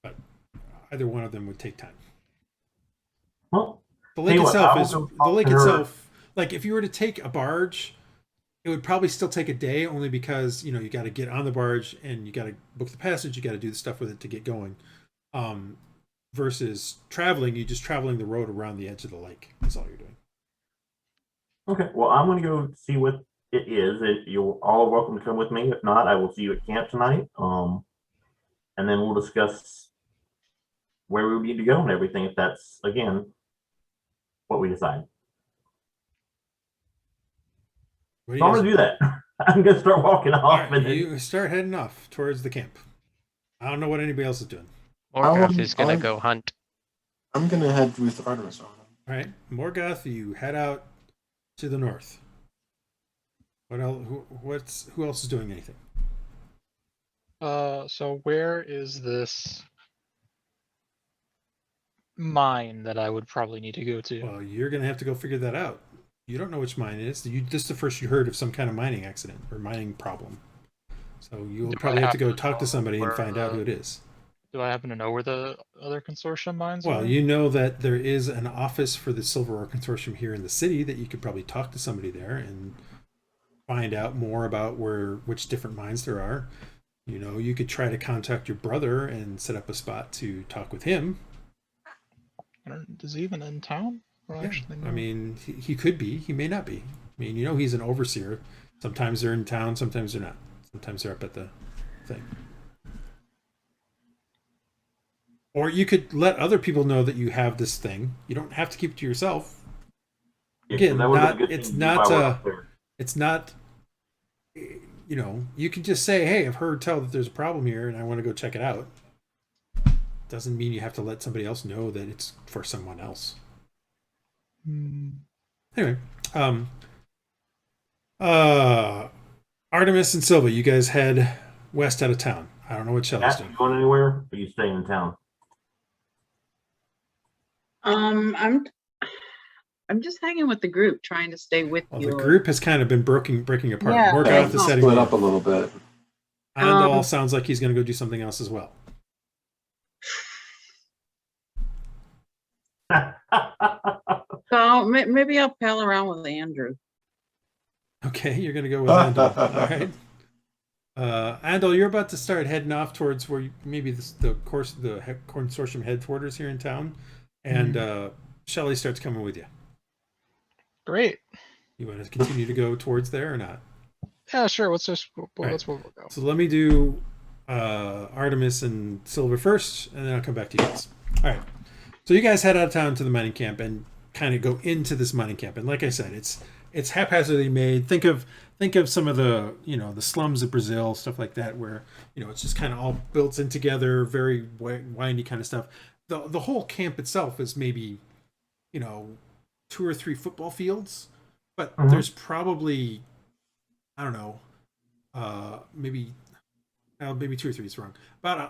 But either one of them would take time. Well, The Tell lake you what, itself I'll is go the talk lake to her. itself. Like if you were to take a barge, it would probably still take a day, only because you got to get on the barge and you got to book the passage, you got to do the stuff with it to get going. Versus traveling, you're just traveling the road around the edge of the lake. That's all you're doing. Okay, well, I'm gonna go see what it is. You're all welcome to come with me. If not, I will see you at camp tonight. And then we'll discuss where we need to go and everything, if that's, again, what we decide. What do So you I'm guys gonna do that. I'm gonna start walking All off, right, and then you start heading off towards the camp. I don't know what anybody else is doing. Morgoth is gonna I'm- go hunt. I'm gonna head with Artemis on him. All right, Morgoth, you head out to the north. What else? Who else is doing anything? So where is this mine that I would probably need to go to? Well, you're gonna have to go figure that out. You don't know which mine it is. This is the first you heard of some kind of mining accident or mining problem. So you'll Do I probably have to go happen to talk to know somebody and where find out who it is. Do I happen to know where the other consortium mines Well, are? you know that there is an office for the Silver Ore Consortium here in the city that you could probably talk to somebody there and find out more about which different mines there are. You know, you could try to contact your brother and set up a spot to talk with him. Is he even in town? Or Yeah, actually, I no? mean, he could be. He may not be. I mean, you know, he's an overseer. Sometimes they're in town, sometimes they're not. Sometimes they're up at the thing. Or you could let other people know that you have this thing. You don't have to keep it to yourself. Again, that would've been a not- good it's thing to do not, while we're up there. It's not, you know, you can just say, hey, I've heard tell that there's a problem here and I want to go check it out. Doesn't mean you have to let somebody else know that it's for someone else. Anyway, Artemis and Silva, you guys head west out of town. I don't know what Shelly's Matt, doing. you going anywhere? Or are you staying in town? I'm just hanging with the group, trying to stay with Well, you. the group has kind of been breaking apart. Yeah, Morgoth is heading Split up north. a little bit. Andal sounds like he's going to go do something else as well. So maybe I'll pal around with Andrew. Okay, you're going to go with Andal. All right. Andal, you're about to start heading off towards where maybe the consortium headquarters here in town, and Shelly starts coming with you. Great. You want to continue to go towards there or not? Yeah, sure. Let's right. let's we'll go. So let me do Artemis and Silver first, and then I'll come back to you guys. All right. So you guys head out of town to the mining camp and kind of go into this mining camp. And like I said, it's haphazardly made. Think of some of the the slums of Brazil, stuff like that, where it's just kind of all built in together, very windy kind of stuff. The whole camp itself is maybe 2 or 3 football fields, but there's probably, I don't know, maybe 2 or 3 is wrong.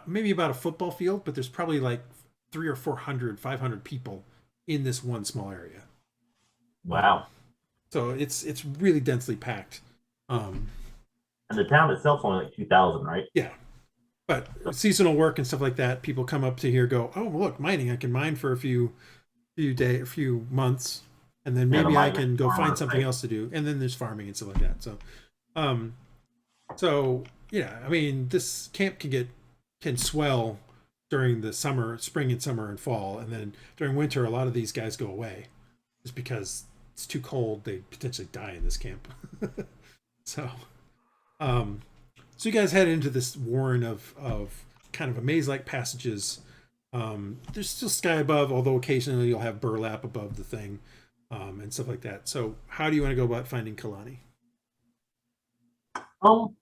Maybe about a football field, but there's probably like 300 or 400, 500 people in this one small area. Wow. So it's really densely packed. And the town itself's only like 2,000, right? Yeah. But seasonal work and stuff like that, people come up to here, go, oh, look, mining. I can mine for a few months, and then Yeah, the maybe I mining can go farmer, find something right? else to do. And then there's farming and stuff like that. So yeah, I mean, this camp can swell during the spring and summer and fall, and then during winter, a lot of these guys go away just because it's too cold. They potentially die in this camp. So you guys head into this warren of kind of a maze-like passages. There's still sky above, although occasionally you'll have burlap above the thing, and stuff like that. So how do you want to go about finding Kalani? I'm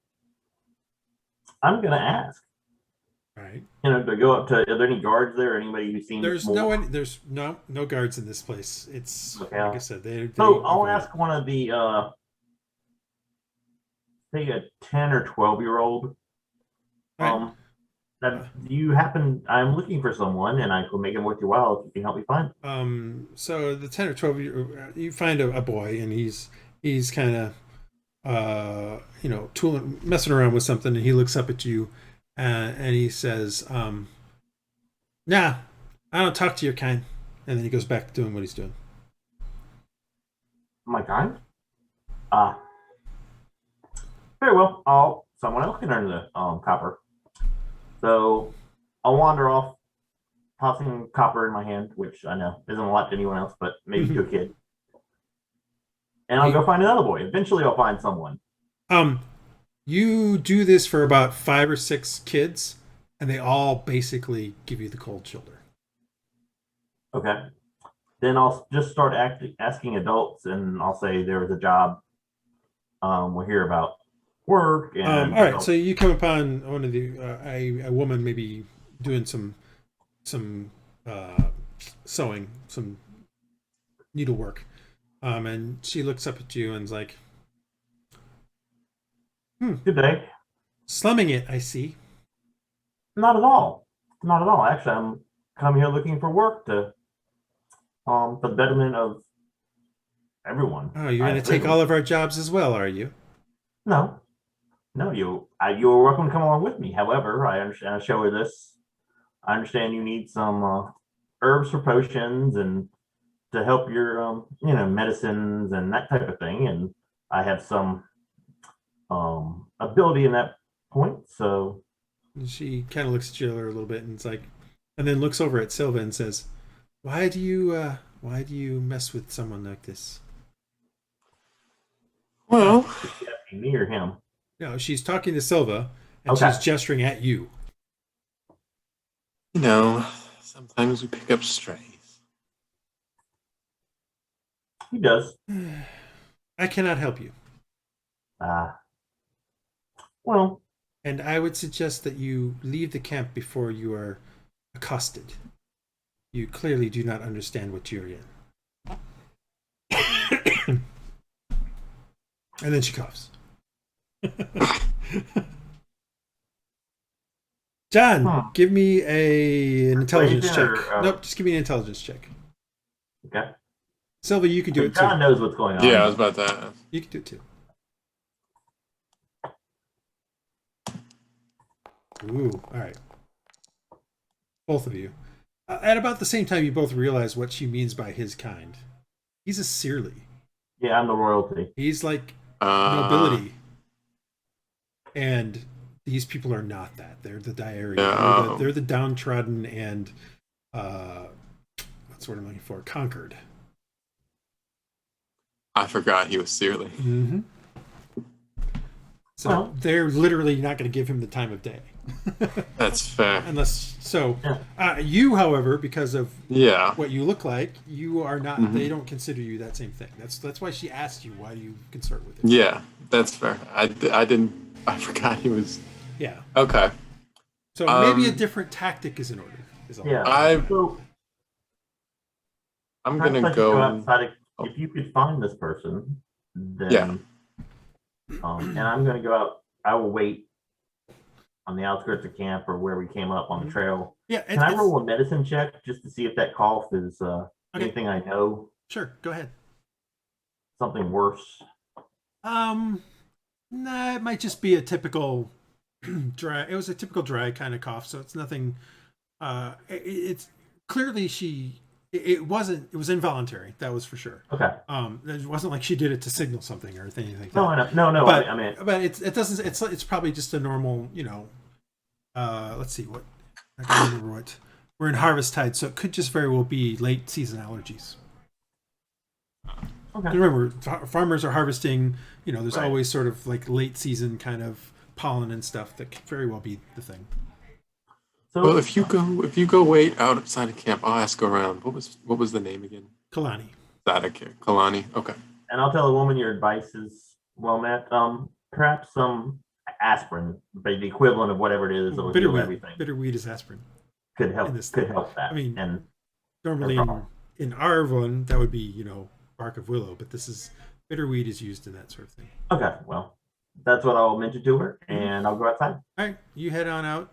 gonna ask. All right. To go up to. Are there any guards there? Or anybody who's seen? There's more? there's no guards in this place. It's Okay. like I said, they So I'll avoid it. ask one of the say a 10 or 12-year-old. Right. That you happen. I'm looking for someone, and I could make it worth your while if you can help me find. So the 10 or 12 you find a boy, and he's kind of messing around with something, and he looks up at you, and he says, nah, I don't talk to your kind. And then he goes back to doing what he's doing. My kind. Very well. Someone else can earn the copper. So I'll wander off, tossing copper in my hand, which I know isn't a lot to anyone else, but maybe to a kid. and I'll go find another boy. Eventually, I'll find someone. You do this for about 5 or 6 kids, and they all basically give you the cold shoulder. Okay. Then I'll just start asking adults, and I'll say there was a job. We'll hear about work. And all right, so you come upon one of the a woman maybe doing some sewing, some needlework, and she looks up at you and's like, Good day. slumming it, I see. Not at all. Not at all. Actually, I'm coming here looking for work to for the betterment of everyone. Oh, you're going to take all of our jobs as well, are you? No, you're welcome to come along with me. However, I understand. I'll show her this. I understand you need some herbs for potions and to help your medicines and that type of thing. And I have some ability in that point. So she kind of looks at you a little bit and it's like, and then looks over at Silva and says, why do you mess with someone like this? Well, me or him? No, she's talking to Silva and Okay. she's gesturing at you. you know, sometimes we pick up strays. He does. I cannot help you. Well, And I would suggest that you leave the camp before you are accosted. You clearly do not understand what you're in. And then she coughs. John, give me an intelligence check. Persuasion or, Nope, just give me an intelligence check. okay. Silva, you can do it John too. knows what's going on. Yeah, I was about to. You can do it too. Ooh, all right. Both of you. At about the same time, you both realize what she means by his kind. He's a Searly. Yeah, I'm the royalty. He's like nobility. And these people are not that. They're the diary. No. They're the downtrodden and that's what I'm looking for. Conquered. I forgot he was Searly. Mm-hmm. So Well. they're literally not going to give him the time of day. That's fair. Unless so, you, however, because of Yeah. what you look like, you are not. Mhm. They don't consider you that same thing. That's why she asked you why you consort with him. Yeah, that's fair. I forgot he was. Yeah. Okay. So maybe a different tactic is in order. Is all. Yeah. I'm Perhaps I gonna could go. outside if you could find this person, then Yeah. And I'm gonna go out. I will wait on the outskirts of camp or where we came up on the trail. Yeah. Can I roll a medicine check just to see if that cough is anything I know? Sure. Go ahead. Something worse. Nah, it might just be a typical dry. It was a typical dry kind of cough, so it's nothing. It's clearly it wasn't. It was involuntary. That was for sure. Okay. It wasn't like she did it to signal something or anything like that. No, I know. No. But, I mean, but it doesn't. It's probably just a normal. Let's see what. I can't remember what. We're in harvest tide, so it could just very well be late season allergies. okay. Remember, farmers are harvesting. There's Right. always sort of like late season kind of pollen and stuff that could very well be the thing. So Well, if you go wait outside of camp, I'll ask around. What was the name again? Kalani. Kalani. Okay. and I'll tell the woman your advice is well met. Perhaps some aspirin, but the equivalent of whatever it is that will heal everything, Bitterweed is aspirin. could help. in this Could thing. help that. I mean, and Normally in our one, that would be, bark of willow, but this is bitterweed is used in that sort of thing. okay, well, that's what I'll mention to her, and I'll go outside. All right, you head on out,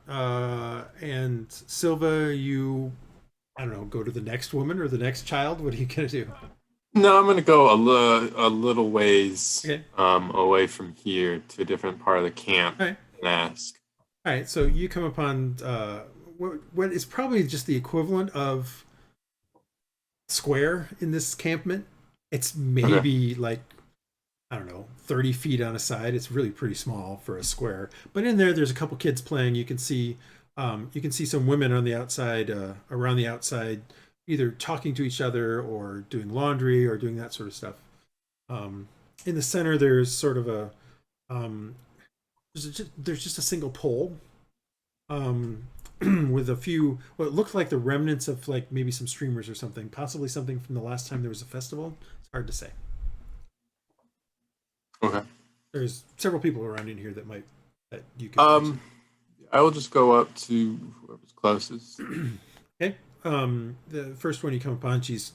and Silva, I don't know, go to the next woman or the next child. What are you gonna do? No, I'm gonna go a little ways Okay. away from here to a different part of the camp All right. and ask. All right, so you come upon what is probably just the equivalent of square in this encampment. It's maybe like, I don't know, 30 feet on a side. It's really pretty small for a square. But in there's a couple kids playing. You can see some women on the outside, around the outside, either talking to each other or doing laundry or doing that sort of stuff. In the center, there's sort of a there's just a single pole with a few what looked like the remnants of like maybe some streamers or something, possibly something from the last time there was a festival. It's hard to say. Okay. There's several people around in here that you could. I will just go up to whoever's closest. Okay. The first one you come upon, she's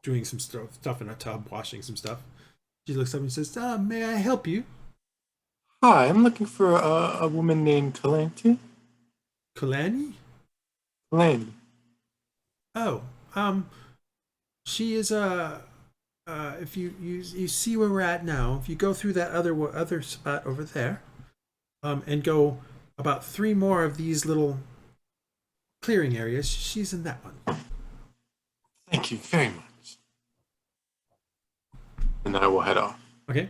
doing some stuff in a tub, washing some stuff. She looks up and says, "May I help you?" Hi, I'm looking for a woman named Kalani. Kalani? Kalani. Oh, she is if you see where we're at now, if you go through that other spot over there, and go about 3 more of these little clearing areas, she's in that one. Thank you very much. And I will head off. Okay.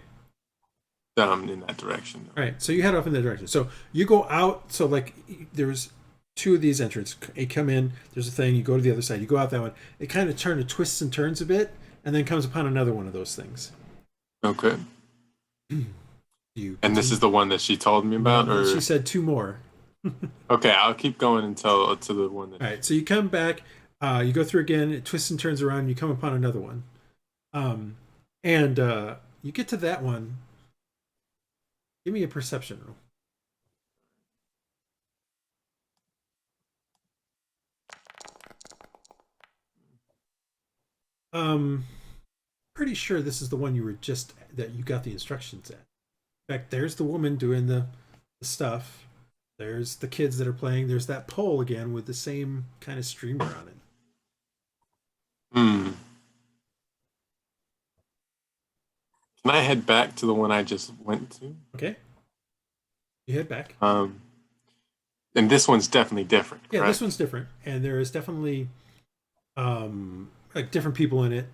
In that direction. All right. So you head off in that direction. So you go out. So like there's 2 of these entrances. You come in. There's a thing. You go to the other side. You go out that one. It kind of twists and turns a bit, and then comes upon another one of those things. Okay. You and this is the one that she told me about, or she said 2 more. Okay, I'll keep going until to the one that. All right. So you come back. You go through again. It twists and turns around. And you come upon another one. And you get to that one. Give me a perception roll. Pretty sure this is the one that you got the instructions at. In fact, there's the woman doing the stuff. There's the kids that are playing. There's that pole again with the same kind of streamer on it. Can I head back to the one I just went to? Okay. You head back. And this one's definitely different. Yeah, correct? this one's different, and there is definitely like different people in it.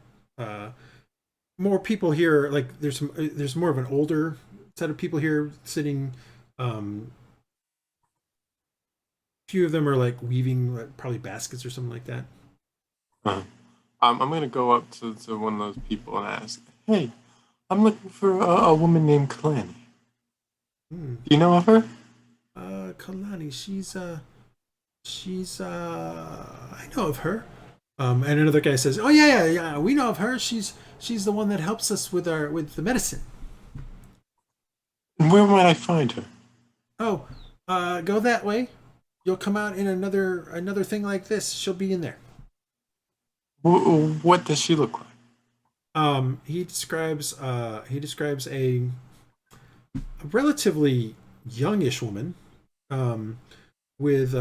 More people here. Like there's more of an older set of people here sitting. Few of them are like weaving probably baskets or something like that. I'm gonna go up to one of those people and ask, "Hey, I'm looking for a woman named Kalani. Do you know of her?" Kalani, I know of her. And another guy says, "Oh yeah, we know of her. She's the one that helps us with the medicine." And where might I find her? Oh, go that way. You'll come out in another thing like this. She'll be in there. What does she look like? He describes a relatively youngish woman, with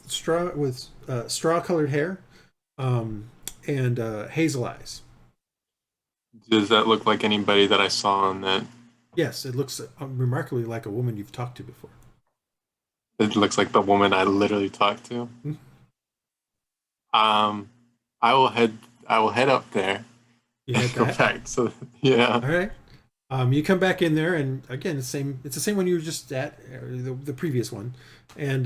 straw colored hair, and hazel eyes. Does that look like anybody that I saw on that? Yes, it looks remarkably like a woman you've talked to before. It looks like the woman I literally talked to. Mm-hmm. I will head up there. You head Go back. back. So yeah. All right. You come back in there, and again, it's the same one you were just at, the previous one. And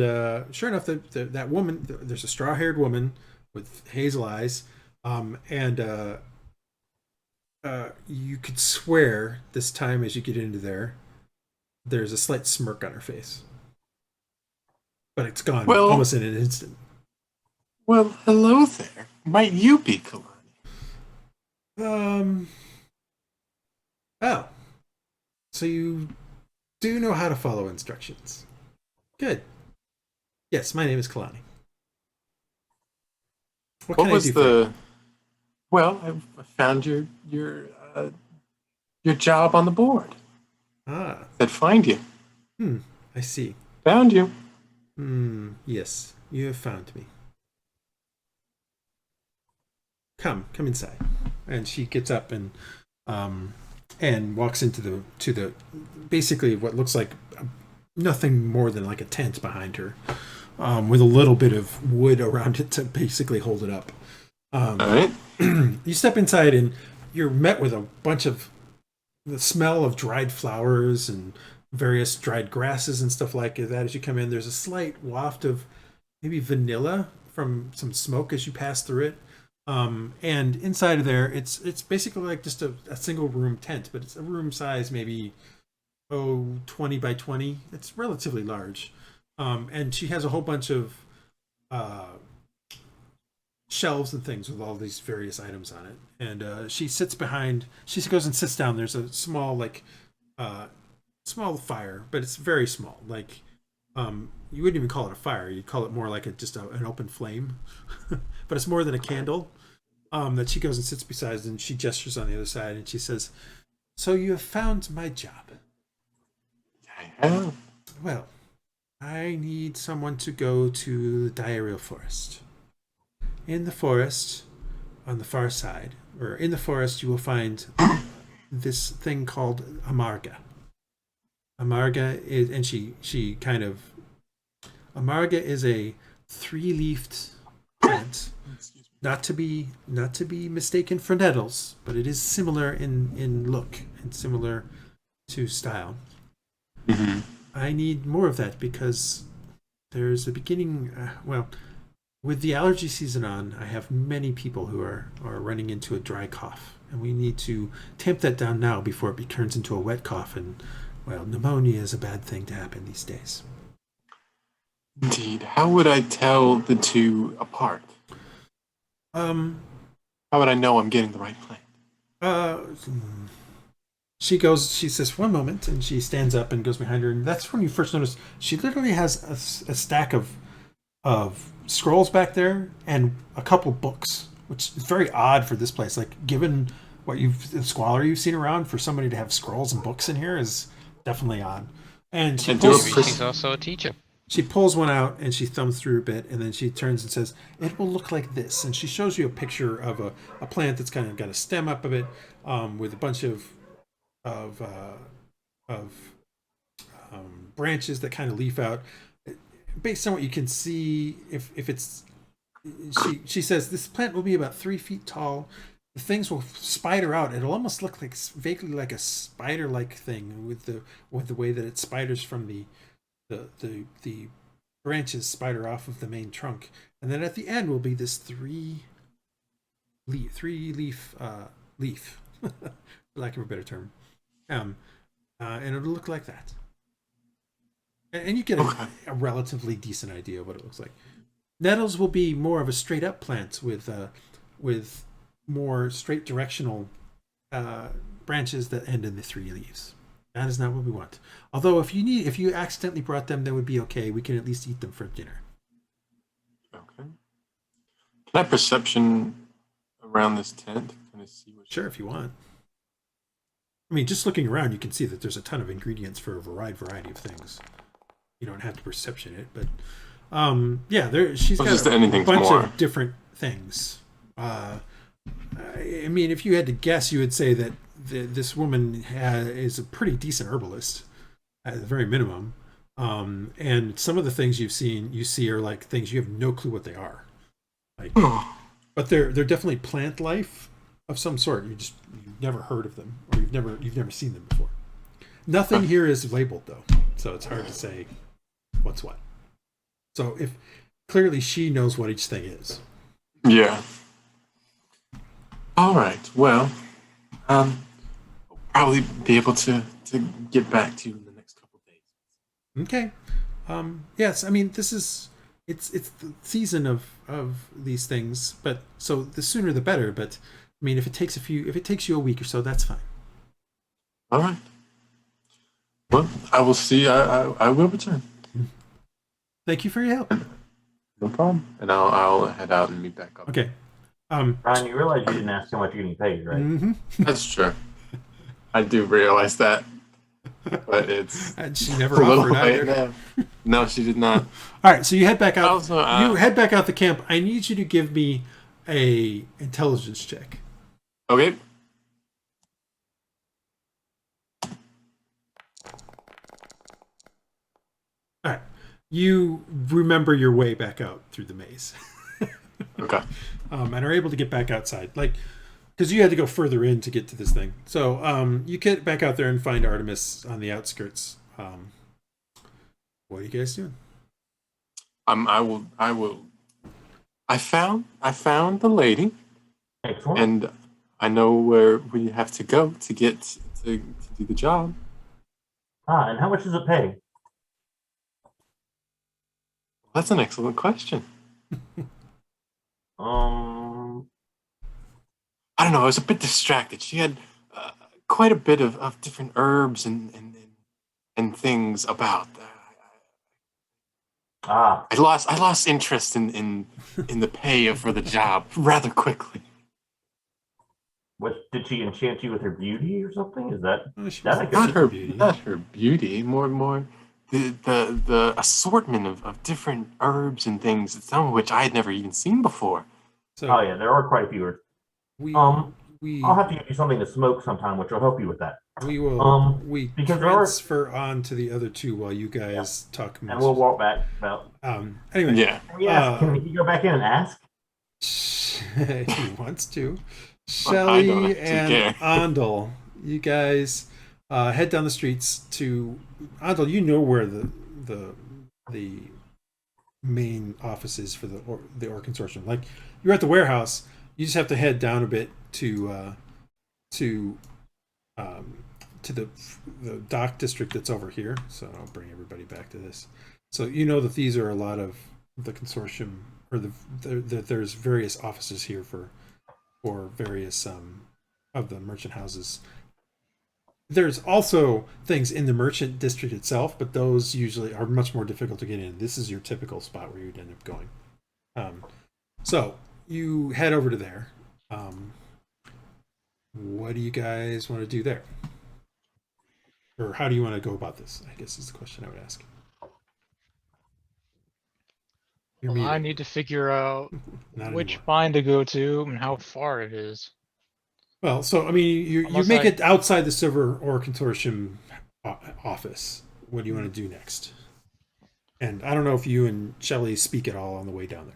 sure enough, that woman, there's a straw-haired woman with hazel eyes, and you could swear this time as you get into there's a slight smirk on her face, but it's gone almost in an instant. Well, hello there. Might you be Kalani? Oh. So you do know how to follow instructions. Good. Yes, my name is Kalani. What can I do for you? Well, I found your job on the board. Ah. Said find you. I see. Found you. Yes, you have found me. Come inside. And she gets up and walks into the basically what looks like nothing more than like a tent behind her, with a little bit of wood around it to basically hold it up. All right. You step inside and you're met with a bunch of the smell of dried flowers and various dried grasses and stuff like that. As you come in, there's a slight waft of maybe vanilla from some smoke as you pass through it. And inside of there, it's basically like just a single room tent, but it's a room size maybe 20 by 20. It's relatively large. And she has a whole bunch of shelves and things with all these various items on it. And she goes and sits down. There's a small small fire, but it's very small. Like you wouldn't even call it a fire. You'd call it more like an open flame. But it's more than a candle. That she goes and sits beside, and she gestures on the other side, and she says, "So you have found my job." I have. Well, I need someone to go to the diarrheal forest. In the forest, on the far side, or in the forest, you will find this thing called amarga. Amarga is, and she kind of, amarga is a 3-leafed plant, not to be mistaken for nettles, but it is similar in look and similar to style. Mm-hmm. I need more of that because there's a beginning. With the allergy season on, I have many people who are running into a dry cough, and we need to tamp that down now before it turns into a wet cough. And well, pneumonia is a bad thing to happen these days. Indeed. How would I tell the two apart? How would I know I'm getting the right plant? She says, "One moment," and she stands up and goes behind her, and that's when you first notice she literally has a stack of scrolls back there and a couple books, which is very odd for this place. Like, given the squalor you've seen around, for somebody to have scrolls and books in here is definitely odd. And Maybe she's also a teacher. she pulls one out and she thumbs through a bit, and then she turns and says, "It will look like this." And she shows you a picture of a plant that's kind of got a stem up of it, with a bunch of branches that kind of leaf out. Based on what you can see, if it's, she says this plant will be about 3 feet tall. The things will spider out. It'll almost look like vaguely like a spider-like thing with the way that it spiders from the branches spider off of the main trunk, and then at the end will be this three leaf for lack of a better term, and it'll look like that, and you get a relatively decent idea of what it looks like. Nettles will be more of a straight up plant with more straight directional branches that end in the 3 leaves. That is not what we want. Although if you accidentally brought them, that would be okay. We can at least eat them for dinner. Okay. Can I perception around this tent? Can I see what? Sure, if you want. I mean, just looking around, you can see that there's a ton of ingredients for a variety of things. You don't have to perception it, but she's got a bunch of different things. I mean, if you had to guess, you would say that this woman is a pretty decent herbalist at the very minimum. And some of the things you see are like things you have no clue what they are. Like, but they're definitely plant life of some sort. You've never heard of them, or you've never seen them before. Nothing here is labeled though, so it's hard to say what's what. So if clearly she knows what each thing is. Yeah. All right. Well, I'll probably be able to get back to you in the next couple of days. Okay. Yes. I mean, it's the season of these things, but so the sooner the better. But I mean, if it takes you a week or so, that's fine. All right. Well, I will see. I will return. Thank you for your help. No problem. And I'll head out and meet back up. Okay. Ryan, you realize you didn't ask how much you're getting paid, right? Mm-hmm. That's true. I do realize that, but it's and she never a little offered late either. now. No, she did not. All right, so you head back out. Also, you head back out the camp. I need you to give me a intelligence check. Okay. All right. You remember your way back out through the maze. Okay. And are able to get back outside, like, because you had to go further in to get to this thing. So you get back out there and find Artemis on the outskirts. What are you guys doing? I will. I found the lady. Excellent. and I know where we have to go to get to do the job. And how much does it pay? That's an excellent question. I don't know. I was a bit distracted. She had quite a bit of different herbs and things about. I lost interest in the pay for the job rather quickly. What did she enchant you with her beauty or something? Is that Not her beauty, more the assortment of different herbs and things, some of which I had never even seen before. So, oh yeah, there are quite a few herbs. I'll have to give you something to smoke sometime, which will help you with that. We will. Because transfer on to the other two while you guys talk. And we'll walk back. Anyway. Yeah. Can he go back in and ask? He wants to. Shelly and Andal, you guys head down the streets to Andal. You know where the main office is for the Orc Consortium. Like, you're at the warehouse. You just have to head down a bit to the dock district that's over here. So I'll bring everybody back to this. So you know that these are a lot of the consortium, or there's various offices here for various of the merchant houses. There's also things in the merchant district itself, but those usually are much more difficult to get in. This is your typical spot where you'd end up going. So you head over to there. What do you guys want to do there? Or how do you want to go about this, I guess is the question I would ask. Well, I need to figure out which mine to go to and how far it is. Well, so I mean, you make it outside the Silver or Consortium office. What do you want to do next? And I don't know if you and Shelly speak at all on the way down there.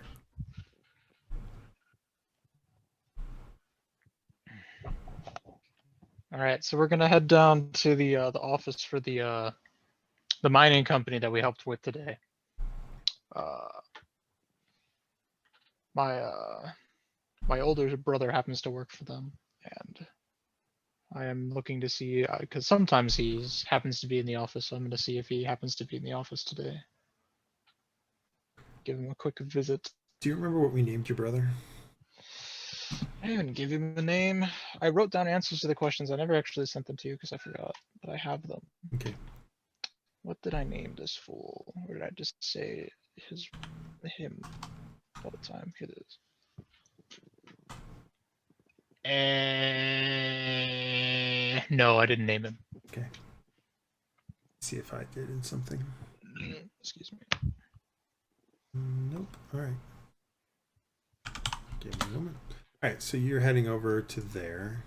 All right, so we're gonna head down to the office for the mining company that we helped with today. My older brother happens to work for them, and I am looking to see, because sometimes he happens to be in the office, so I'm going to see if he happens to be in the office today. Give him a quick visit. Do you remember what we named your brother? I didn't give him a name. I wrote down answers to the questions. I never actually sent them to you because I forgot, but I have them. Okay. What did I name this fool? Or did I just say him all the time? Here it is. No, I didn't name him. Okay. See if I did in something. Excuse me. Nope. All right. Give me a moment. All right, so you're heading over to there.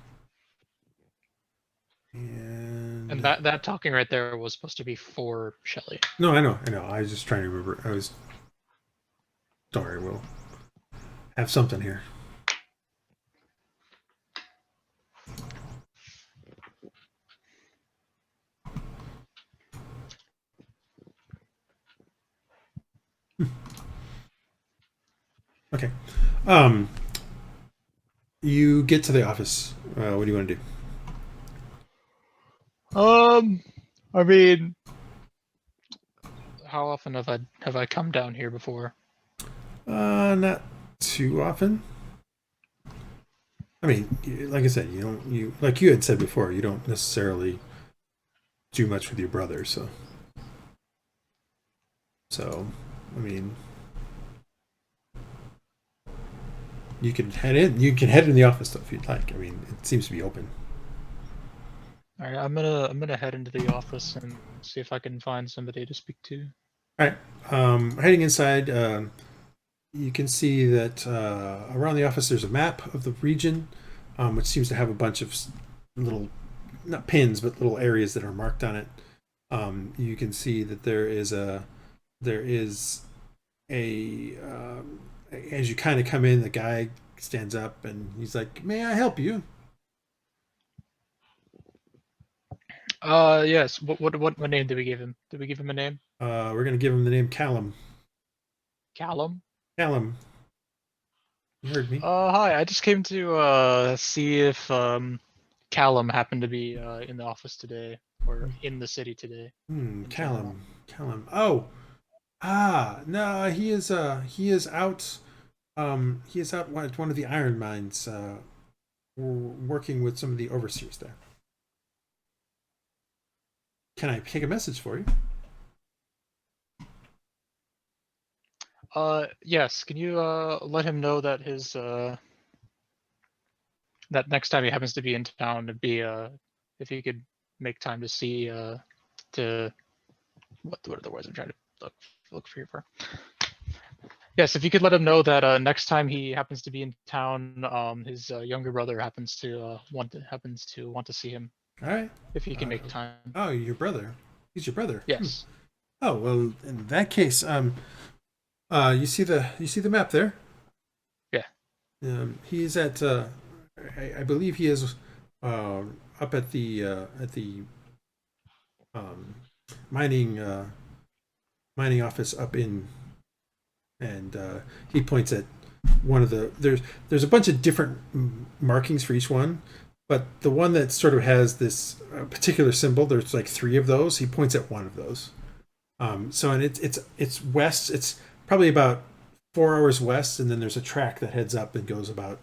And that talking right there was supposed to be for Shelly. No, I know. I was just trying to remember. Don't worry, we'll have something here. Okay. You get to the office. What do you want to do? I mean, how often have I come down here before? Not too often. I mean, like I said, you like you had said before, you don't necessarily do much with your brother, so I mean, you can head in. You can head in the office though if you'd like. I mean, it seems to be open. All right, I'm gonna head into the office and see if I can find somebody to speak to. All right, heading inside, you can see that around the office there's a map of the region, which seems to have a bunch of little, not pins, but little areas that are marked on it. You can see that there is a as you kind of come in, the guy stands up and he's like, "May I help you?" Yes. What name did we give him? Did we give him a name? We're gonna give him the name Callum. Callum? Callum. You heard me. Hi. I just came to see if Callum happened to be in the office today or in the city today. Callum. Oh, no, he is out. He is out at one of the iron mines, working with some of the overseers there. Can I take a message for you? Yes. Can you let him know that his that next time he happens to be in town, to be if he could make time to see to what are the words I'm trying to look for here for. Yes, if you could let him know that next time he happens to be in town, his younger brother happens to want to see him. All right. If he can make time. Oh, your brother. He's your brother. Yes. Oh, well, in that case, you see the map there? Yeah. He's at I believe he is up at the mining office up in, and he points at one of the there's a bunch of different markings for each one, but the one that sort of has this particular symbol, there's like 3 of those. He points at one of those. And it's west. It's probably about 4 hours west, and then there's a track that heads up and goes about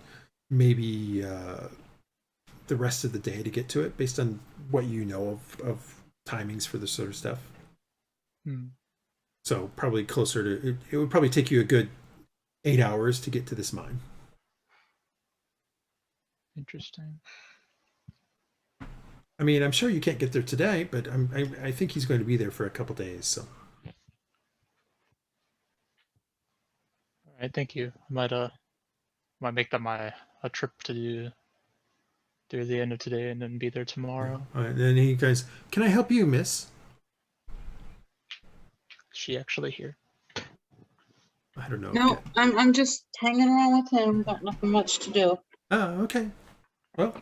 maybe the rest of the day to get to it, based on what you know of timings for this sort of stuff. So probably closer to it would probably take you a good 8 hours to get to this mine. Interesting. I mean, I'm sure you can't get there today, but I think he's going to be there for a couple days. So. All right, thank you. I might make that a trip to do the end of today and then be there tomorrow. All right, then he goes, "Can I help you, miss?" Is she actually here? I don't know. No, I'm just hanging around with him. Got nothing much to do. Oh, okay. Well,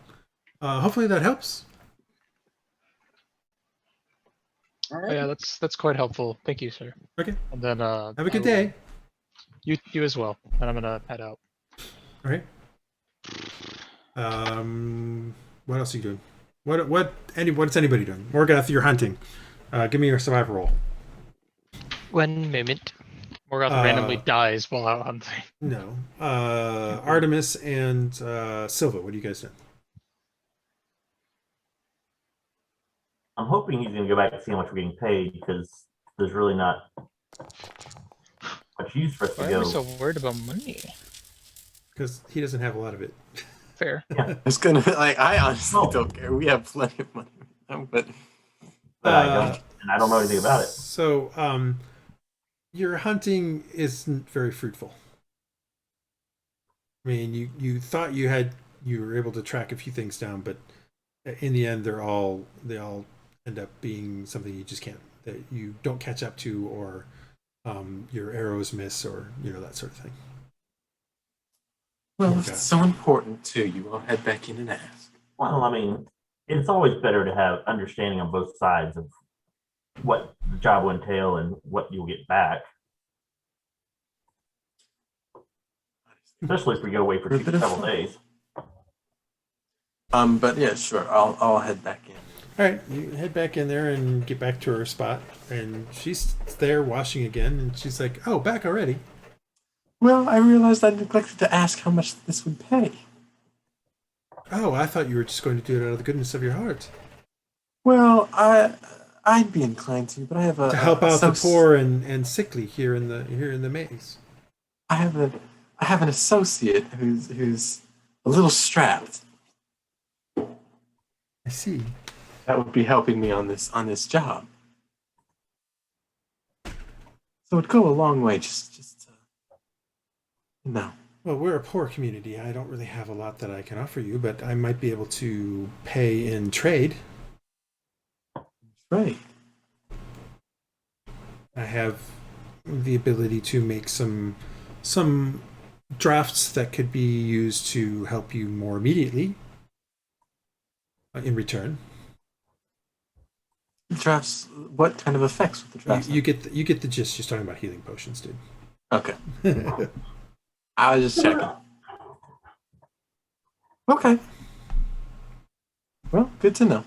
hopefully that helps. All Oh, right. yeah, that's quite helpful. Thank you, sir. Okay. And then Have a good day. You as well. And I'm gonna head out. All right. What else are you doing? What's anybody doing? Morgoth, you're hunting. Give me your survival roll. 1 moment. Morgoth randomly dies while out hunting. No. Artemis and Silva, what are you guys doing? I'm hoping he's going to go back and see how much we're getting paid, because there's really not much use for us to Why are go. we so worried about money? Because he doesn't have a lot of it. Fair. It's gonna I honestly don't care. We have plenty of money, but I don't know anything about it. So, your hunting isn't very fruitful. I mean, you thought you were able to track a few things down, but in the end, they all end up being something you just can't, that you don't catch up to, or your arrows miss, or that sort of thing. well, if it's so important to you, I'll head back in and ask. Well, I mean, it's always better to have understanding on both sides of what the job will entail and what you'll get back. Especially if we go away for several days. But yeah, sure. I'll head back in. All right, you head back in there and get back to her spot, and she's there washing again, and she's like, "Oh, back already?" Well, I realized I neglected to ask how much this would pay. Oh, I thought you were just going to do it out of the goodness of your heart. Well, I'd be inclined to, but I have To help out the poor and sickly here in the maze. I have an associate who's a little strapped. I see. That would be helping me on this job. So it'd go a long way, just no. Well, we're a poor community. I don't really have a lot that I can offer you, but I might be able to pay in trade. Right. I have the ability to make some drafts that could be used to help you more immediately in return. Drafts. What kind of effects with the drafts? You get the gist. She's talking about healing potions, dude. Okay. I was just checking. Okay. Well, good to know.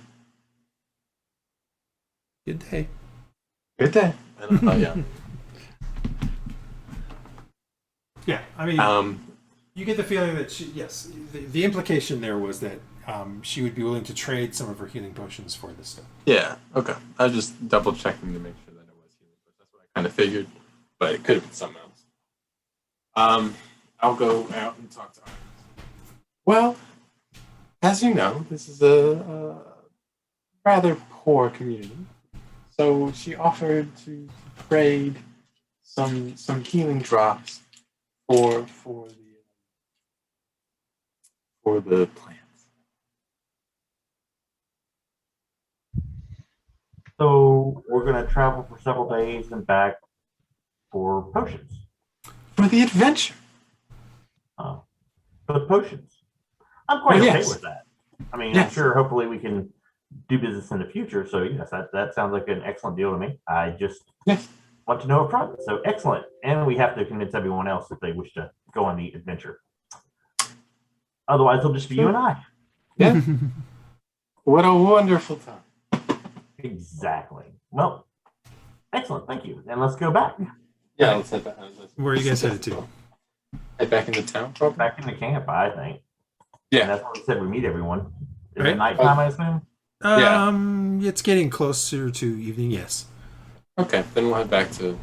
Good day. Good day. Yeah. Yeah, I mean, you get the feeling that the implication there was that she would be willing to trade some of her healing potions for this stuff. Yeah. Okay. I was just double checking to make sure that it was healing. That's what I kind of figured, but it could have been something else. I'll go out and talk to Artemis. Well, as you know, this is a rather poor community, so she offered to trade some healing drops for the plants. So we're going to travel for several days and back for potions. For the adventure. For the potions. I'm quite okay yes. with that. I mean, Yes. I'm sure hopefully we can do business in the future. So yes, that sounds like an excellent deal to me. I just want to know up front. So excellent. And we have to convince everyone else if they wish to go on the adventure. Otherwise, it'll just be you and I. Yeah. What a wonderful time. Exactly. Well, excellent. Thank you. And let's go back. Yeah, let's head back. Where are you guys headed to? Head back into town, probably? Back in the camp, I think. Yeah. And that's what we said we meet everyone. Is Right. it nighttime, I assume? It's getting closer to evening, yes. Okay, then we'll head back to...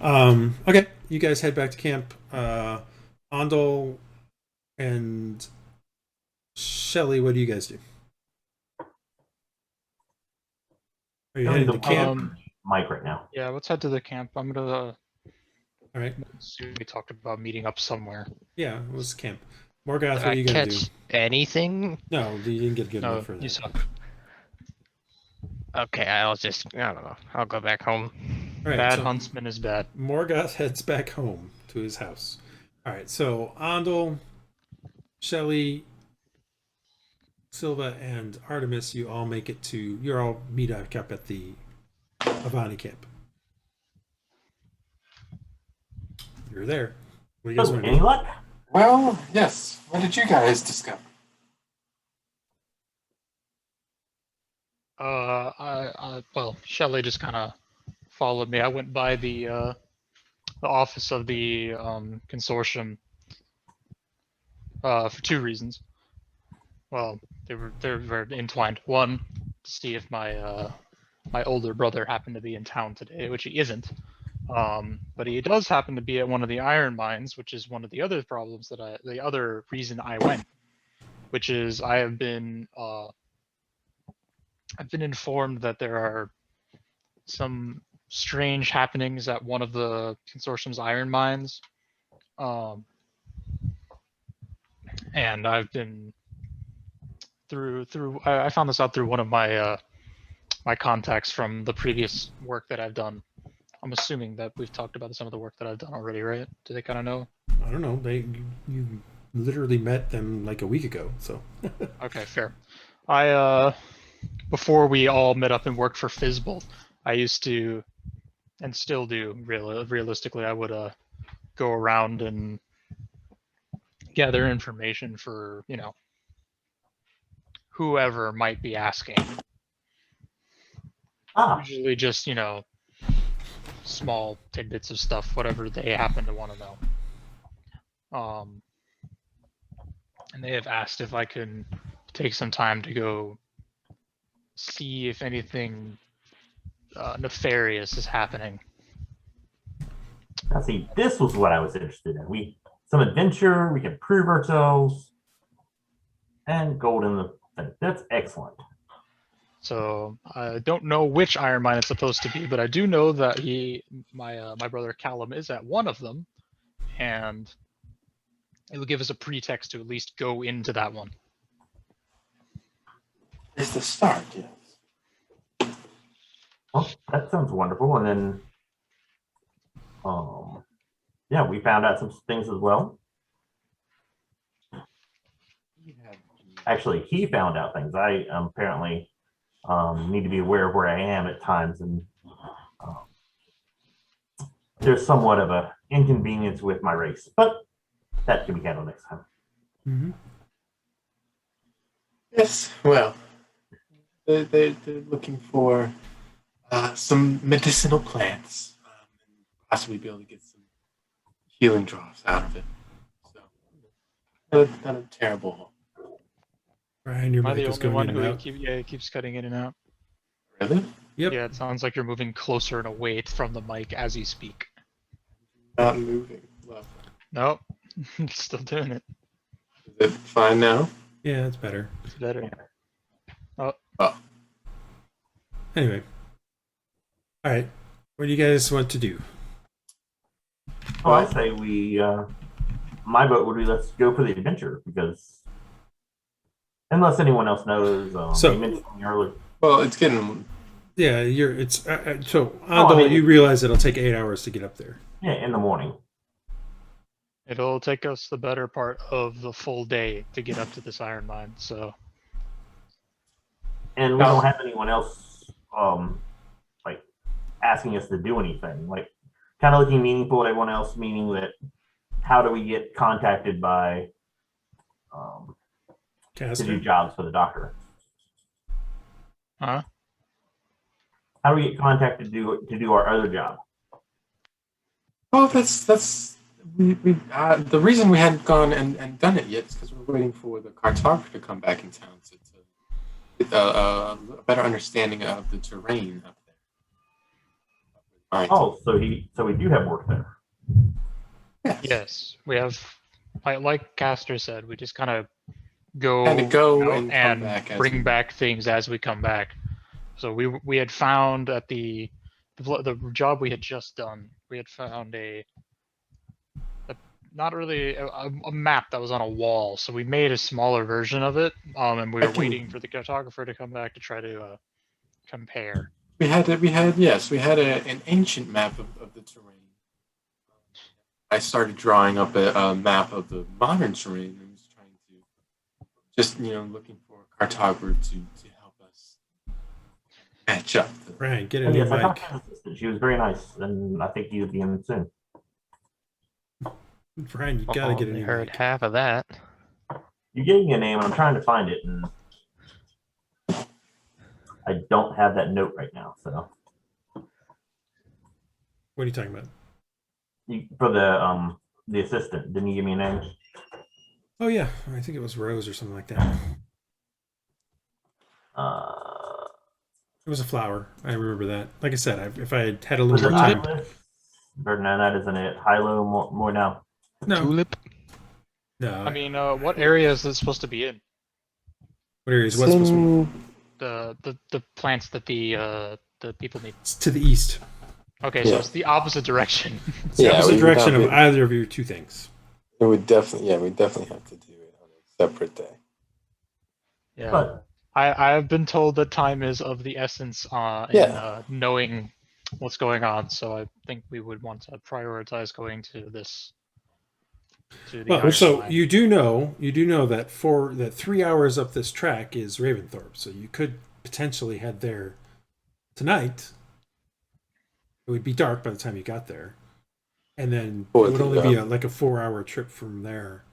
Okay, you guys head back to camp. Andal and Shelly, what do you guys do? Are you heading to camp? Mike right now. Yeah, let's head to the camp. I'm gonna. All right. We talked about meeting up somewhere. Yeah, it was camp. Morgoth, what Did are you I gonna do? catch anything? No, you didn't get good No, enough for that. you suck. Okay, I don't know. I'll go back home. All right, Bad so huntsman is bad. Morgoth heads back home to his house. All right, so Andal, Shelly, Silva, and Artemis, you all make it to. You're all meet up at the Havani Camp. You're there. What do you guys want to Any do? luck? Well, yes. What did you guys discover? Well, Shelly just kind of followed me. I went by the office of the consortium for two reasons. Well, they were entwined. One, to see if my my older brother happened to be in town today, which he isn't. But he does happen to be at one of the iron mines, which is one of the other problems the other reason I went, which is I've been informed that there are some strange happenings at one of the consortium's iron mines. And I've been I found this out through one of my my contacts from the previous work that I've done. I'm assuming that we've talked about some of the work that I've done already, right? Do they kind of know? I don't know. You literally met them like a week ago, so. Okay, fair. I before we all met up and worked for Fizzbult, I used to, and still do, realistically, I would go around and gather information for, you know, whoever might be asking. Usually just, you know, small tidbits of stuff, whatever they happen to want to know. And they have asked if I can take some time to go see if anything nefarious is happening. Now see, this was what I was interested in. Some adventure, we can prove ourselves, and gold in the thing. That's excellent. So I don't know which iron mine it's supposed to be, but I do know that my brother Callum is at one of them, and it will give us a pretext to at least go into that one. It's the start, yes. Well, that sounds wonderful. And then, yeah, we found out some things as well. Actually, he found out things. I apparently need to be aware of where I am at times, and there's somewhat of an inconvenience with my race. But that can be handled next time. Mm-hmm. Yes, well, they're looking for some medicinal plants, and possibly be able to get some healing drops out of it. So, not a terrible haul. Ryan, your Am I mic the is only going one in who and out. it keeps cutting in and out? Really? Yep. Yeah, it sounds like you're moving closer and away from the mic as you speak. Not moving. Well, Nope, still doing it. is it fine now? Yeah, it's better. It's better. Oh, Anyway. All right. What do you guys want to do? Oh, I say we. My vote would be let's go for the adventure because unless anyone else knows, So- you mentioned earlier. well, it's getting. Yeah, so Oh, I Andal, mean- you realize it'll take 8 hours to get up there. Yeah, in the morning. It'll take us the better part of the full day to get up to this iron mine, so And we No. don't have anyone else like asking us to do anything. Like kind of looking meaningful to everyone else, meaning that how do we get contacted by to do Caster. jobs for the doctor? huh? How do we get contacted to do our other job? Oh, that's we the reason we hadn't gone and done it yet is because we're waiting for the cartographer to come back in town to get a better understanding of the terrain up there. All right. Oh, so we do have work there. Yes, we have, like Castor said, we just kind of go, Kinda go out and come and back as bring we- back things as we come back. So we had found at the job we had just done, we had found a not really a map that was on a wall. So we made a smaller version of it, and we I were can- waiting for the cartographer to come back to try to compare. We had an ancient map of the terrain. I started drawing up a map of the modern terrain and was trying to looking for a cartographer to help us match up. Ryan, get a And new yes, I mic. talked to his assistant. She was very nice, and I think he'll be in soon. Ryan, you gotta get a Only new heard mic. half of that. You gave me a name. I'm trying to find it, and I don't have that note right now. So What are you talking about? for the assistant, didn't you give me a name? Oh yeah, I think it was Rose or something like that. It was a flower. I remember that. Like I said, if I had had a Was little it more time. Hylas? Or no, that isn't it. Hilo more now. No, Tulip. no. I mean, what area is this supposed to be in? what area is what's supposed to be? The plants that the people need. It's to the east. Okay, so Yeah. it's the opposite direction. It's the Yeah, opposite we direction of would either of your two things. we definitely have to do it on a separate day. Yeah. But I have been told that time is of the essence Yeah. in knowing what's going on, so I think we would want to prioritize going to this. To the Well, Iron so Mine. you do know that 3 hours up this track is Raventhorpe, so you could potentially head there tonight. It would be dark by the time you got there, and then it would only be like a 4-hour trip from there.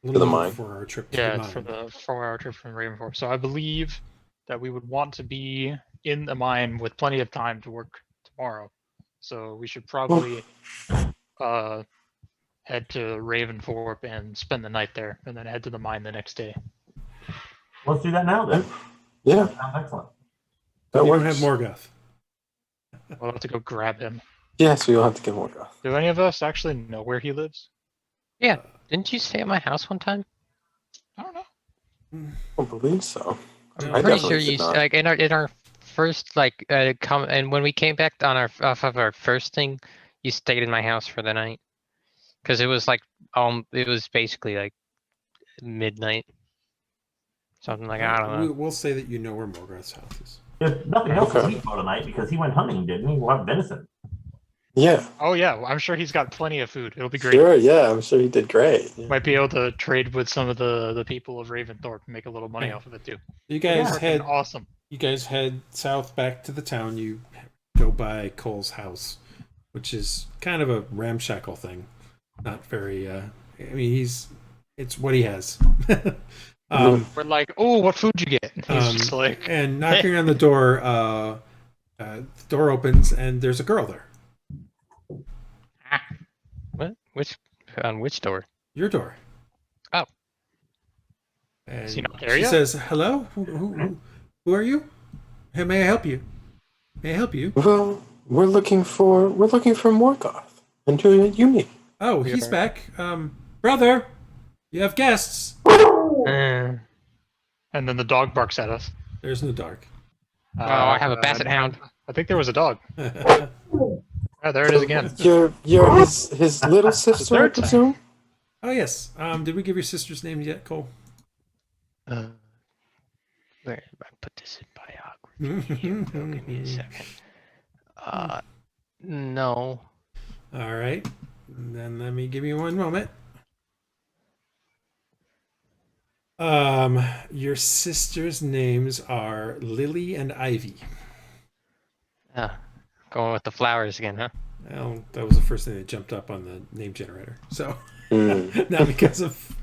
A little the over a mine. 4-hour trip to Yeah, the it's mine. for the 4-hour trip from Raventhorpe. So I believe that we would want to be in the mine with plenty of time to work tomorrow. So we should probably head to Raventhorpe and spend the night there, and then head to the mine the next day. let's do that now then. Yeah, Sounds excellent. that We works. don't have Morgoth. We'll have to go grab him. Yes, we will have to get Morgoth. Do any of us actually know where he lives? Didn't you stay at my house one time? I don't know. I don't believe so. No, I I'm pretty definitely sure did you not. like in our first and when we came back on off of our first thing, you stayed in my house for the night because it was like it was basically like midnight, something like I don't know. We'll say that you know where Morgoth's house is. If nothing else, Okay. we for tonight because he went hunting, didn't he? We'll have venison. Yeah, Oh yeah, well, I'm sure he's got plenty of food. It'll be great. sure. Yeah, I'm sure he did great. Yeah. Might be able to trade with some of the people of Raventhorpe and make a little money Yeah. off of it too. You guys Yeah. head Awesome. south back to the town. You go by Cole's house, which is kind of a ramshackle thing. Not very I mean, it's what he has. We're like, oh, what food you get? And he's just like, and knocking on the door, the door opens and there's a girl there. What? Which door? Your door. Oh. And Is he not there she yet? says, "Hello, who are you? Hey, may I help you? May I help you?" Well, we're looking for Morgoth. And who you mean? Oh, he's back. Brother, you have guests. Uh, and then the dog barks at us. There's no dark. I have a basset hound. I think there was a dog. Oh, there it is again. You're his little sister, I third time. presume? Oh yes. Did we give your sister's name yet, Cole? Where did I put this in biography? Here we go. Give me a second. No. All right. Then let me give you one moment. Your sister's names are Lily and Ivy. Going with the flowers again, huh? Well, that was the first thing that jumped up on the name generator. So, Mm. not because of.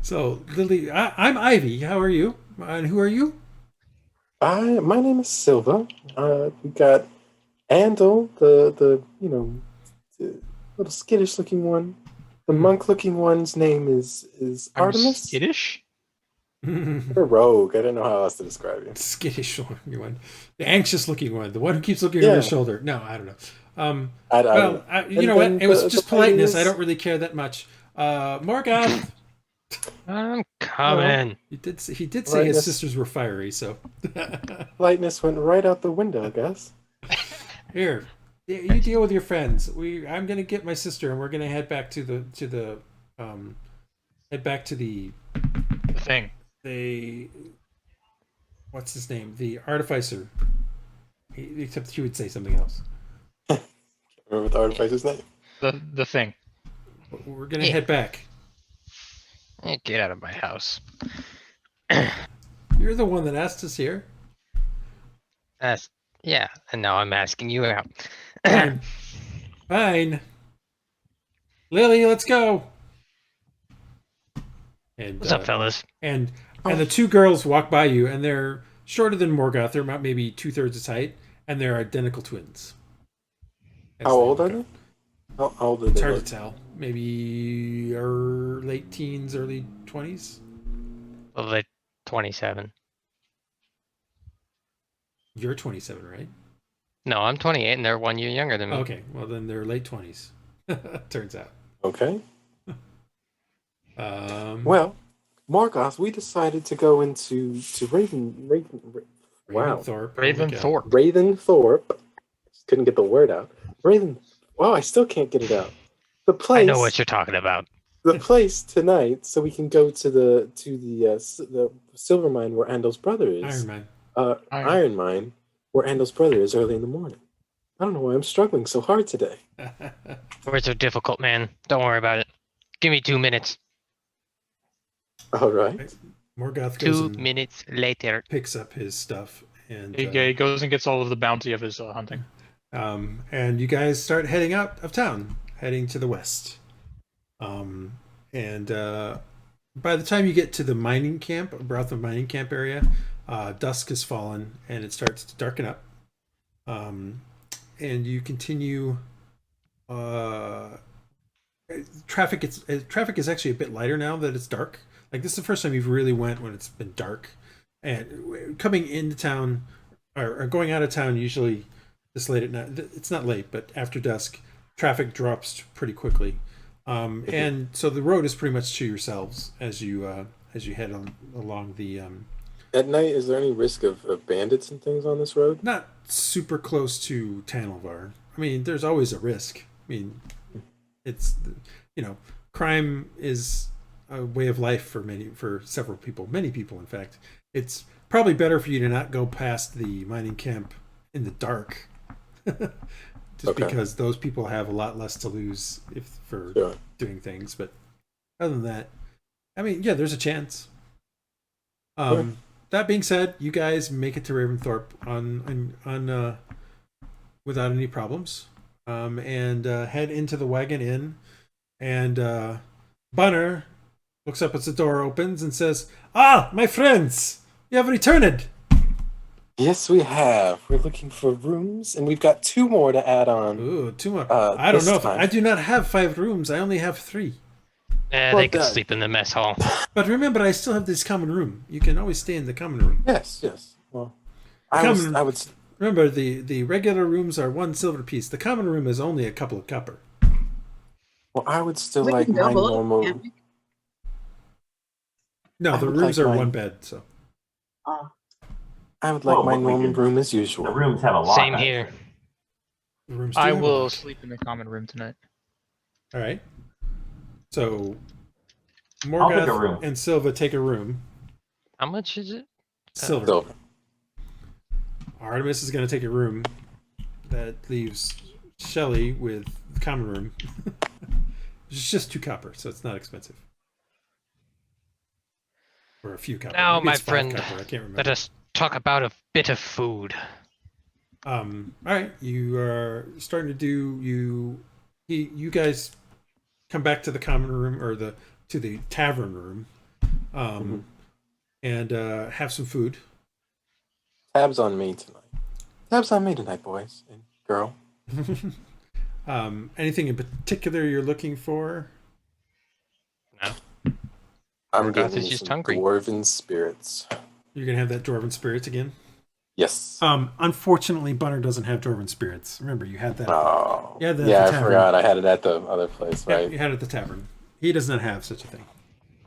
So, Lily, I'm Ivy. How are you? And who are you? My name is Silva. We got Andal, the the little skittish looking one. The monk looking one's name is Artemis. Skittish? A rogue. I don't know how else to describe you. Skittish looking one, the anxious looking one, the one who keeps looking over his shoulder. No, I don't know. You know what? It was just politeness. I don't really care that much. Morgoth. I'm coming. He did say his Politeness. sisters were fiery, so Lightness went right out the window, I guess. here, you deal with your friends. I'm gonna get my sister, and we're gonna head back to the The thing. what's his name? The Artificer. Except he would say something else. Remember the artificer's name? The thing. We're gonna head back. Get out of my house. You're the one that asked us here. Yeah, and now I'm asking you out. Fine. Fine. Lily, let's go. And, What's up, fellas? And the two girls walk by you, and they're shorter than Morgoth. They're about maybe 2/3 his height, and they're identical twins. How old are they? How old are It's they? hard to tell. Maybe late teens, early 20s. Well, they're 27. You're 27, right? No, I'm 28, and they're 1 year younger than me. Okay, well then they're late 20s. Turns out. Okay. Well, Well, Morgoth, we decided to go into wow. Raventhorpe. Raventhorpe. Raventhorpe. Just couldn't get the word out. Wow, I still can't get it out. The place. I know what you're talking about. The place tonight, so we can go to the silver mine where Andal's brother is. Iron Man. Iron mine where Andal's brother is early in the morning. I don't know why I'm struggling so hard today. Words are difficult, man. Don't worry about it. Give me 2 minutes. All right. Morgoth goes 2 and minutes later. picks up his stuff, and He goes and gets all of the bounty of his hunting. and you guys start heading out of town, heading to the west. And by the time you get to the mining camp, Brotham mining camp area, dusk has fallen and it starts to darken up. And you continue. Traffic is actually a bit lighter now that it's dark. Like this is the first time you've really went when it's been dark. And coming into town or going out of town usually this late at night. It's not late, but after dusk, traffic drops pretty quickly. And so the road is pretty much to yourselves as you head along the. At night, is there any risk of bandits and things on this road? Not super close to Tanelvar. I mean, there's always a risk. I mean, it's crime is a way of life for several people, many people, in fact. It's probably better for you to not go past the mining camp in the dark, just because those people have a lot less to lose for doing things. But other than that, I mean, yeah, there's a chance. That being said, you guys make it to Raventhorpe on without any problems, and head into the Wagon Inn, and Bunner looks up as the door opens and says, "Ah, my friends, you have returned." Yes, we have. We're looking for rooms, and we've got 2 more to add on. Ooh, 2 more. I don't this know if time. I do not have 5 rooms. I only have 3. They Well could done. sleep in the mess hall. But remember, I still have this common room. You can always stay in the common room. Yes. Well, Come- I would. Remember, the regular rooms are 1 silver piece. The common room is only a couple of copper. Well, I would still We like can my double it, normal. can't we? No, I the would rooms like are mine. 1 bed. So I would like Well, my but we normal could- room as The usual. rooms have a lock. Same on it. here. the rooms. Do I have a will lock. sleep in the common room tonight. All right. So take a room. Morgoth and Silva take a room. How much is it? Silver. Silver. Artemis is going to take a room. That leaves Shelly with the common room. It's just 2 copper, so it's not expensive. Or a few copper. Now, Maybe my it's 5 friend, copper. I can't remember. let us talk about a bit of food. All right, you are starting to do you guys come back to the common room or to the tavern room, and have some food. Tabs on me tonight. Tabs on me tonight, boys and girl. Anything in particular you're looking for? No. I'm Morgoth getting is me just some hungry. dwarven spirits. You're gonna have that dwarven spirits again. Yes. Unfortunately, Bunner doesn't have dwarven spirits. Remember, you had that. Oh. Yeah, the I tavern. forgot. I had it at the other place, Yeah, right? you had it at the tavern. He does not have such a thing.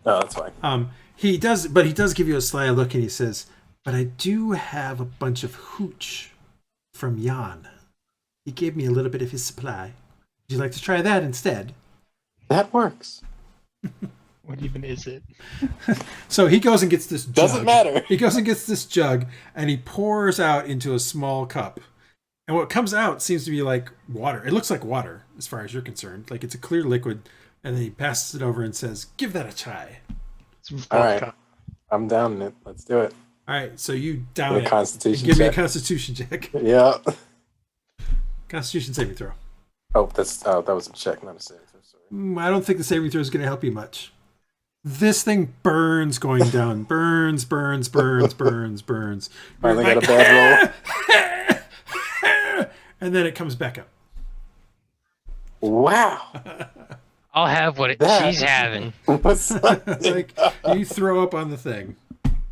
No, that's fine. He does, but he does give you a sly look, and he says, "But I do have a bunch of hooch from Jan. He gave me a little bit of his supply. Would you like to try that instead?" That works. What even is it? So he goes and gets this jug. Doesn't matter. He goes and gets this jug, and he pours out into a small cup. And what comes out seems to be like water. It looks like water, as far as you're concerned. Like it's a clear liquid. And then he passes it over and says, "Give that a try." It's All right. vodka. I'm down in it. Let's do it. All right, so you down Give me it. a Constitution Give me a check. Constitution check. Yeah. Constitution saving throw. Oh, that was a check, not a save. I'm sorry. I don't think the saving throw is going to help you much. This thing burns going down. Burns. Finally You're got a bad roll. And then it comes back up. Wow. I'll have what That- she's having. What's It's like you throw up on the thing.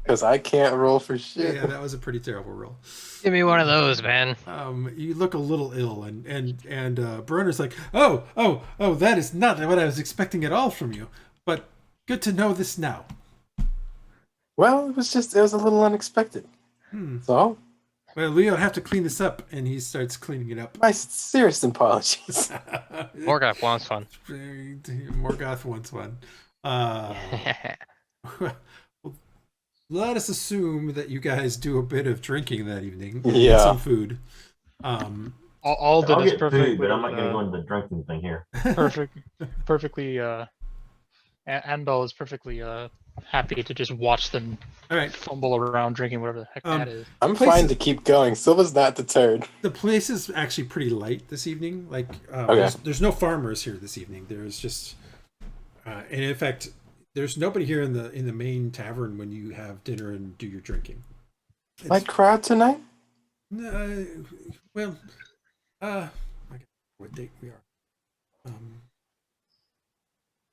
Because I can't roll for shit. Yeah, that was a pretty terrible roll. Give me one of those, man. You look a little ill, and Bruner's like, oh, that is not what I was expecting at all from you. But good to know this now. Well, it was a little unexpected. So, Well, Leo have to clean this up, and he starts cleaning it up. my sincerest apologies. Morgoth wants one. Morgoth wants one. Let us assume that you guys do a bit of drinking that evening. And Yeah. get some food. All did I'll is get perfectly. food, but I'm not going to go into the drinking thing here. Perfectly. Andal is perfectly happy to just watch them All right. fumble around drinking whatever the heck that is. I'm Places- fine to keep going. Silva's not deterred. The place is actually pretty light this evening. Like, Okay. there's no farmers here this evening. There's just, and in fact, there's nobody here in the main tavern when you have dinner and do your drinking. Light crowd tonight? Well, I forget what date we are.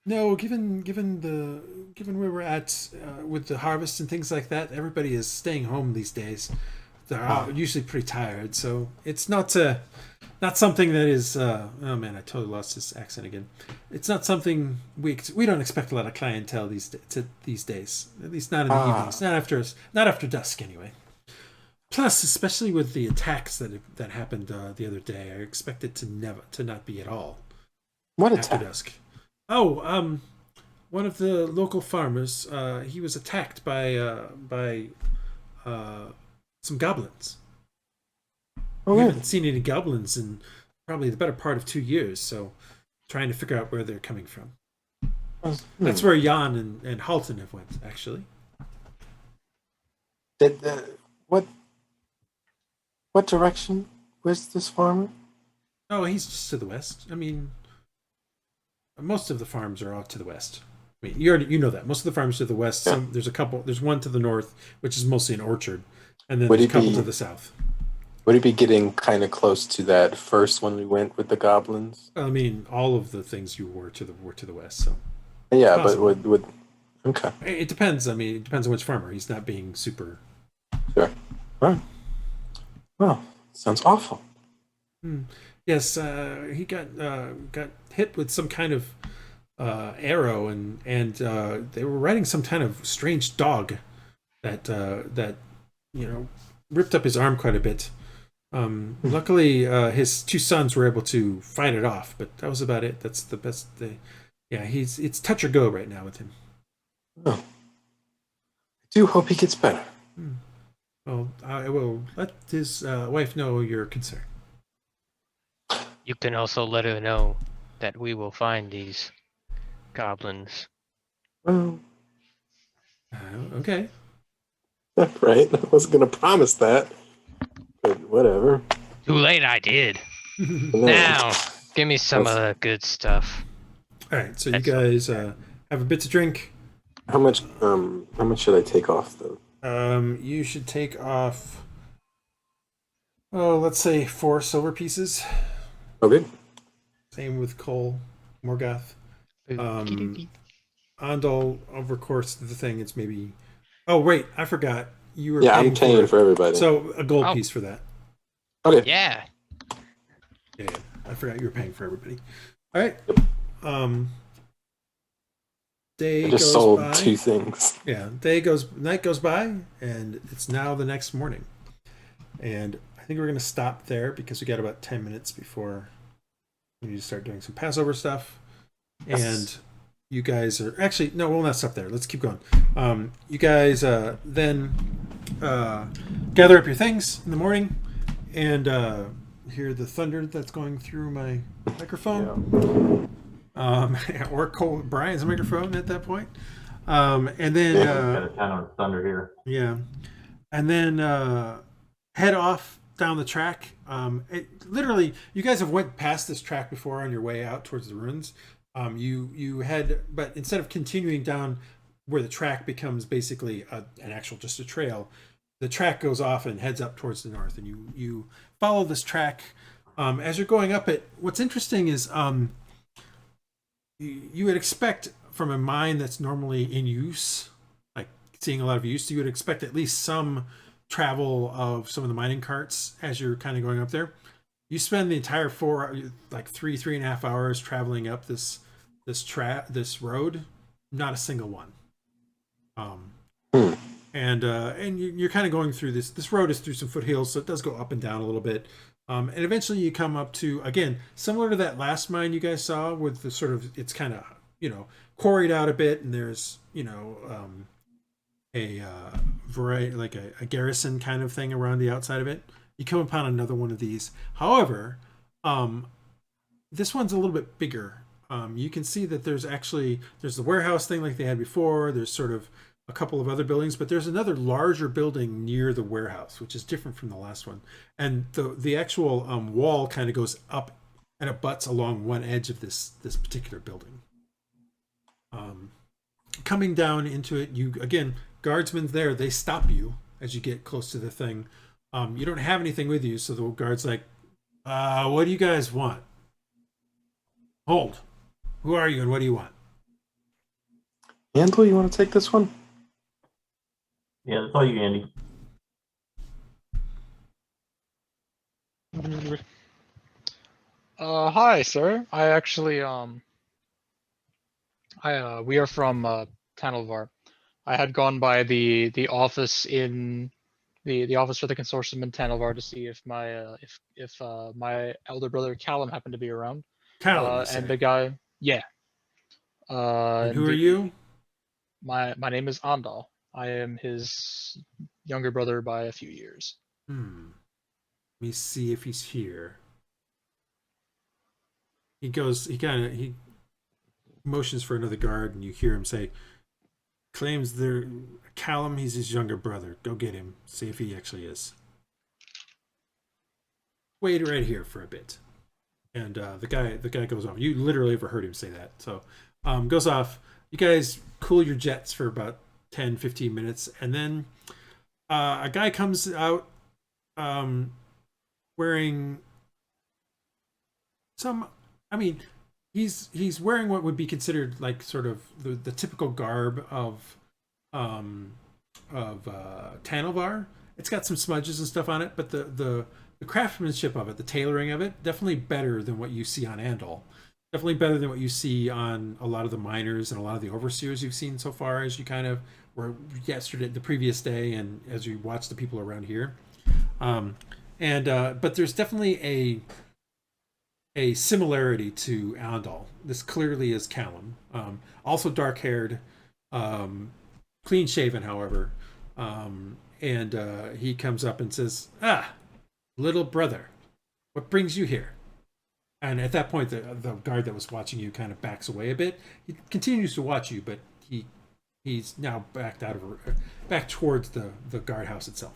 No, given where we're at with the harvest and things like that, everybody is staying home these days. They're all usually pretty tired, so it's not something that is. Oh man, I totally lost this accent again. It's not something we don't expect a lot of clientele these days. At least not in the evenings. Not after dusk anyway. Plus, especially with the attacks that happened the other day, I expect it to not be at all What after attack? dusk. Oh, one of the local farmers, he was attacked by some goblins. Oh, We really? haven't seen any goblins in probably the better part of 2 years, so trying to figure out where they're coming from. That's where Jan and Halton have went, actually. What direction was this farmer? Oh, he's just to the west. I mean, most of the farms are out to the west. I mean, you know that most of the farms to the west. Yeah. There's a couple. There's one to the north, which is mostly an orchard, and then Would there's a it couple be- to the south. Would it be getting kind of close to that first one we went with the goblins? I mean, all of the things you were to the west. So Yeah, but possible. would okay. it depends. I mean, it depends on which farmer. He's not being super. Sure. All right. Well, sounds awful. Yes, he got hit with some kind of arrow, and they were riding some kind of strange dog that ripped up his arm quite a bit. Luckily, his two sons were able to fight it off, but that was about it. That's the best. It's touch or go right now with him. Oh. I do hope he gets better. Well, I will let his wife know your concern. You can also let her know that we will find these goblins. Well, Okay. right. I wasn't going to promise that, but whatever. Too late, I did. No. Now, give me some of the good stuff. All right. So you Excellent. guys have a bit to drink. How much should I take off though? You should take off. Oh, let's say 4 silver pieces. Okay. Same with Cole, Morgoth. Andal, over course of the thing, it's maybe. Oh wait, I forgot. You were Yeah, I'm paying for everybody. So a gold Oh. piece for that. Okay. Yeah. Yeah, I forgot you were paying for everybody. All right. Day I goes just sold by. 2 things. Yeah, night goes by, and it's now the next morning. And I think we're gonna stop there because we got about 10 minutes before we need to start doing some Passover stuff. Yes. And you guys are actually no, we'll not stop there. Let's keep going. You guys then gather up your things in the morning and hear the thunder that's going through my microphone. Or Cole Brian's microphone at that point. And then Got a ton of thunder here. yeah. And then head off down the track. Literally, you guys have went past this track before on your way out towards the ruins. You head, but instead of continuing down where the track becomes basically an actual just a trail, the track goes off and heads up towards the north, and you follow this track. As you're going up it, what's interesting is you would expect from a mine that's normally in use, like seeing a lot of use, you would expect at least some travel of some of the mining carts as you're kind of going up there. You spend the entire 3.5 hours traveling up this road, not a single one. And you're kind of going through this road is through some foothills, so it does go up and down a little bit. And eventually you come up to, again, similar to that last mine you guys saw with the sort of, it's kind of, quarried out a bit, and there's, a variety, like a garrison kind of thing around the outside of it. You come upon another one of these. However, this one's a little bit bigger. You can see that there's the warehouse thing like they had before. There's sort of a couple of other buildings, but there's another larger building near the warehouse, which is different from the last one. And the actual wall kind of goes up and it butts along one edge of this particular building. Coming down into it, guardsmen's there. They stop you as you get close to the thing. You don't have anything with you, so the guard's like, what do you guys want? Hold. Who are you and what do you want? Andal, you want to take this one? Yeah, that's all you, Andy. Hi, sir. I actually, we are from Tanalvar. I had gone by the office in the office for the consortium in Tanalvar to see if my my elder brother Callum happened to be around. Callum, you And say. the guy, yeah. And who are you? My name is Andal. I am his younger brother by a few years. Let me see if he's here. He motions for another guard, and you hear him say, claims they're Callum, he's his younger brother. Go get him. See if he actually is. Wait right here for a bit. And the guy goes off. You literally overheard him say that. So goes off. You guys cool your jets for about 10, 15 minutes, and then a guy comes out wearing some. I mean, he's wearing what would be considered like sort of the typical garb of Tanovar. It's got some smudges and stuff on it, but the craftsmanship of it, the tailoring of it, definitely better than what you see on Andal. Definitely better than what you see on a lot of the miners and a lot of the overseers you've seen so far, as you kind of were yesterday, the previous day, and as you watch the people around here. But there's definitely a similarity to Andal. This clearly is Callum. Also dark-haired, clean shaven, however. He comes up and says, "Ah, little brother, what brings you here?" And at that point, the guard that was watching you kind of backs away a bit. He continues to watch you, but he's now back towards the guardhouse itself.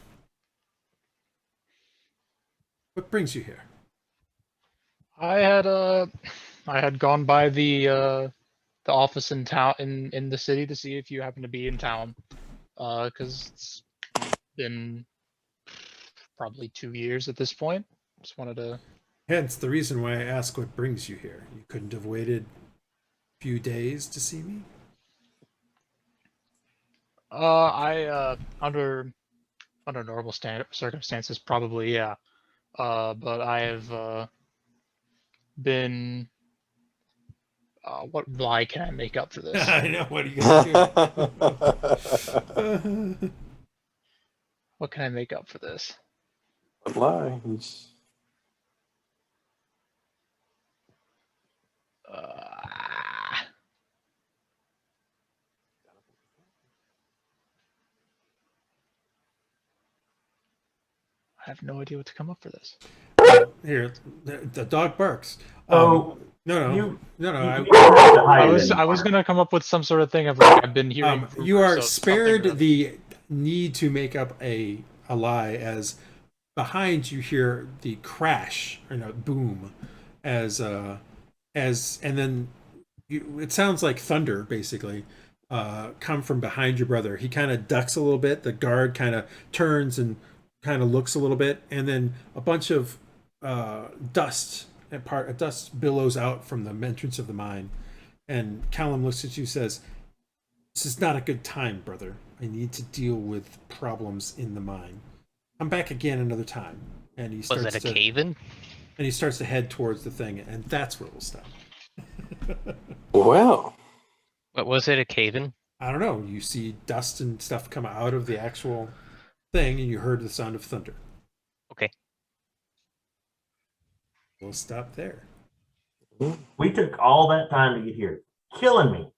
What brings you here? I had gone by the office in town in the city to see if you happen to be in town, because it's been probably 2 years at this point. Just wanted to. Hence the reason why I ask what brings you here. You couldn't have waited a few days to see me? Under normal circumstances, probably, yeah. But I have been. What lie can I make up for this? I know, what are you gonna do? What can I make up for this? What lie? I have no idea what to come up for this. Here, the dog barks. So No. I was gonna come up with some sort of thing of like I've been hearing. You are rumors of spared something or- the need to make up a lie, as behind you hear the crash or boom, and then it sounds like thunder basically come from behind your brother. He kind of ducks a little bit. The guard kind of turns and kind of looks a little bit, and then a bunch of dust billows out from the entrance of the mine. And Callum looks at you, says, "This is not a good time, brother. I need to deal with problems in the mine. Come back again another time." And he starts Was it a cave-in? and he starts to head towards the thing, and that's where we'll stop. Well, What was it? A cave-in? I don't know. You see dust and stuff come out of the actual thing, and you heard the sound of thunder. Okay. We'll stop there. We took all that time to get here, killing me.